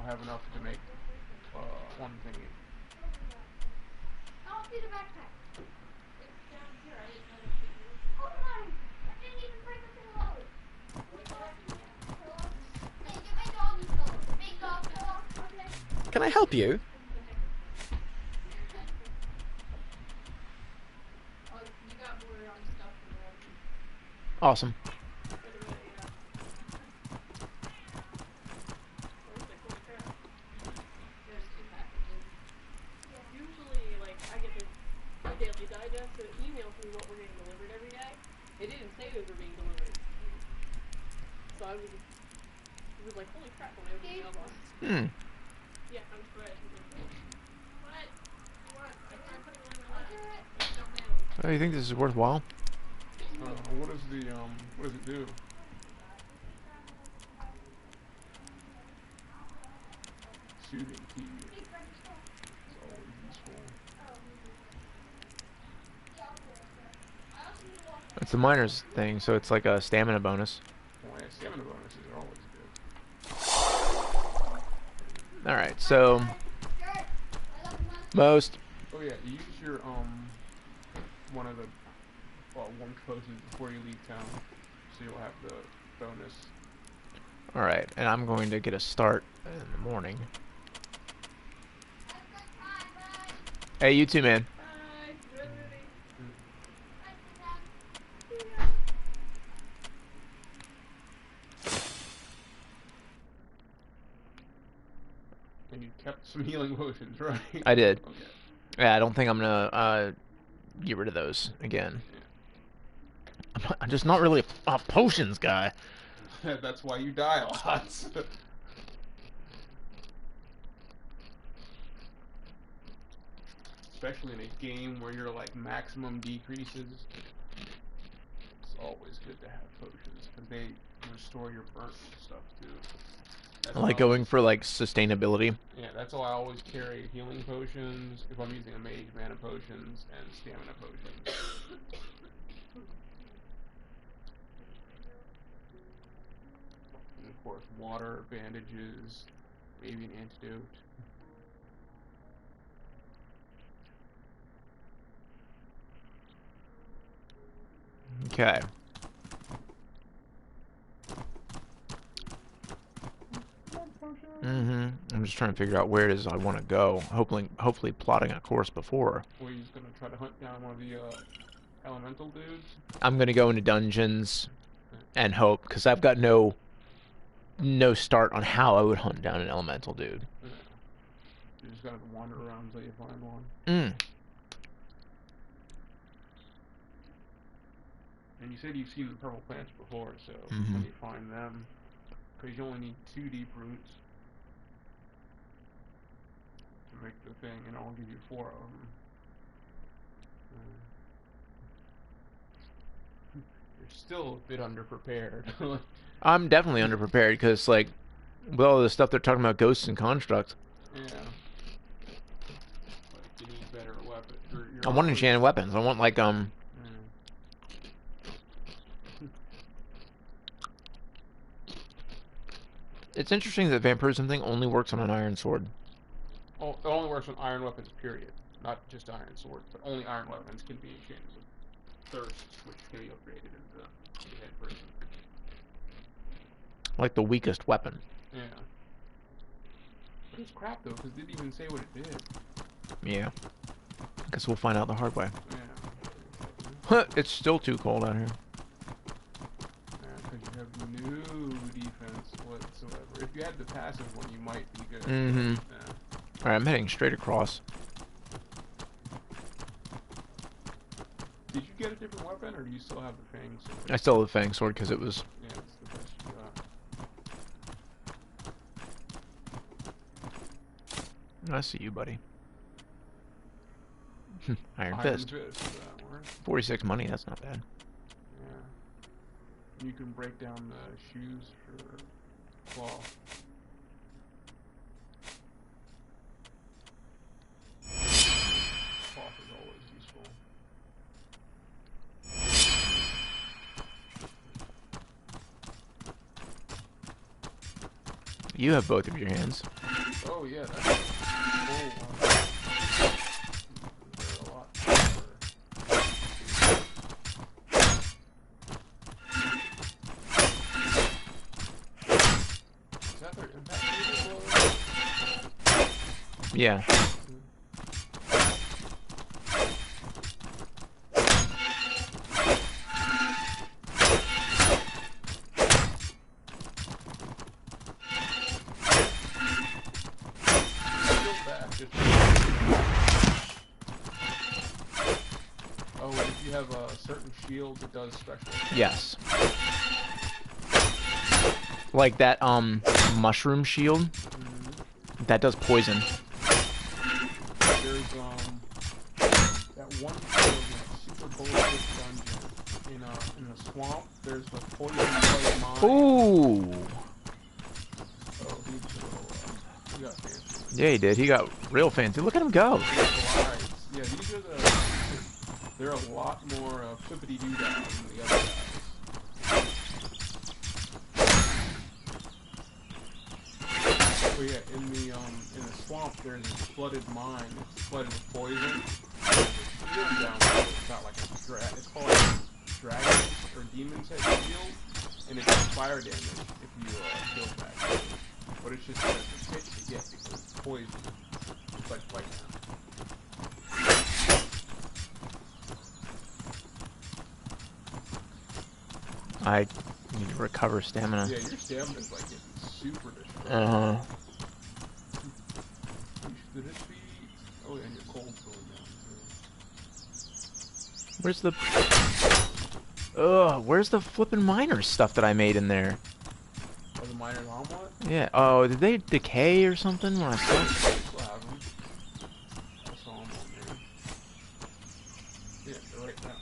have enough to make one thingy. I'll see the backpack. It's down here. I didn't notice it. Oh, come on. I didn't even break the pillow. Hey, get my doggy pillow. Big dog pillow. Okay. Can I help you? Oh, you got more stuff from the one. Awesome. There's 2 packages. Usually, like, I get the Daily Digest, so it emails me what we're getting delivered every day. It didn't say those were being delivered. So it was like, holy crap, when I opened the mailbox. Hmm. Yeah, I'm surprised. What? What? I tried putting one in the Oh, you think this is worthwhile? What does it do? Soothing tea. It's always useful. It's the miner's thing, so it's like a stamina bonus. Oh yeah, stamina bonuses are always good. Alright, so most Oh yeah, use your one of the warm potions before you leave town, so you'll have the bonus. Alright, and I'm going to get a start in the morning. Hey, you too, man. And you kept some healing potions, right? I did. Okay. Yeah, I don't think I'm gonna get rid of those again. Yeah. I'm just not really a potions guy. That's why you die a lot. Especially in a game where you're like maximum decreases. It's always good to have potions because they restore your burnt and stuff too. That's I like going for like sustainability. Yeah, that's why I always carry healing potions if I'm using a mage, mana potions, and stamina potions. And of course, water, bandages, maybe an antidote. Okay. I'm just trying to figure out where it is I want to go. Hopefully plotting a course before. Or you're just gonna try to hunt down one of the elemental dudes. I'm gonna go into dungeons and hope, because I've got no start on how I would hunt down an elemental dude. Yeah. You just gotta wander around until you find one. And you said you've seen the purple plants before, so when you find them, because you only need 2 deep roots to make the thing, and I'll give you 4 of them. You're still a bit underprepared. I'm definitely underprepared, because like with all the stuff they're talking about, ghosts and constructs. Yeah. Like you need better weapons. I want enchanted weapons. I want like It's interesting that vampirism thing only works on an iron sword. Oh, it only works on iron weapons, period. Not just iron swords, but only iron weapons can be enchanted with thirst, which can be upgraded into the head person. Like the weakest weapon. Yeah. But it's crap though, because it didn't even say what it did. Yeah. Guess we'll find out the hard way. Yeah. It's still too cold out here. Yeah, because you have no defense whatsoever. If you had the passive one, you might be good. Yeah. Alright, I'm heading straight across. Did you get a different weapon, or do you still have the Fang sword? I still have the Fang sword because it was... Yeah, it's the best you got. I see you, buddy. Iron Iron Fist. Fist, that works. 46 money, that's not bad. Yeah. You can break down the shoes for cloth. Cloth is always useful. You have both of your hands. Oh yeah, that's a cool one. They're a lot cheaper. Is that their impact meter? Yeah. Oh, and if you have certain shields, it does special. Yes. Like that mushroom shield. That does poison. There's that one shield in a super bulletproof dungeon in a swamp. There's the poison plate mine. Ooh. Oh, he's a little, he got fancy. Yeah, he did. He got real fancy. Look at him go. Yeah, these are they're a lot more flippity-doo-dah than the other guys. Oh yeah, in the swamp there's this flooded mine. It's flooded with poison. There's a shield down there. It's got like it's called like dragon or demon type shield, and it does fire damage if you kill that. But it's just a pitch to get because it's poison. It's like that. I need to recover stamina. Yeah, your stamina's like getting super destroyed. Uh-huh. Should this be... Oh yeah, and your cold's going down too. Where's the... where's the flippin' miners stuff that I made in there? Oh, the miner's omelet? Yeah. Oh, did they decay or something when I saw? I still have them. I saw them on there. Yeah, they're right there.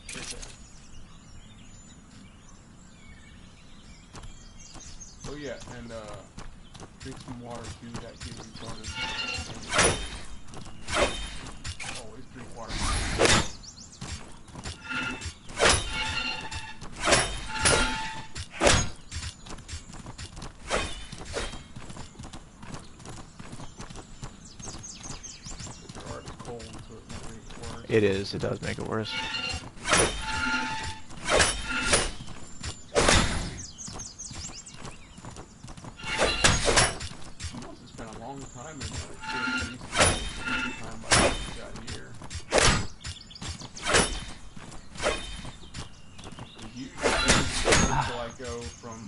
Oh yeah, and drink some water too. That gives you bonus. Always drink water. They're already cold, so it might make it worse. It is. It does make it worse. Time in time I got here. Until I go from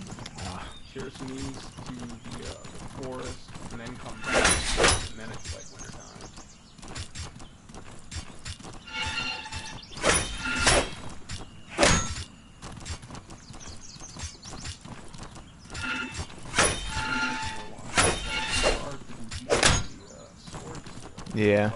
Chersonese to the forest and then come back, and then it's like winter time. Yeah.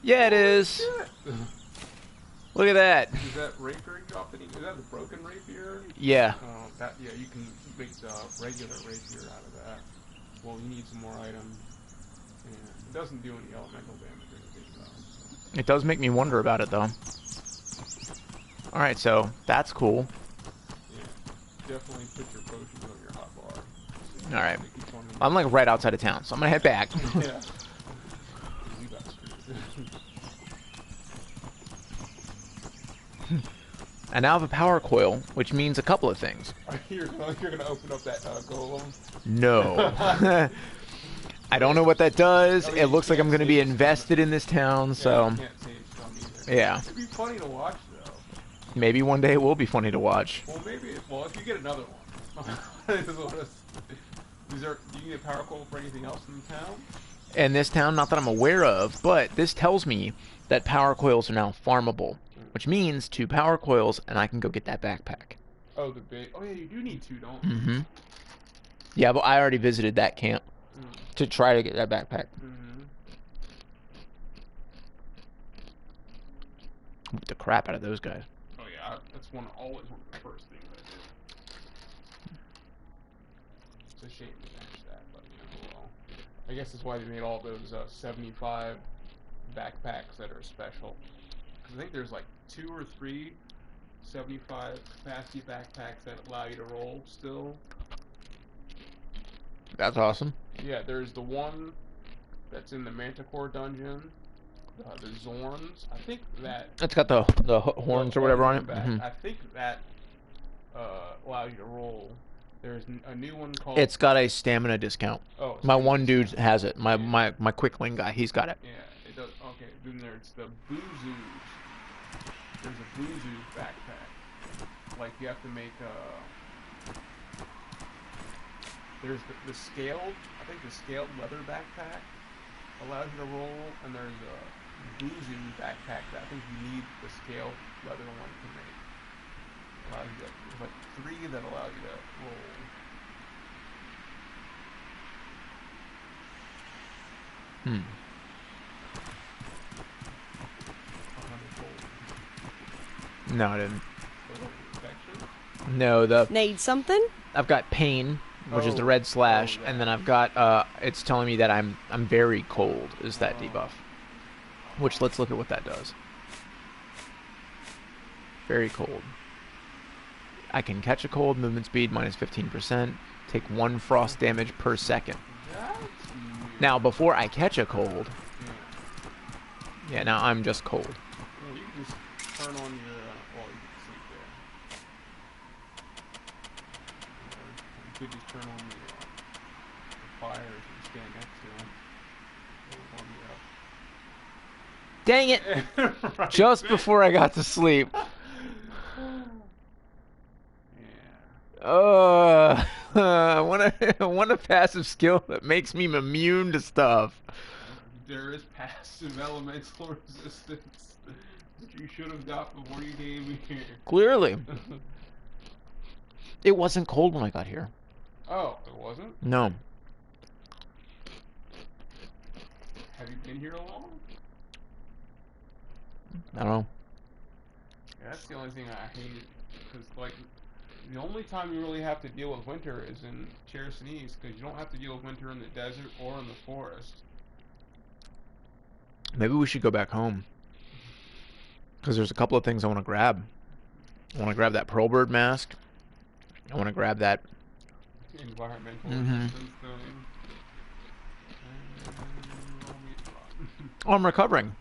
Yeah, it is. Look at that. Is that rapier drop? Is that the broken rapier? Yeah. Yeah, you can make the regular rapier out of that. Well, you need some more items. And it doesn't do any elemental damage or anything though. So. It does make me wonder about it though. All right, so that's cool. Yeah, definitely put your potions on your hot bar. All right. I'm like right outside of town, so I'm gonna head back. Yeah. You got screwed. I now have a power coil, which means a couple of things. You're gonna open up that golem. No. I don't know what that does. Oh, It looks like I'm going to be invested in this town, so... You can't save scum either. Yeah. It'd be funny to watch, though. Maybe one day it will be funny to watch. Well, maybe... Well, if you get another one. Do you get power coil for anything else in the town? In this town, not that I'm aware of, but this tells me that power coils are now farmable. Which means 2 power coils, and I can go get that backpack. Oh, the big... Oh, yeah, you do need 2, don't you? Mm-hmm. Yeah, but I already visited that camp. To try to get that backpack. Whip the crap out of those guys. Oh yeah, that's always one of the first things I do. It's a shame to finish that, but well. I guess that's why they made all those 75 backpacks that are special. Because I think there's like 2 or 3 75 capacity backpacks that allow you to roll still. That's awesome. Yeah, there's the one that's in the Manticore dungeon, the Zorns. I think that... It's got the horns or whatever on it. Mm-hmm. I think that allows you to roll. There's a new one called... It's got a stamina discount. Oh, my one dude has it. My quickling guy, he's got it. Yeah, it does. Okay, then there's the Boozoos. There's a Boozoo backpack. Like, you have to make there's the scaled, I think the scaled leather backpack allows you to roll, and there's a Boozoo backpack that I think you need the scaled leather one to make. Allows you to, there's like 3 that allow you to roll. No, I didn't. No, Need something? I've got pain, which is the red slash, and then I've got it's telling me that I'm very cold is that debuff. Which let's look at what that does. Very cold. I can catch a cold, movement speed minus 15%, take 1 frost damage per second. Now before I catch a cold, yeah, now I'm just cold. Yeah, you can just turn on your well, you can sleep there. You could just turn on the fires and stand next to them. Dang it! Right Just there. before I got to sleep. I want a passive skill that makes me immune to stuff. There is passive elemental resistance that you should have got before you came here. Clearly. It wasn't cold when I got here. Oh, it wasn't? No. Have you been here long? I don't know. Yeah, that's the only thing I hated. Because, like, the only time you really have to deal with winter is in Chersonese, because you don't have to deal with winter in the desert or in the forest. Maybe we should go back home. Because there's a couple of things I want to grab. I want to grab that Pearlbird mask. I want to grab that... environmental resistance thing. Oh, I'm recovering.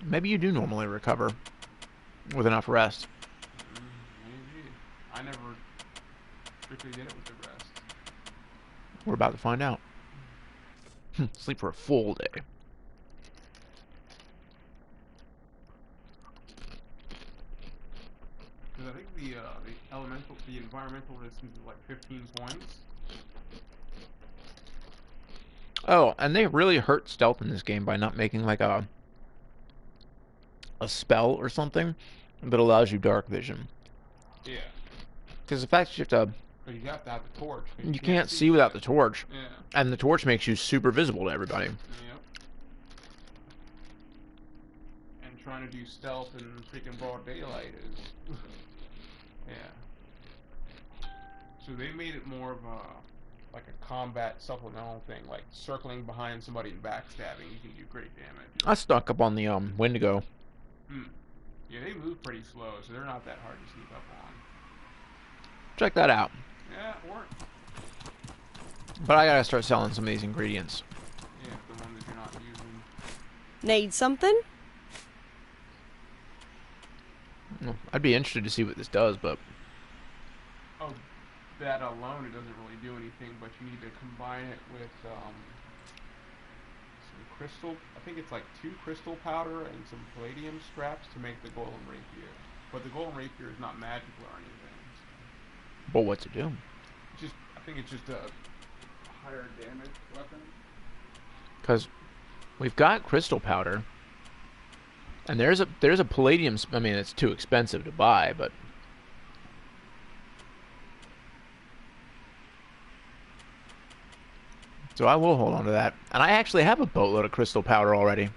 Maybe you do normally recover with enough rest. Maybe. I never strictly did it with the rest. We're about to find out. Sleep for a full day. Because I think the environmental resistance is like 15 points. Oh, and they really hurt stealth in this game by not making like a spell or something that allows you dark vision. Yeah. Because the fact you have to... But you have to have the torch. You can't see without the torch. Yeah. And the torch makes you super visible to everybody. Yep. And trying to do stealth in freaking broad daylight is... yeah. So they made it more of like a combat supplemental thing, like circling behind somebody and backstabbing. You can do great damage. I stuck up on the Wendigo. Yeah, they move pretty slow, so they're not that hard to sneak up on. Check that out. Yeah, it worked. But I gotta start selling some of these ingredients. Yeah, the one that you're not using. Need something? Well, I'd be interested to see what this does, but Oh, that alone, it doesn't really do anything, but you need to combine it with some crystal. I think it's like 2 crystal powder and some palladium scraps to make the golden rapier. But the golden rapier is not magical or anything. but what's it do? Just, I think it's just a higher damage weapon. Because we've got crystal powder, and there's a palladium. I mean, it's too expensive to buy, but so I will hold on to that. And I actually have a boatload of crystal powder already.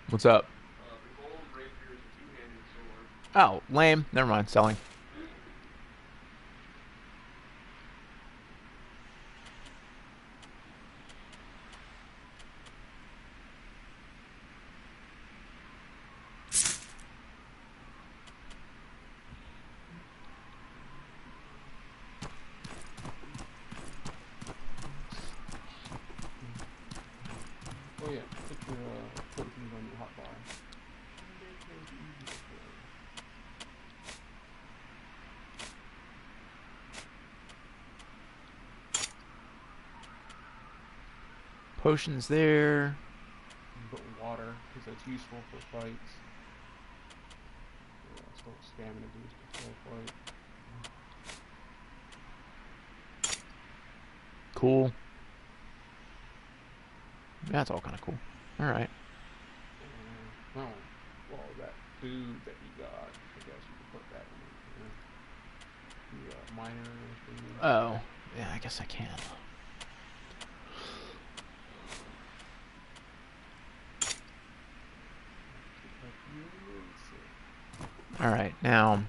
What's up? The golden rapier is a 2-handed sword. Oh, lame. Never mind. Selling. Oh yeah, put your proteins on your hotbar. Potions there. Put water, because that's useful for fights. Yeah, it's a little stamina boost before a fight. Cool. That's all kind of cool. All right. Oh, well, that food that you got, I guess you could put that in the miner thing. Oh, yeah. I guess I can. All right. Now, I'm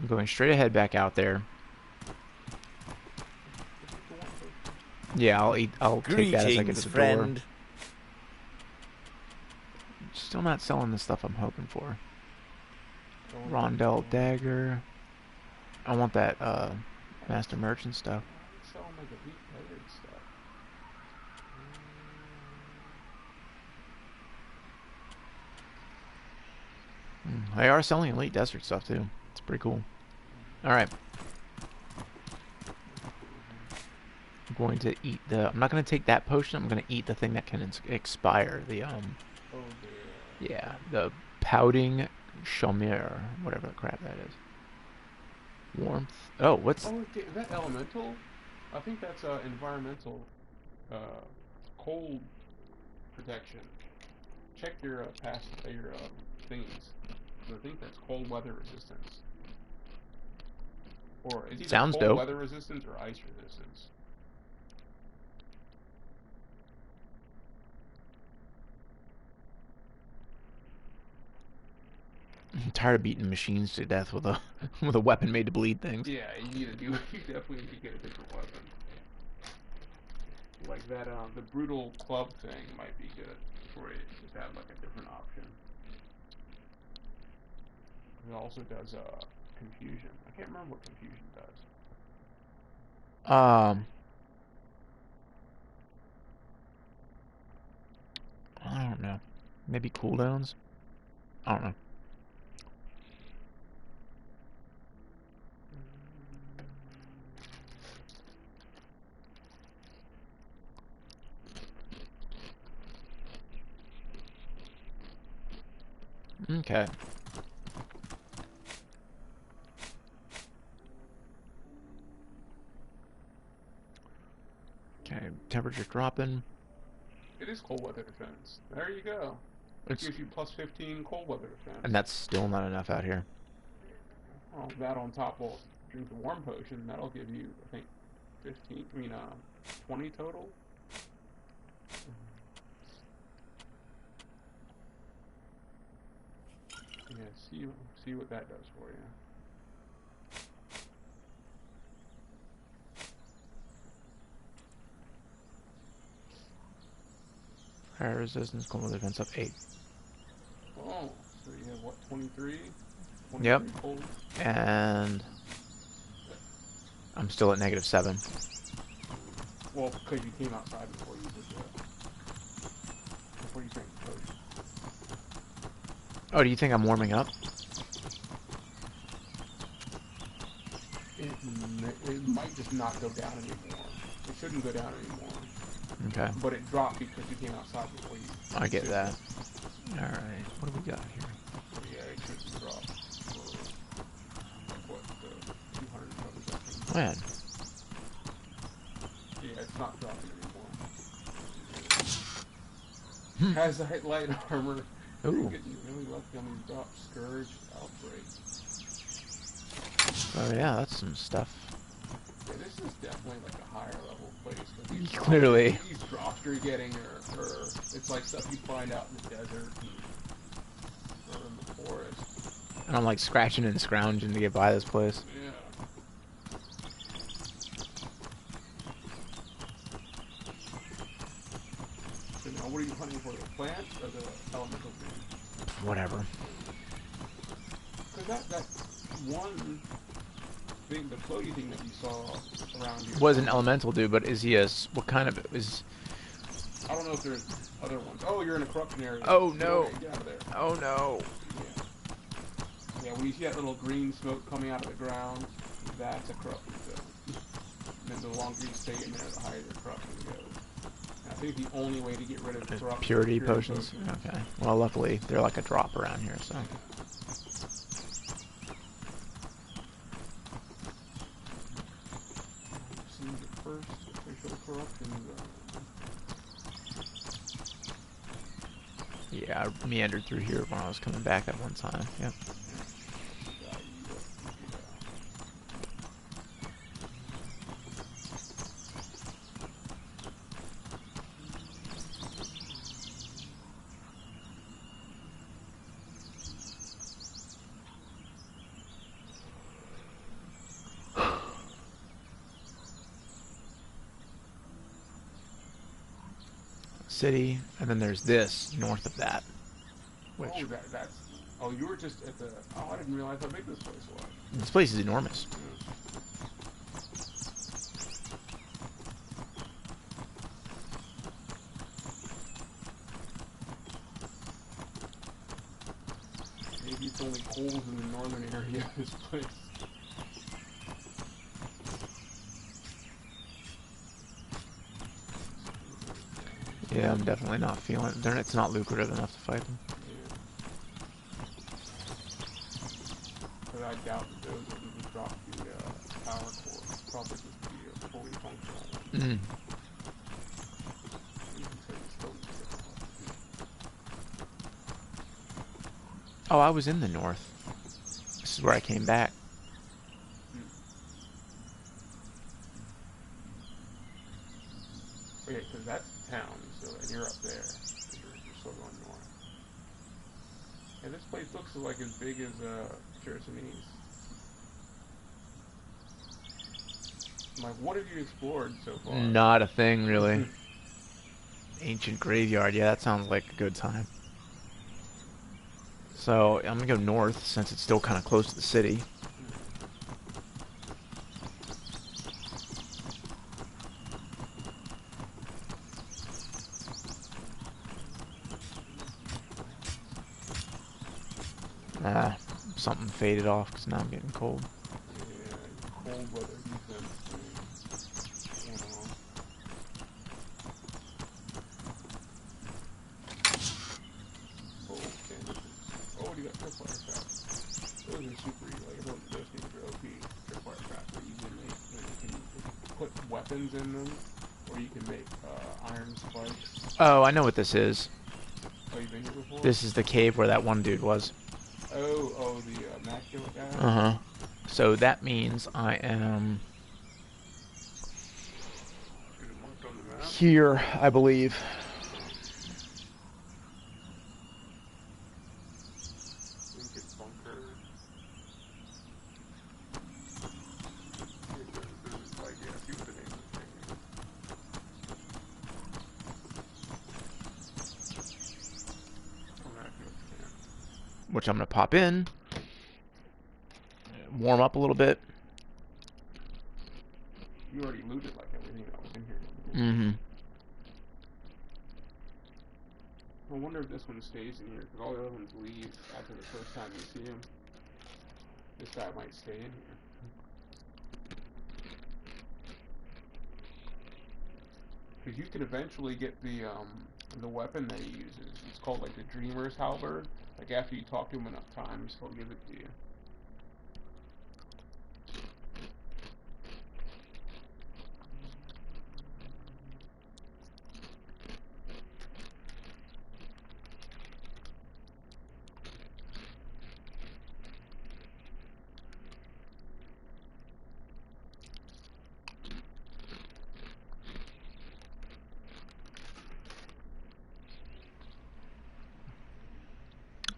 going straight ahead back out there. Yeah, I'll eat. I'll take that as I get to the friend. door. Still not selling the stuff I'm hoping for. Rondell dagger. I want that master merchant stuff. Selling like elite layered stuff. They are selling elite desert stuff too. It's pretty cool. All right. I'm going to eat the. I'm not going to take that potion. I'm going to eat the thing that can expire. The yeah, the pouting chamere, whatever the crap that is. Warmth. Oh, what's? Oh, is that elemental? I think that's environmental cold protection. Check your past your thingies. I think that's cold weather resistance. Or it's either Sounds cold dope. weather resistance or ice resistance. I'm tired of beating machines to death with a with a weapon made to bleed things. Yeah, you need to do. You definitely need to get a different weapon. Like that, the brutal club thing might be good for it. Just have like a different option. It also does confusion. I can't remember what confusion does. I don't know. Maybe cooldowns? I don't know. Okay. Okay, temperature's dropping. It is cold weather defense. There you go. It gives you plus 15 cold weather defense. And that's still not enough out here. Oh, that on top will drink the warm potion. That'll give you, I think, 20 total. Yeah, see what that does for you. Fire resistance, cold defense up 8. Oh, so you have what, 23? Yep. Cold? And I'm still at -7. Well, because you came outside before you did that. Before you drank the potion. Oh, do you think I'm warming up? It might just not go down anymore. It shouldn't go down anymore. Okay. But it dropped because you came outside before you... I get that. Alright, what do we got here? Yeah, it should drop for, what, 200 something. Man. Yeah, it's not dropping anymore. Has that light armor. Ooh. You're getting really lucky on these drops. Scourge, Outbreak. Oh yeah, that's some stuff. Yeah, this is definitely like a higher level place. Clearly. These drops you're getting are it's like stuff you find out in the desert or in the forest. And I'm like scratching and scrounging to get by this place. Yeah. So now what are you hunting for? The plants or the elemental things? Whatever. Because that one thing, the floaty thing that you saw around here... Was an elemental dude, but is he a... What kind of... Is... I don't know if there's other ones. Oh, you're in a corruption area. Oh, no. Get out of there. Oh, no. Yeah. Yeah, when you see that little green smoke coming out of the ground, that's a corruption zone. And then the longer you stay in there, the higher the corruption goes. And I think the only way to get rid of the corruption... Purity potions. Okay. Well, luckily, they're like a drop around here, so... First official corruption zone. Yeah, I meandered through here when I was coming back at one time. Yep. City, and then there's this north of that. Which Oh, you were just at the... Oh, I didn't realize how big this place was. This place is enormous. Maybe it's only holes in the northern area of this place. Yeah, I'm definitely not feeling it. It's not lucrative enough to fight them. But I doubt that those would even drop the power core. Probably just be a fully functional one. Oh, I was in the north. This is where I came back. Okay, because that's town, so and you're up there. You're still going north. And this place looks like as big as Chersonese. Like, what have you explored so far? Not a thing, really. Ancient graveyard. Yeah, that sounds like a good time. So, I'm going to go north, since it's still kind of close to the city. Something faded off, because now I'm getting cold. Yeah, cold weather defense. Oh, you got tripwire traps. Those are super easy. Like, those things are OP. Tripwire traps are easy to make. You can put weapons in them, or you can make iron spikes. Oh, I know what this is. Oh, you've been here before? This is the cave where that one dude was. Oh, the immaculate guy? Uh-huh. So that means I am... here, I believe. which I'm going to pop in, warm up a little bit. You already looted like everything that was in here. Mm-hmm. I wonder if this one stays in here, because all the other ones leave after the first time you see him. This guy might stay in here. Because you can eventually get the weapon that he uses. It's called like the Dreamer's Halberd. Like after you talk to him enough times, he'll give it to you.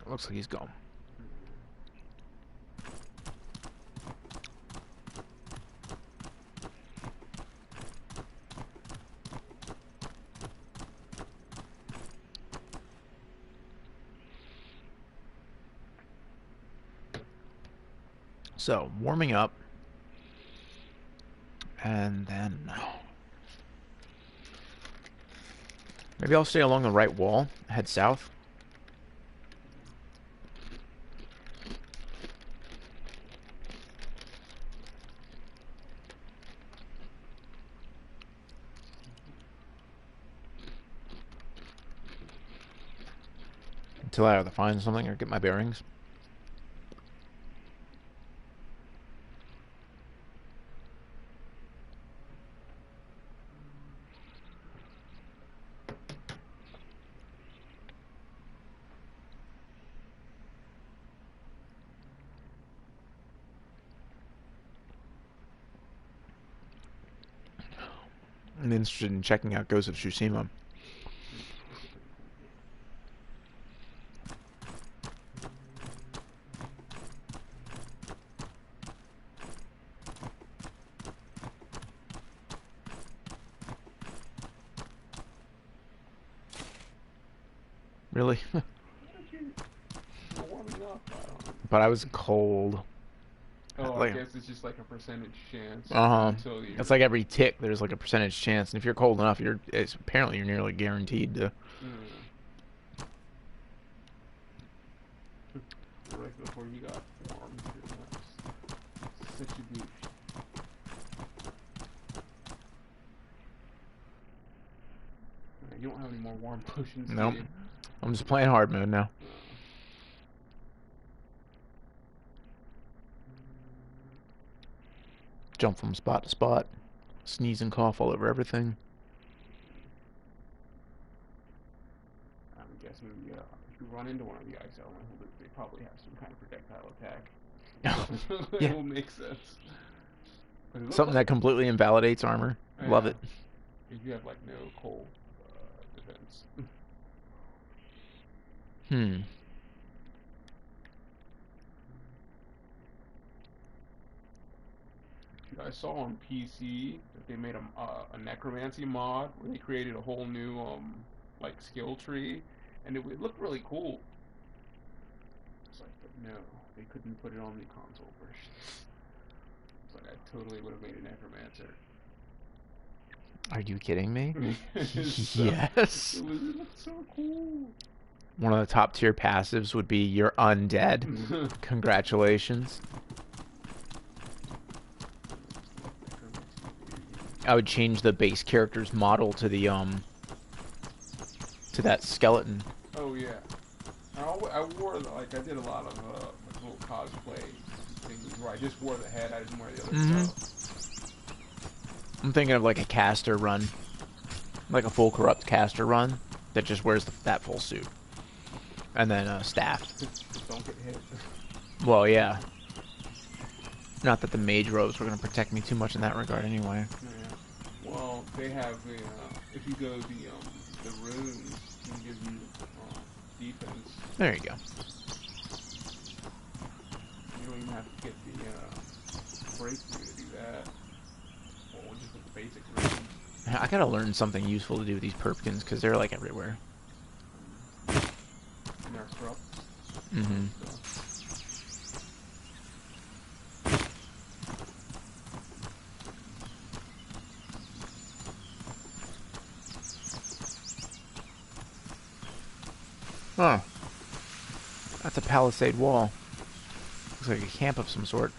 Looks like he's gone. So, warming up. And then... maybe I'll stay along the right wall, head south. Until I either find something or get my bearings. I'm interested in checking out Ghost of Tsushima. Really? But I was cold. Oh, Like, I guess it's just like a percentage chance. until it's like every tick, there's like a percentage chance, and if you're cold enough, apparently you're nearly guaranteed to. Right before you got warm. Such a beach. You don't have any more warm potions. Nope. I'm just playing hard mode now. Jump from spot to spot. Sneeze and cough all over everything. I'm guessing if you run into one of the ice elements, they probably have some kind of projectile attack. Yeah. It will make sense. Something that completely invalidates armor. Love it. If you have like no cold defense. I saw on PC that they made a necromancy mod where they created a whole new like skill tree, and it looked really cool. It's like, but no, they couldn't put it on the console version. It's like I totally would have made a necromancer. Are you kidding me? Yes. It looked so cool. One of the top tier passives would be you're undead. Congratulations. I would change the base character's model to the to that skeleton. Oh yeah, I wore I did a lot of little cosplay things where I just wore the head. I didn't wear the other stuff. I'm thinking of like a caster run, like a full corrupt caster run that just wears that full suit, and then staff. Just don't get hit. Well, yeah. Not that the mage robes were going to protect me too much in that regard, anyway. Yeah. Well, they have the if you go the runes, can give you defense. There you go. You don't even have to get the breakthrough to do that. Well, just with the basic runes. I gotta learn something useful to do with these perpkins because they're like everywhere. And they're corrupt. Mm-hmm. Huh. That's a palisade wall. Looks like a camp of some sort.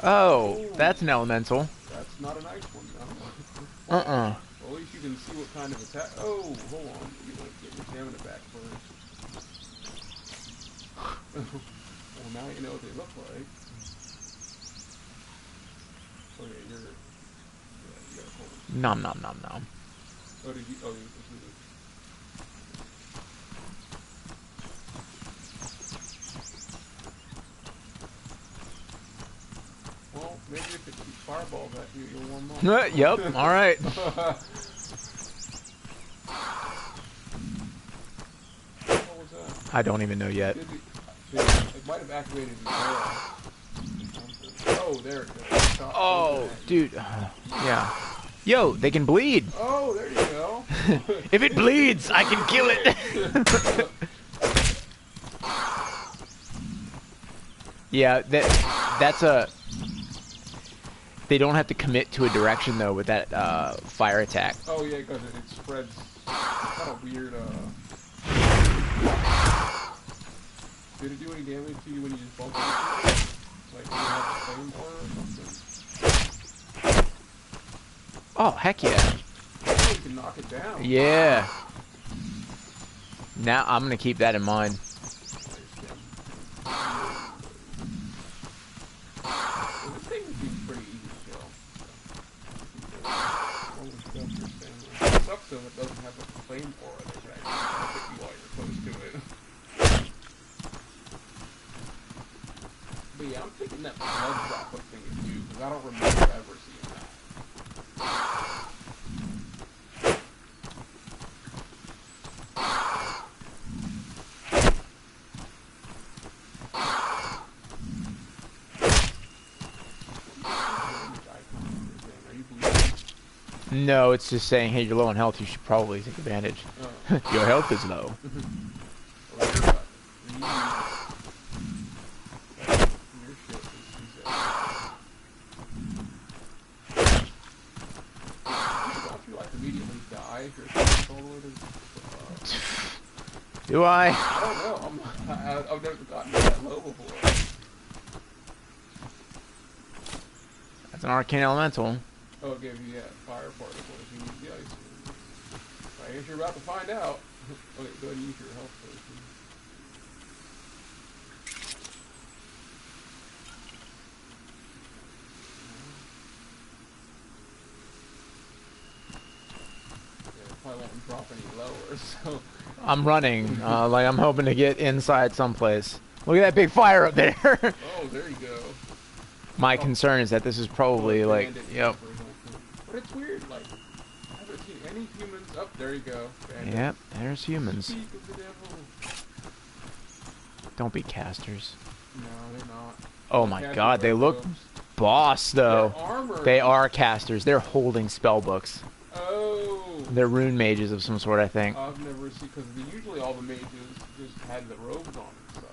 Oh, that's an elemental. That's not a nice one, no. Uh-uh. Well, at least you can see what kind of attack. Oh, hold on. You want to get your stamina back first. Well, now you know what they look like. Okay, you got a cold. Nom nom nom nom. Oh, did you? Oh, you completed. Well, maybe if it keeps fireballs at you, you'll warm up. Yep. All right. What was that? I don't even know yet. It might have activated the Oh, there it goes. Stop Oh, dude. Yeah. Yo, they can bleed. Oh, there you go. If it bleeds, I can kill it. Yeah, that's a... They don't have to commit to a direction, though, with that fire attack. Oh, yeah, because it spreads. It's kind of weird. Did it do any damage to you when you just bumped into it? Like, do you have a flame or something? Oh, heck yeah. Oh, you can knock it down. Yeah. Now, I'm going to keep that in mind. Well, this thing would be pretty easy to kill. It sucks though, it doesn't have a flame aura that can actually hit you while you're close to it. But yeah, I'm thinking that blood droplet thing is new, because I don't remember ever seeing that. Are you bleeding? No, it's just saying, hey, you're low on health, you should probably take advantage. Oh. Your health is low. Do I? I don't know. I've never gotten that low before. That's an arcane elemental. Oh, it gave you fire particles. You need the ice. I guess you're about to find out. Okay, go ahead and use your health potion. Yeah, probably won't drop any lower, so... I'm running, like I'm hoping to get inside someplace. Look at that big fire up there. Oh, there you go. My concern is that this is probably like, yep. But it's weird, like, I haven't seen any humans. Oh, there you go. Bandit. Yep, there's humans. Speak of the devil. Don't be casters. No, they're not. Oh my god, they look boss though. Their armor. They are casters. They're holding spell books. Oh. They're rune mages of some sort, I think. I've never seen, because usually all the mages just had the robes on and stuff.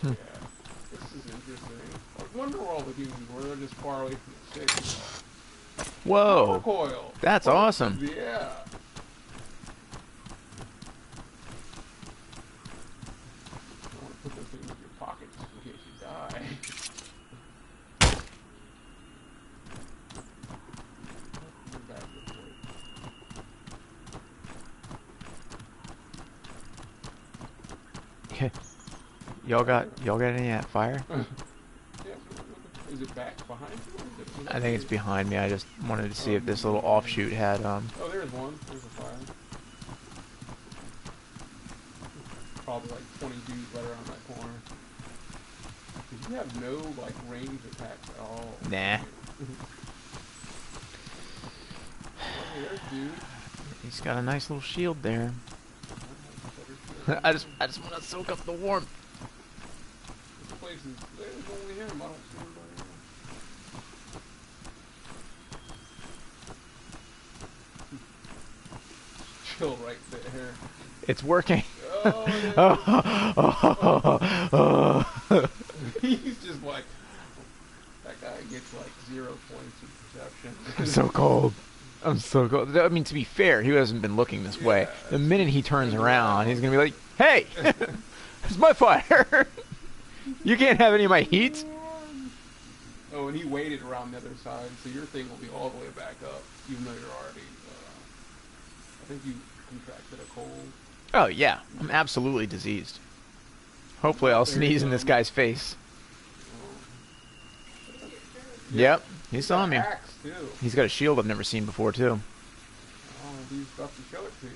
Yeah. Oh yeah. This is interesting. I wonder where all the humans were. They're just far away from the city. Whoa. Coil. That's awesome. Yeah. I want to put those things in your pocket just in case you die. Y'all got any fire? Is it back behind you? Or is it I think it's behind me. I just wanted to see if this little offshoot had Oh, there's one. There's a fire. Probably like 20 dudes right around that corner. Cause you have no like range attacks at all. Nah. Oh, there's dude. He's got a nice little shield there. I just want to soak up the warmth. This place is, there's only him. I don't see anybody else. kill right there. It's working. Oh, he's just like, that guy gets like 0 points of perception. I'm so cold. I'm so cold. I mean, to be fair, he hasn't been looking this way. The minute he turns around, he's gonna be like, "Hey, it's my fire. You can't have any of my heat." Oh, and he waited around the other side, so your thing will be all the way back up, even though you're already. I think you contracted a cold. Oh yeah, I'm absolutely diseased. Hopefully, I'll sneeze in this guy's face. Yep, he saw me. Axe, too. He's got a shield I've never seen before too. Oh, he's about to show it to you.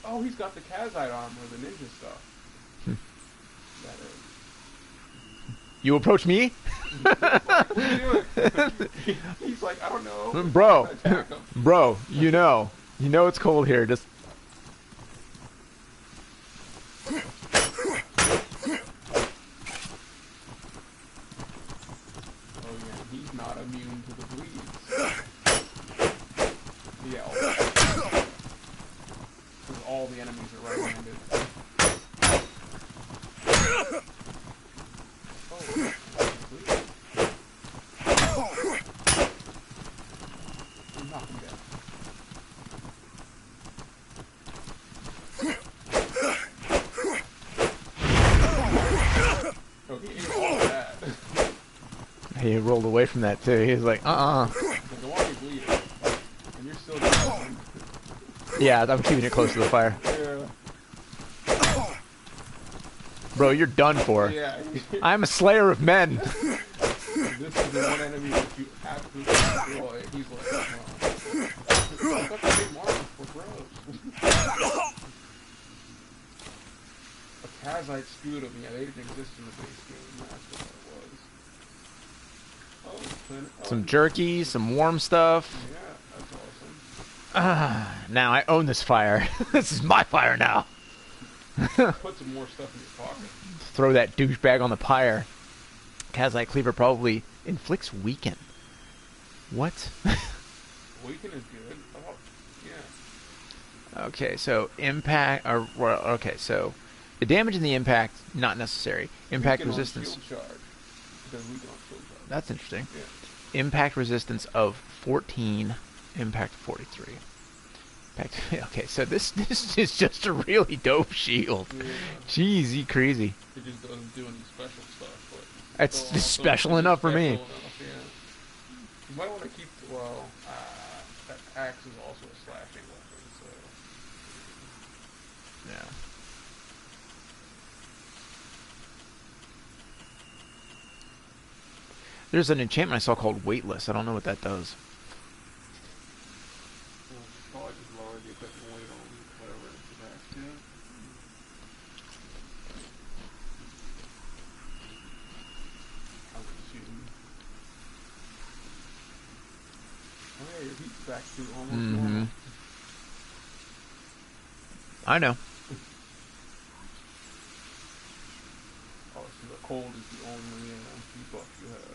Oh, he's got the Kazite armor, the ninja stuff. That is. You approach me? What are you doing? He's like, I don't know. Bro, you know it's cold here. Just. Oh yeah, he's not immune to the bleeds. Yeah. Because all the enemies are right-handed. Knock him down. Okay, all that. He rolled away from that too. He was like, But the one you bleed, and you're still doing. Yeah, I'm keeping it close to the fire. Yeah. Bro, you're done for. Yeah. I'm a slayer of men. This is the one enemy that you absolutely destroy. He's like, I thought the big marbles were gross. A Kazite sputum, yeah, they didn't exist in the base game. That's what that was. Oh, Some jerky, some warm stuff. Yeah, that's awesome. Now I own this fire. This is my fire now. Put some more stuff in your pocket. Throw that douchebag on the pyre. Kazite Cleaver probably inflicts weaken. What? Weaken is good. Oh, yeah. Okay, so impact. Okay, so the damage in the impact not necessary. Impact Weaken on resistance. shield charge. Because weaken on shield charge. That's interesting. Yeah. Impact resistance of 14. Impact 43. Okay, so this is just a really dope shield. Yeah. Jeez, crazy. It just doesn't do any special stuff, but It's just special enough for me. Enough, yeah. You might want to keep. Well, that axe is also a slashing weapon, so. Yeah. There's an enchantment I saw called Weightless. I don't know what that does. Probably just lower the equipment weight on whatever it's attached to. I would assume. Oh yeah, your heat's back to almost normal. I know. Oh, so the cold is the only debuff you have.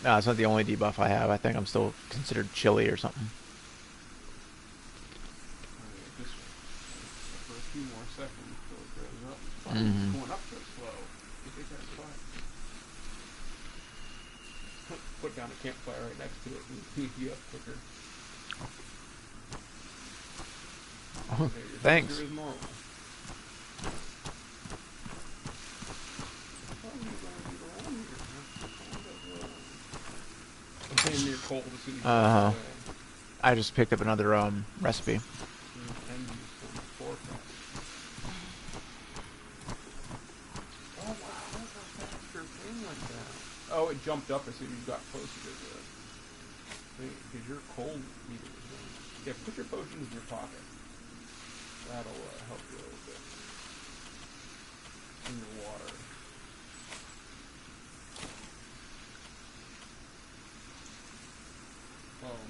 No, it's not the only debuff I have. I think I'm still considered chilly or something. Just for a few more seconds until it goes up. It's going up so slow. You think that's fine? Put down a campfire right next to it and heat you up quicker. Oh, thanks. Is normal. I just picked up another recipe. Oh, it jumped up as soon as you got closer to the thing, because your cold meter was going. Yeah, put your potions in your pocket. That'll help you a little bit. In your water.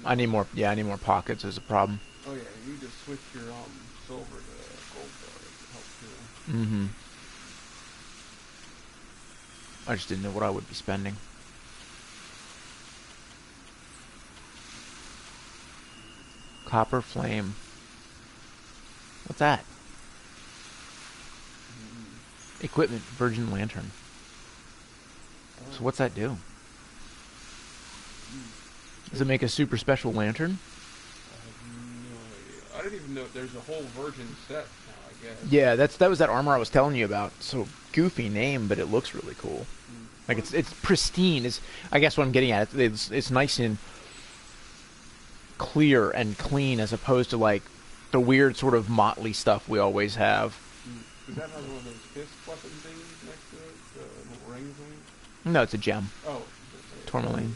I need more. Yeah, I need more pockets. Is a problem. Oh yeah, you need to switch your silver to gold bars to help too. I just didn't know what I would be spending. Copper flame. What's that? Equipment, Virgin Lantern. So what's that do? Does it make a super special lantern? I didn't even know there's a whole Virgin set now, I guess. Yeah, that was that armor I was telling you about. So goofy name, but it looks really cool. Like it's pristine. Is I guess what I'm getting at. It's nice and clear and clean as opposed to like the weird sort of motley stuff we always have. Does that have one of those fist weapon things next to it? The little rings on it? No, it's a gem. Oh. Tourmaline.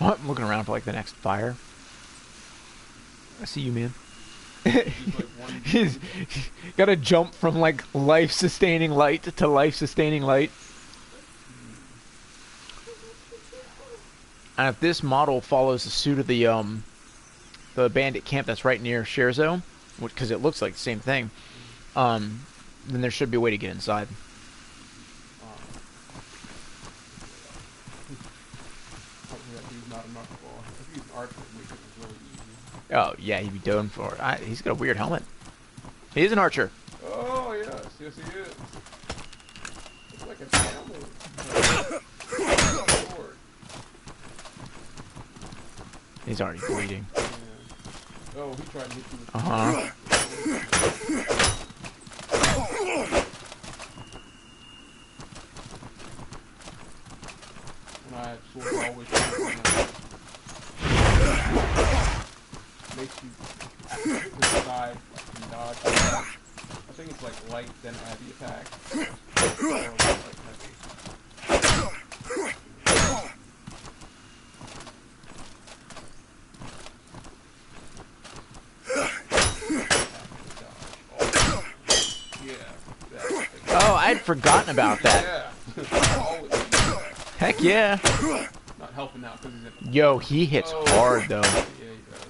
Oh, I'm looking around for like the next fire. I see you, man. He's got to jump from like life-sustaining light to life-sustaining light. And if this model follows the suit of the bandit camp that's right near Scherzo, because it looks like the same thing, then there should be a way to get inside. Oh yeah, he'd be doing for it. He's got a weird helmet. He is an archer. Oh yes, yes he is. It's like a helmet. He's already bleeding. Yeah. Oh, he tried to hit you with And I have swords always makes you to the side and dodge. I think it's like light then heavy attack. Or like heavy. Oh, I'd forgotten about that. Yeah. Heck yeah. Not helping out because he's in. Yo, he hits hard though. Yeah, he does.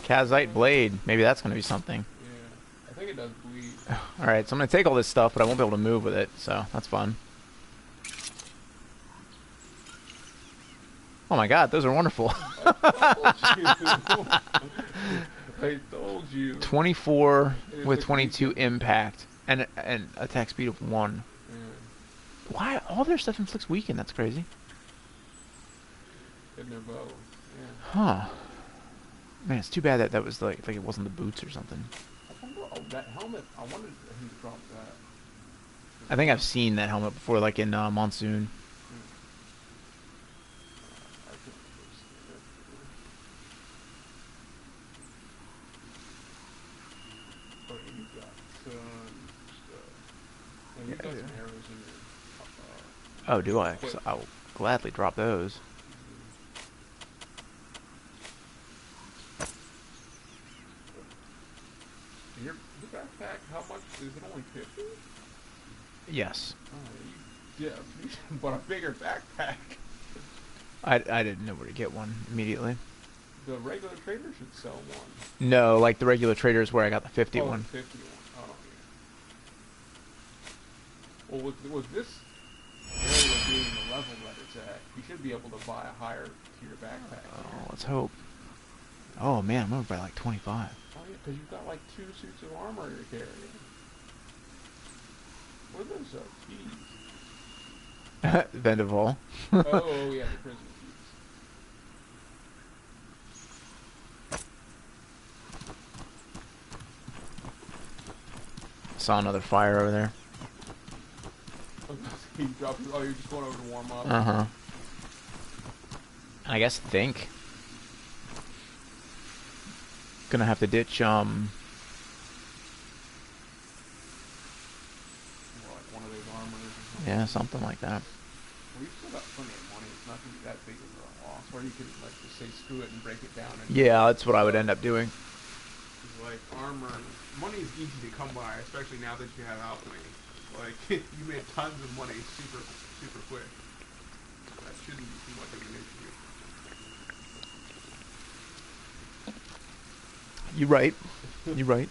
Kazite blade. Maybe that's going to be something. Yeah, I think it does bleed. Alright, so I'm going to take all this stuff, but I won't be able to move with it, so that's fun. Oh my god, those are wonderful. I told you. 24 with 22 impact and attack speed of 1. Yeah. Why? All their stuff inflicts weaken. That's crazy. In their bow. Yeah. Huh. Man, it's too bad that was like it wasn't the boots or something. I wonder, that helmet, I wondered who dropped that. I think I've seen that helmet before, like in Monsoon. Oh, you got some stuff. And you got some arrows in your oh, do I? 'Cause I'll gladly drop those. Your backpack, how much? Is it only 50? Yes. Oh, you bought a bigger backpack. I didn't know where to get one immediately. The regular trader should sell one. No, like the regular trader is where I got the 50 oh, one. 50 one. Oh, yeah. Well, with this area being the level that it's at, you should be able to buy a higher tier backpack. Oh, let's hope. Oh man, I'm over by like 25. Oh yeah, because you've got like 2 suits of armor you're carrying. What are those keys? Vendaval. Oh yeah, the prison. Saw another fire over there. He dropped. Oh, you're just going over to warm up. Uh-huh. I guess think. Gonna have to ditch, Like one of those armors or something. yeah, something like that. We've still got plenty of money. It's nothing that big of a loss. Or you could like just say screw it and break it down. And Yeah, that's what I would end up doing. Like armor, money is easy to come by, especially now that you have alchemy. Like you made tons of money super quick. That shouldn't be too much of an issue. You're right. You're right.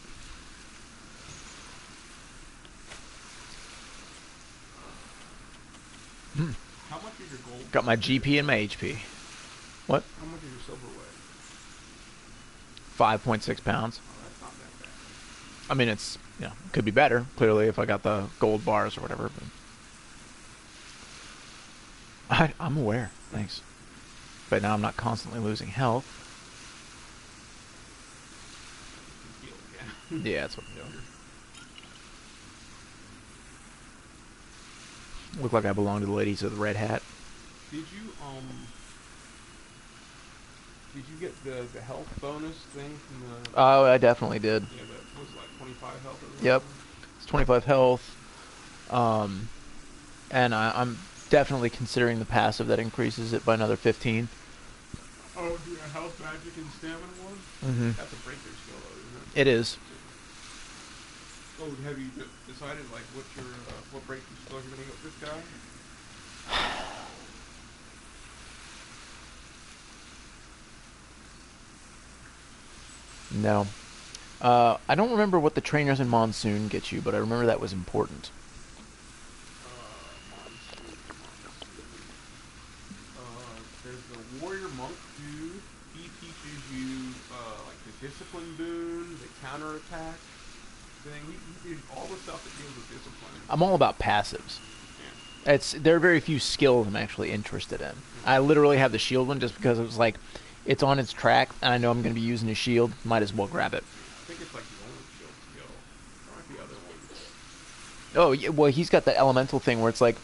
How much is your gold? Got my GP and my HP. What? How much is your silver weigh? 5.6 pounds. Oh, that's not that bad. I mean, it's, you know, could be better, clearly, if I got the gold bars or whatever. But I'm aware. Thanks. But now I'm not constantly losing health. Yeah, that's what I'm doing. Look like I belong to the ladies of the red hat. Did you get the health bonus thing from the... Oh, I definitely did. Yeah, that was like 25 health or Yep. something? It's 25 health. And I'm definitely considering the passive that increases it by another 15. Oh, do your health, magic, and stamina one? Mm-hmm. That's a breaker skill, though, isn't it? It is. Oh, have you decided, like, what breaking skill you're going to get with this guy? No. I don't remember what the trainers in Monsoon get you, but I remember that was important. There's the Warrior Monk dude. He teaches you, like, the Discipline boon, the counterattack thing. He teaches all the stuff that deals with discipline. I'm all about passives. Yeah. There are very few skills I'm actually interested in. I literally have the shield one just because it was like, it's on its track, and I know I'm going to be using a shield. Might as well grab it. I think it's like the only shield skill. There might be other ones. Oh, yeah, well, he's got that elemental thing where it's like,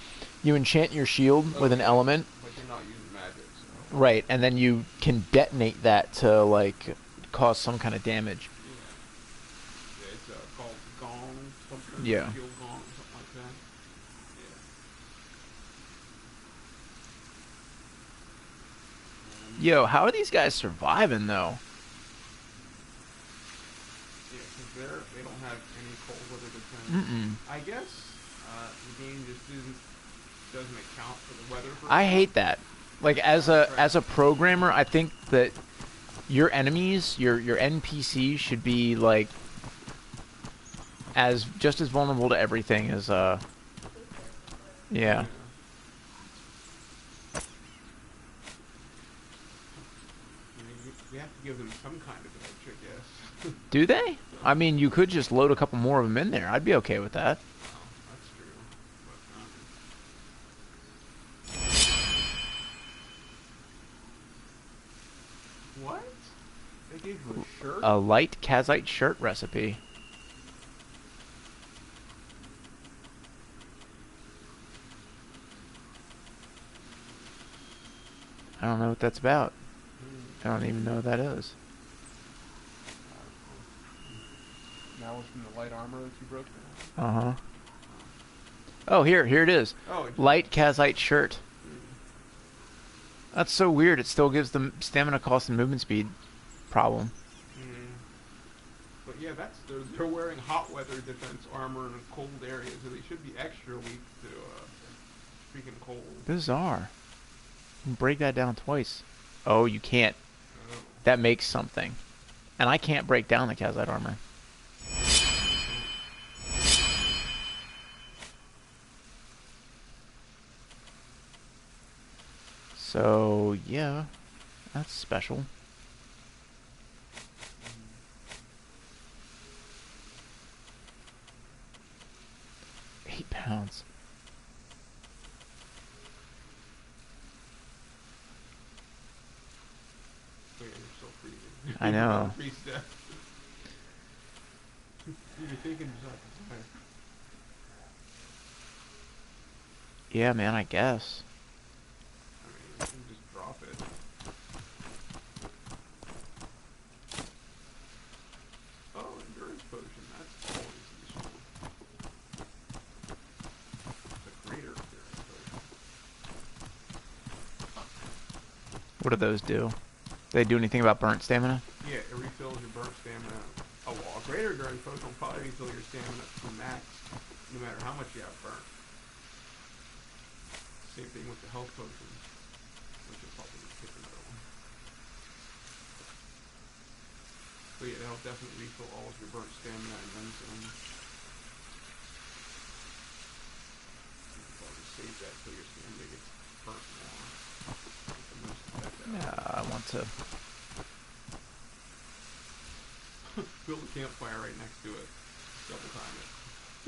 you enchant your shield with an element. But you're not using magic, so... Right, and then you can detonate that to, like, cause some kind of damage. Yeah, it's called Gong, something. Yeah. Shield Gong, something like that. Yeah. Yo, how are these guys surviving, though? Yeah, because they don't have any cold weather defense. I guess the game just doesn't account for the weather. I hate that. Like, as a programmer, I think that your enemies, your NPCs should be, like, just as vulnerable to everything as, yeah. We have to give them some kind of edge, I guess. Do they? I mean, you could just load a couple more of them in there. I'd be okay with that. That's true. But, what? They gave you a shirt? A light Kazite shirt recipe. I don't know what that's about. I don't even know what that is. That was from the light armor that you broke down? Uh-huh. Oh, here it is. Oh, Light Kazite shirt. That's so weird. It still gives them stamina cost and movement speed problem. But yeah, they're wearing hot weather defense armor in a cold area, so they should be extra weak to freaking cold. Bizarre. You can break that down twice. Oh, you can't. Oh. That makes something. And I can't break down the Kazite armor. So, yeah. That's special. 8 pounds. I know. Increased death. You're thinking besides the fire. Yeah, man, I guess. I mean, you can just drop it. Oh, endurance potion. That's always useful. The greater endurance potion. What do those do? They do anything about burnt stamina? Yeah, it refills your burnt stamina. Oh, well, a greater endurance potion will probably refill your stamina to max, no matter how much you have burnt. Same thing with the health potion, which will probably pick another one. But yeah, that'll definitely refill all of your burnt stamina and then some. I'll just save that till your stamina gets burnt more. Get the most effect out. Yeah, I want to. Build a campfire right next to it. Double time it.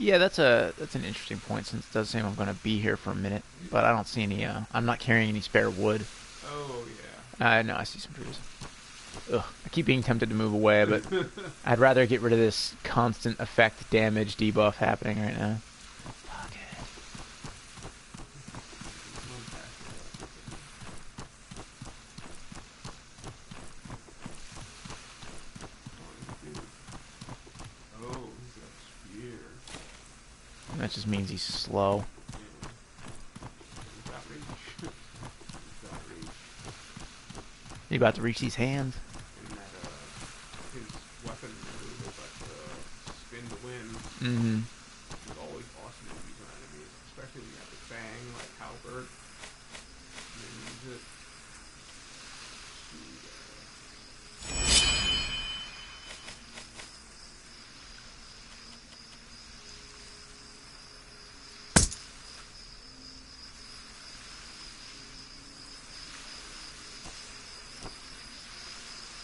Yeah, that's an interesting point since it does seem I'm going to be here for a minute, but I don't see any. I'm not carrying any spare wood. Oh yeah. No, I see some trees. Ugh, I keep being tempted to move away, but I'd rather get rid of this constant effect damage debuff happening right now. Fuck it. Oh, he's got a spear. That just means he's slow. He's got reach. He's got reach. You about to reach these hands? And that, his weapon move is like spin the wind. Mm-hmm. It's always awesome to use on enemies, especially when you have the fang, like halberd. And then use it.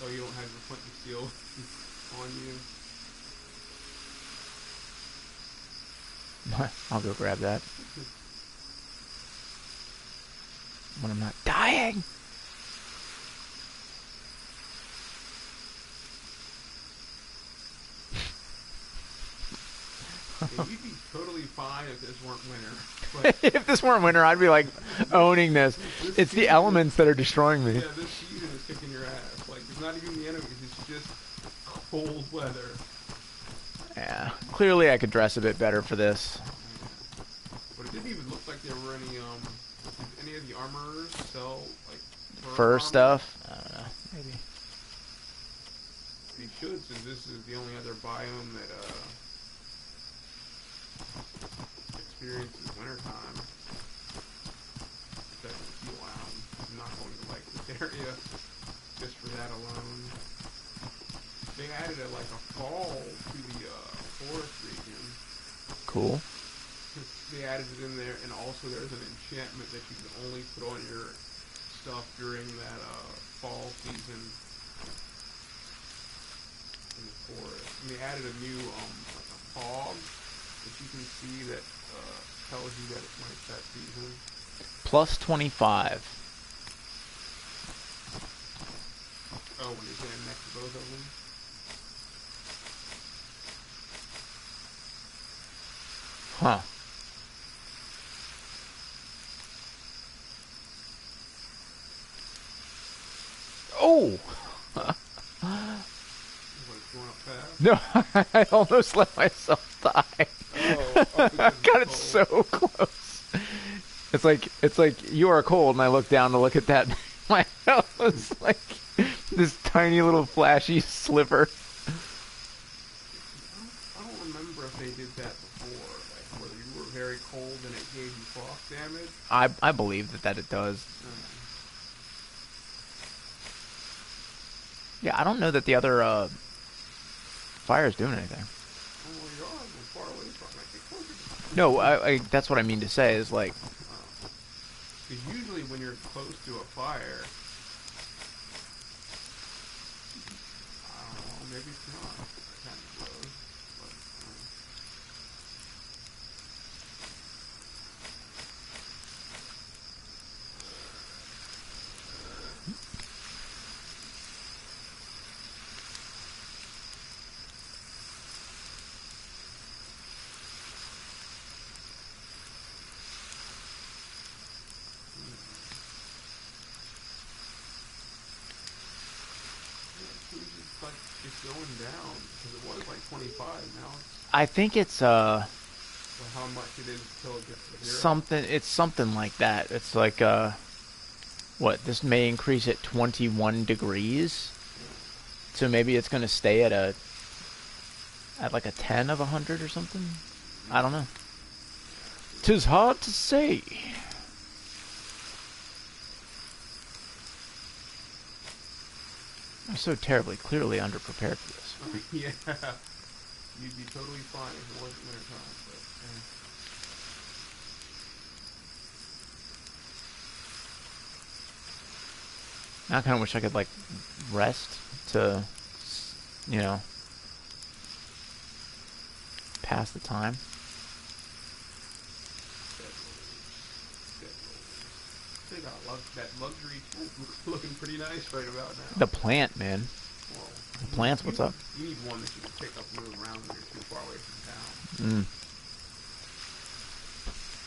Oh, you don't have your flint and steel on you? I'll go grab that. When I'm not dying! Yeah, you'd be totally fine if this weren't winter. If this weren't winter, I'd be like owning this. It's the elements that are destroying me. Yeah, this season is kicking your ass. Like, it's not even the enemies, it's just cold weather. Yeah, clearly I could dress a bit better for this. But it didn't even look like there were any of the armorers sell, like, Fur armor? stuff? I don't know, maybe. They should, since this is the only other biome that, experiences wintertime. It doesn't feel I'm not going to like this area just for that alone. They added like a fall to the forest region. Cool. They added it in there, and also there's an enchantment that you can only put on your stuff during that fall season in the forest. And they added a new like a fog that you can see that tells you that it's when it's that season. Plus 25. Oh, when you're standing next to both of them? Huh. Oh! No, I almost let myself die. I got it so close. It's like you are cold, and I look down to look at that. My health was like this tiny little flashy sliver. I don't remember if they did that before, like whether you were very cold and it gave you frost damage. I believe that it does. Yeah, I don't know that the other fire's doing anything. Oh, you are far away from it. No, I that's what I mean to say is like. Because usually when you're close to a fire, I don't know, maybe it's not kind of close, but like it's going down because it was like 25. Now it's I think it's well, how much it is until it gets to 0. something. It's something like that. It's like what? This may increase at 21 degrees. So maybe it's gonna stay at like a 10 of 100 or something. I don't know. 'Tis hard to say. I'm so terribly, clearly underprepared for this. Yeah, you'd be totally fine if it wasn't winter time. But Now I kind of wish I could like rest to, you know, pass the time. they got that luxury tent looking pretty nice right about now. The plant, man. Well, The plant's what's up. You need one that you can pick up and move around when you're too far away from town.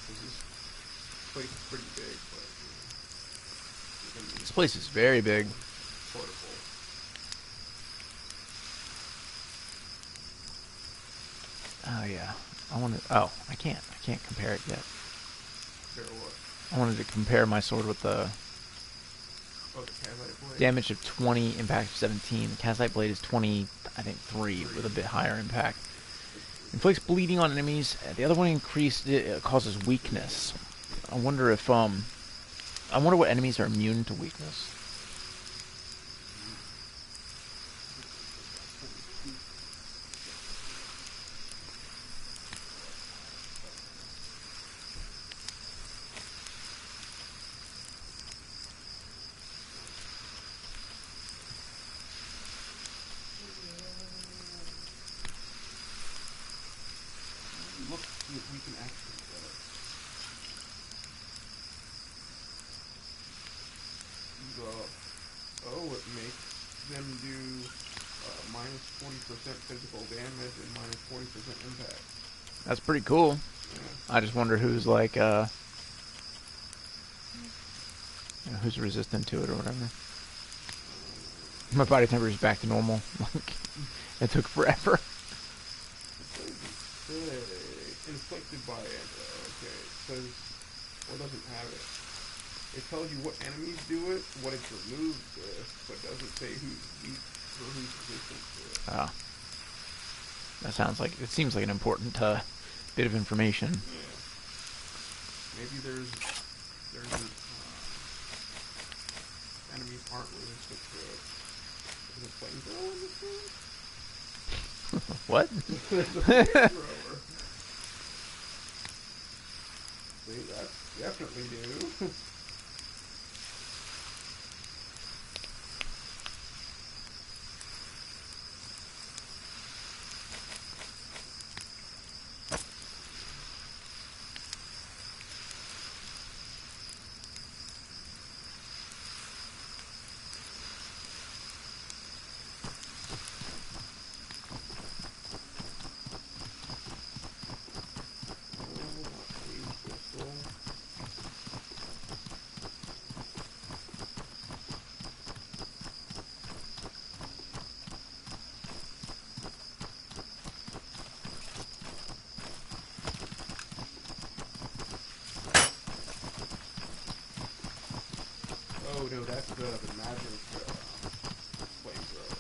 This place is pretty big, but This place is very big. portable. Oh yeah. Oh, I can't compare it yet. Compare what? I wanted to compare my sword with the Oh, the Kazite blade. damage of 20, impact of 17. The Kazite blade is 20, I think 3 with a bit higher impact. Inflicts bleeding on enemies. The other one causes weakness. I wonder if I wonder what enemies are immune to weakness. Look, we can actually it makes them do minus 20% physical damage and minus 40% impact. That's pretty cool. Yeah. I just wonder who's like who's resistant to it or whatever. My body temperature is back to normal. Like it took forever. Inflicted by it. Okay, it says, well, it doesn't have it. It tells you what enemies do it, what it's removed with, but doesn't say who's weak or who's resistant to it. Ah, it seems like an important bit of information. Yeah. Maybe there's enemies aren't resistant to it. Is it flamethrower in this game? What? Flamethrower. See, that's definitely new. Oh no, that's the magic flamethrower.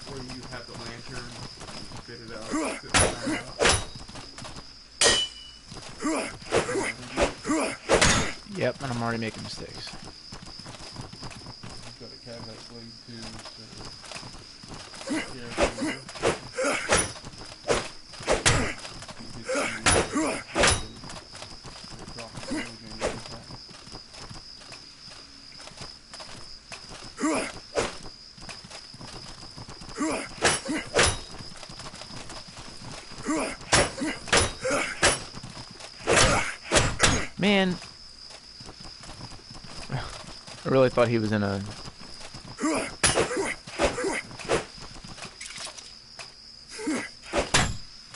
Where you have the lantern, and spit it out, spit the fire out. Yep, and I'm already making mistakes. You've got a Kazite blade too, Man, I really thought he was in a...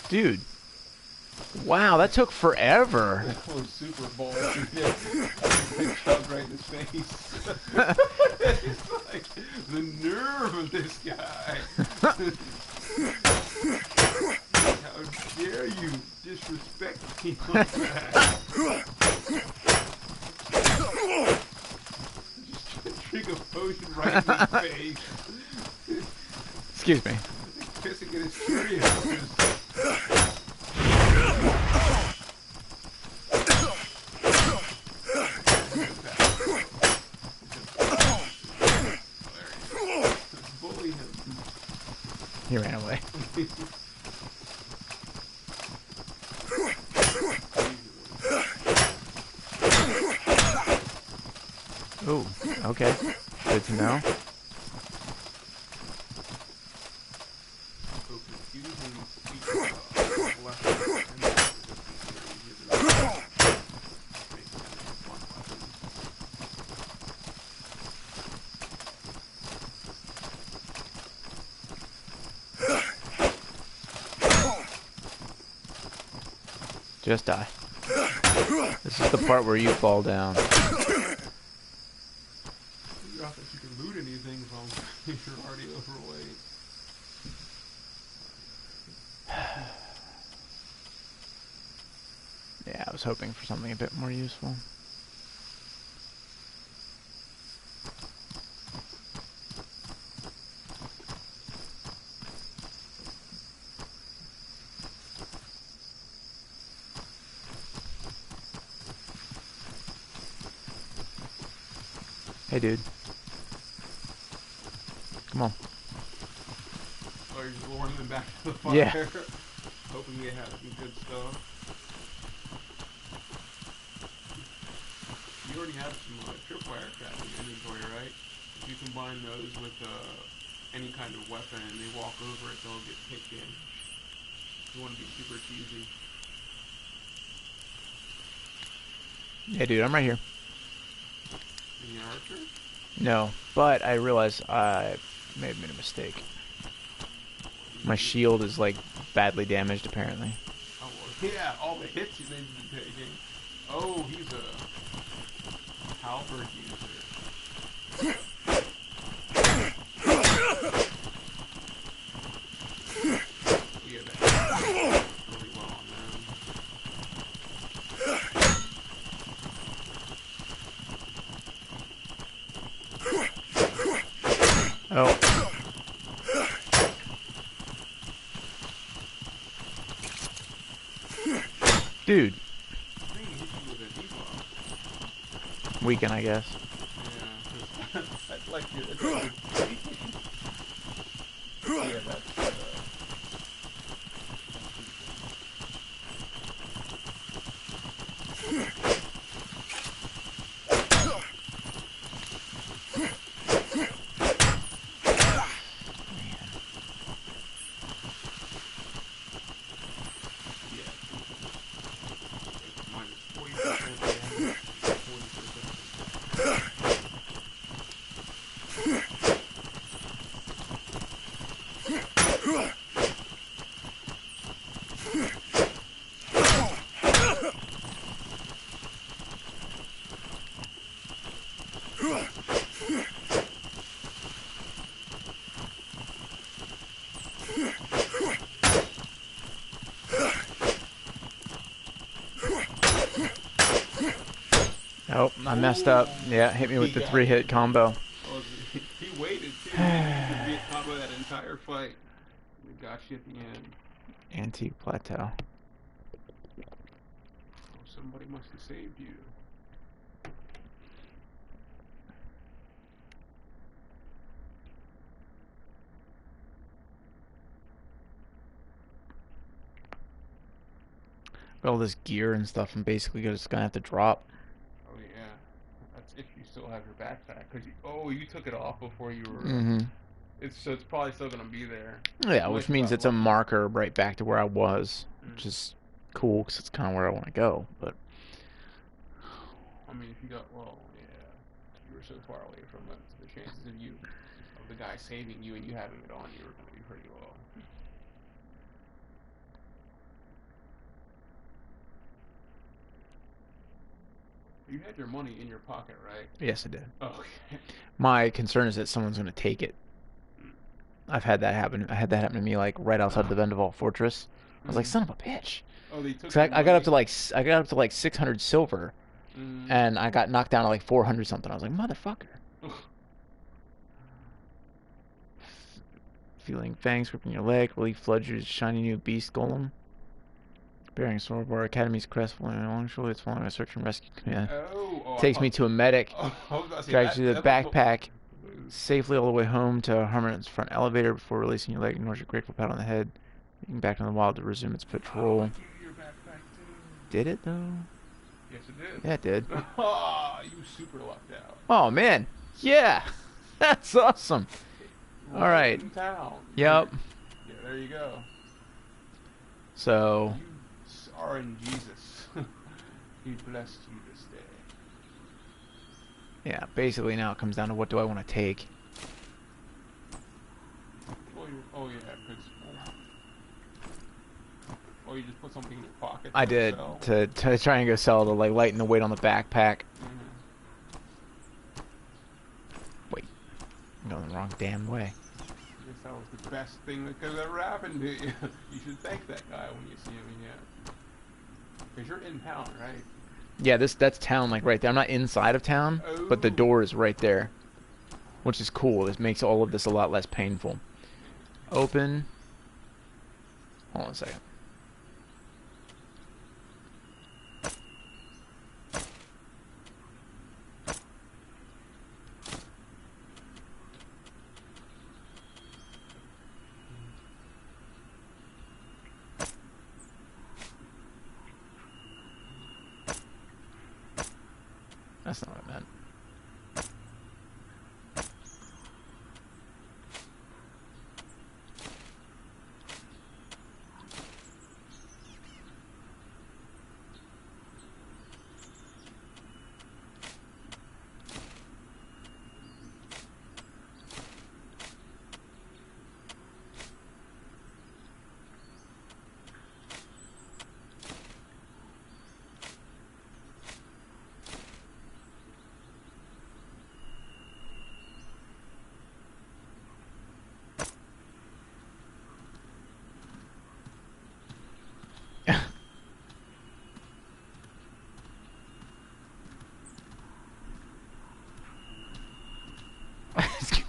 Dude, Wow, that took forever. That was super bold. Yeah. Shoved right in his face. It's like the nerve of this guy. How dare you disrespect me like that? Just drink a potion right in his face. Excuse me. Pissing in his Cheerios. Bully him. He ran away. Ooh, okay. Good to know. Just die. This is the part where you fall down. I don't think you can loot anything from if you're already overweight. Yeah, I was hoping for something a bit more useful. Hey, dude. Come on. Oh, you're just luring them back to the fire. Yeah. Hoping they have some good stuff. You already have some tripwire traps in your inventory, right? If you combine those with any kind of weapon and they walk over it, they'll get picked in. You want to be super cheesy. Yeah, dude, I'm right here. Any archer? No, but I realize I may have made a mistake. My shield is, like, badly damaged, apparently. Oh, well, yeah, all the hits you've been taking. Oh, he's a halberd user. Yeah, that's really well on them. Oh. Dude. Weekend, I guess. Yeah, that's like your... Yeah, that's... Oh, I messed up. Yeah, hit me with the 3-hit combo. Oh, he waited, too. He didn't combo that entire fight. He got you at the end. Antique plateau. Oh, somebody must have saved you. All this gear and stuff, I'm basically just gonna have to drop. Oh, yeah. That's if you still have your backpack. Cause you took it off before you were... Mm-hmm. So it's probably still gonna be there. Yeah, which means it's a marker right back to where I was, which is cool because it's kind of where I want to go. But I mean, if you got you were so far away from it, the chances of the guy saving you and you having it on you are gonna be pretty low. You had your money in your pocket, right? Yes, I did. Oh, okay. My concern is that someone's going to take it. I've had that happen. I had that happen to me like right outside the Vendaval Fortress. I was like, son of a bitch. Oh, they took. So I got up to like 600 silver, and I got knocked down to like 400 something. I was like, motherfucker. Feeling fangs gripping your leg. Relief Fludger's shiny new beast golem. Bearing Swordbar Academy's crest following along. Surely it's following a search and rescue command. Takes me to a medic. Drags you to the backpack. Safely all the way home to Harmon's front elevator before releasing your leg. Ignores your grateful pat on the head. Getting back in the wild to resume its patrol. Did it though? Yes, it did. Yeah, it did. Oh, you super lucked out. Oh man, yeah, that's awesome. All right. In town. Yep. Yeah, there you go. So. You are in Jesus. He blessed you this day. Yeah, basically now it comes down to what do I want to take. Oh yeah, because you just put something in your pocket. I did to try and go sell to like lighten the weight on the backpack. Wait, I'm going the wrong damn way. I guess that was the best thing that could ever happen to you. You should thank that guy when you see him again. Because you're in town, right? Yeah, that's town like right there. I'm not inside of town, but the door is right there, which is cool. This makes all of this a lot less painful. Open. Hold on a second. That's not what I meant.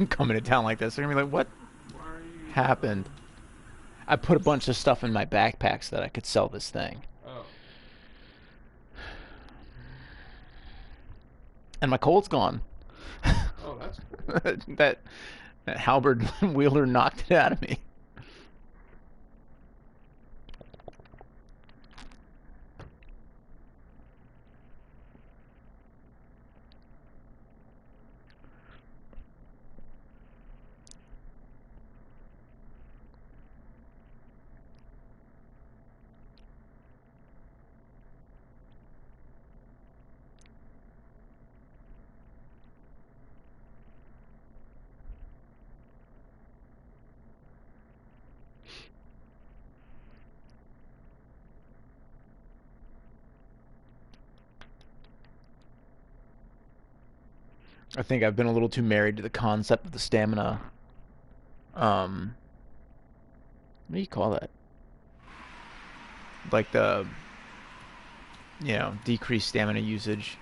Coming to town like this, they're gonna be like, what happened? I put a bunch of stuff in my backpack so that I could sell this thing. Oh. And my cold's gone. Oh, that's cool. that halberd wielder knocked it out of me. I think I've been a little too married to the concept of the stamina. What do you call that? Like the, decreased stamina usage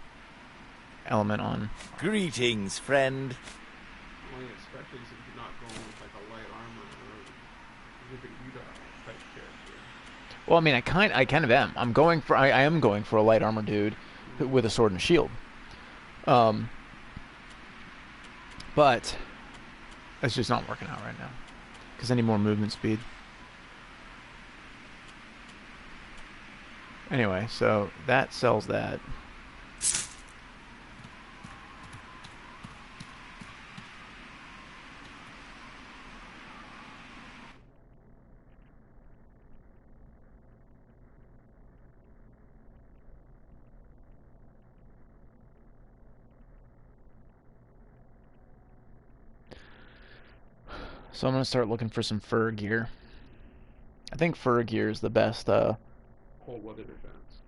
element on. Greetings, friend. Well, yeah, especially since you're not going with like a light armor or Living type character. Well, I mean, I kind of am. I am going for a light armor dude with a sword and a shield. But it's just not working out right now because I need more movement speed. Anyway, so that sells that. So I'm going to start looking for some fur gear. I think fur gear is the best. Cold weather defense.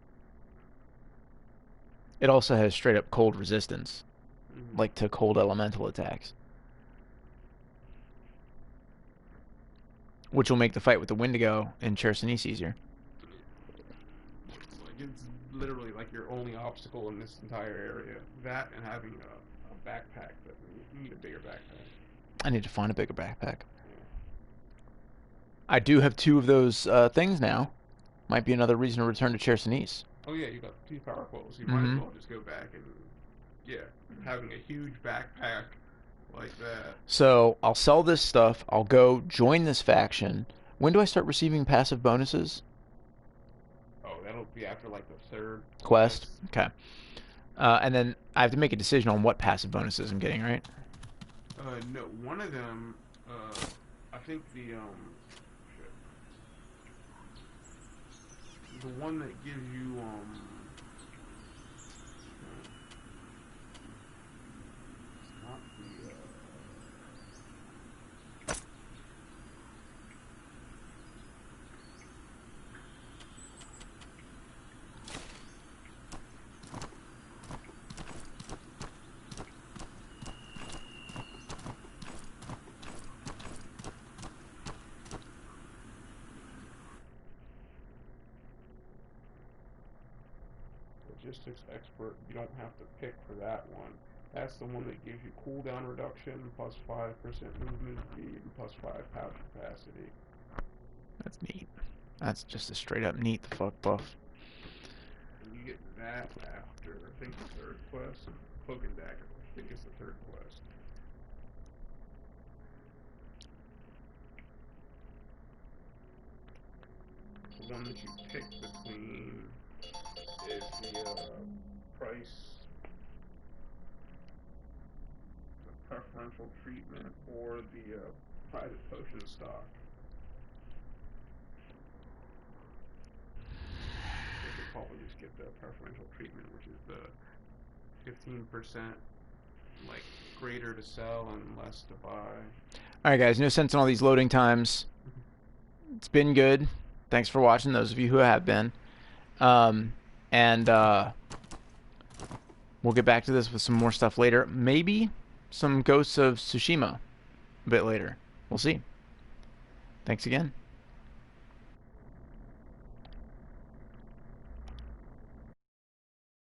It also has straight up cold resistance, Mhm. like to cold elemental attacks, which will make the fight with the Wendigo in Chersonese easier. It's literally like your only obstacle in this entire area. That and having a backpack. That you need a bigger backpack. I need to find a bigger backpack. Yeah. I do have 2 of those things now. Might be another reason to return to Chersonese. Oh yeah, you got 2 power quotes. You might as well just go back and having a huge backpack like that. So I'll sell this stuff. I'll go join this faction. When do I start receiving passive bonuses? Oh, that'll be after like the 3rd Quest. Okay. And then I have to make a decision on what passive bonuses I'm getting, right? No, one of them. I think the one that gives you not the logistics expert. You don't have to pick for that one. That's the one that gives you cooldown reduction, plus 5% movement speed, and plus 5 pouch capacity. That's neat. That's just a straight up neat the fuck buff. And you get that after, I think, the 3rd quest. Cloak and Dagger. I think it's the 3rd quest. The one that you pick between is the price, the preferential treatment, or the private potion stock. I think you'll probably just get the preferential treatment, which is the 15% like greater to sell and less to buy. Alright guys, no sense in all these loading times. It's been good. Thanks for watching, those of you who have been. And we'll get back to this with some more stuff later. Maybe some Ghosts of Tsushima a bit later. We'll see. Thanks again.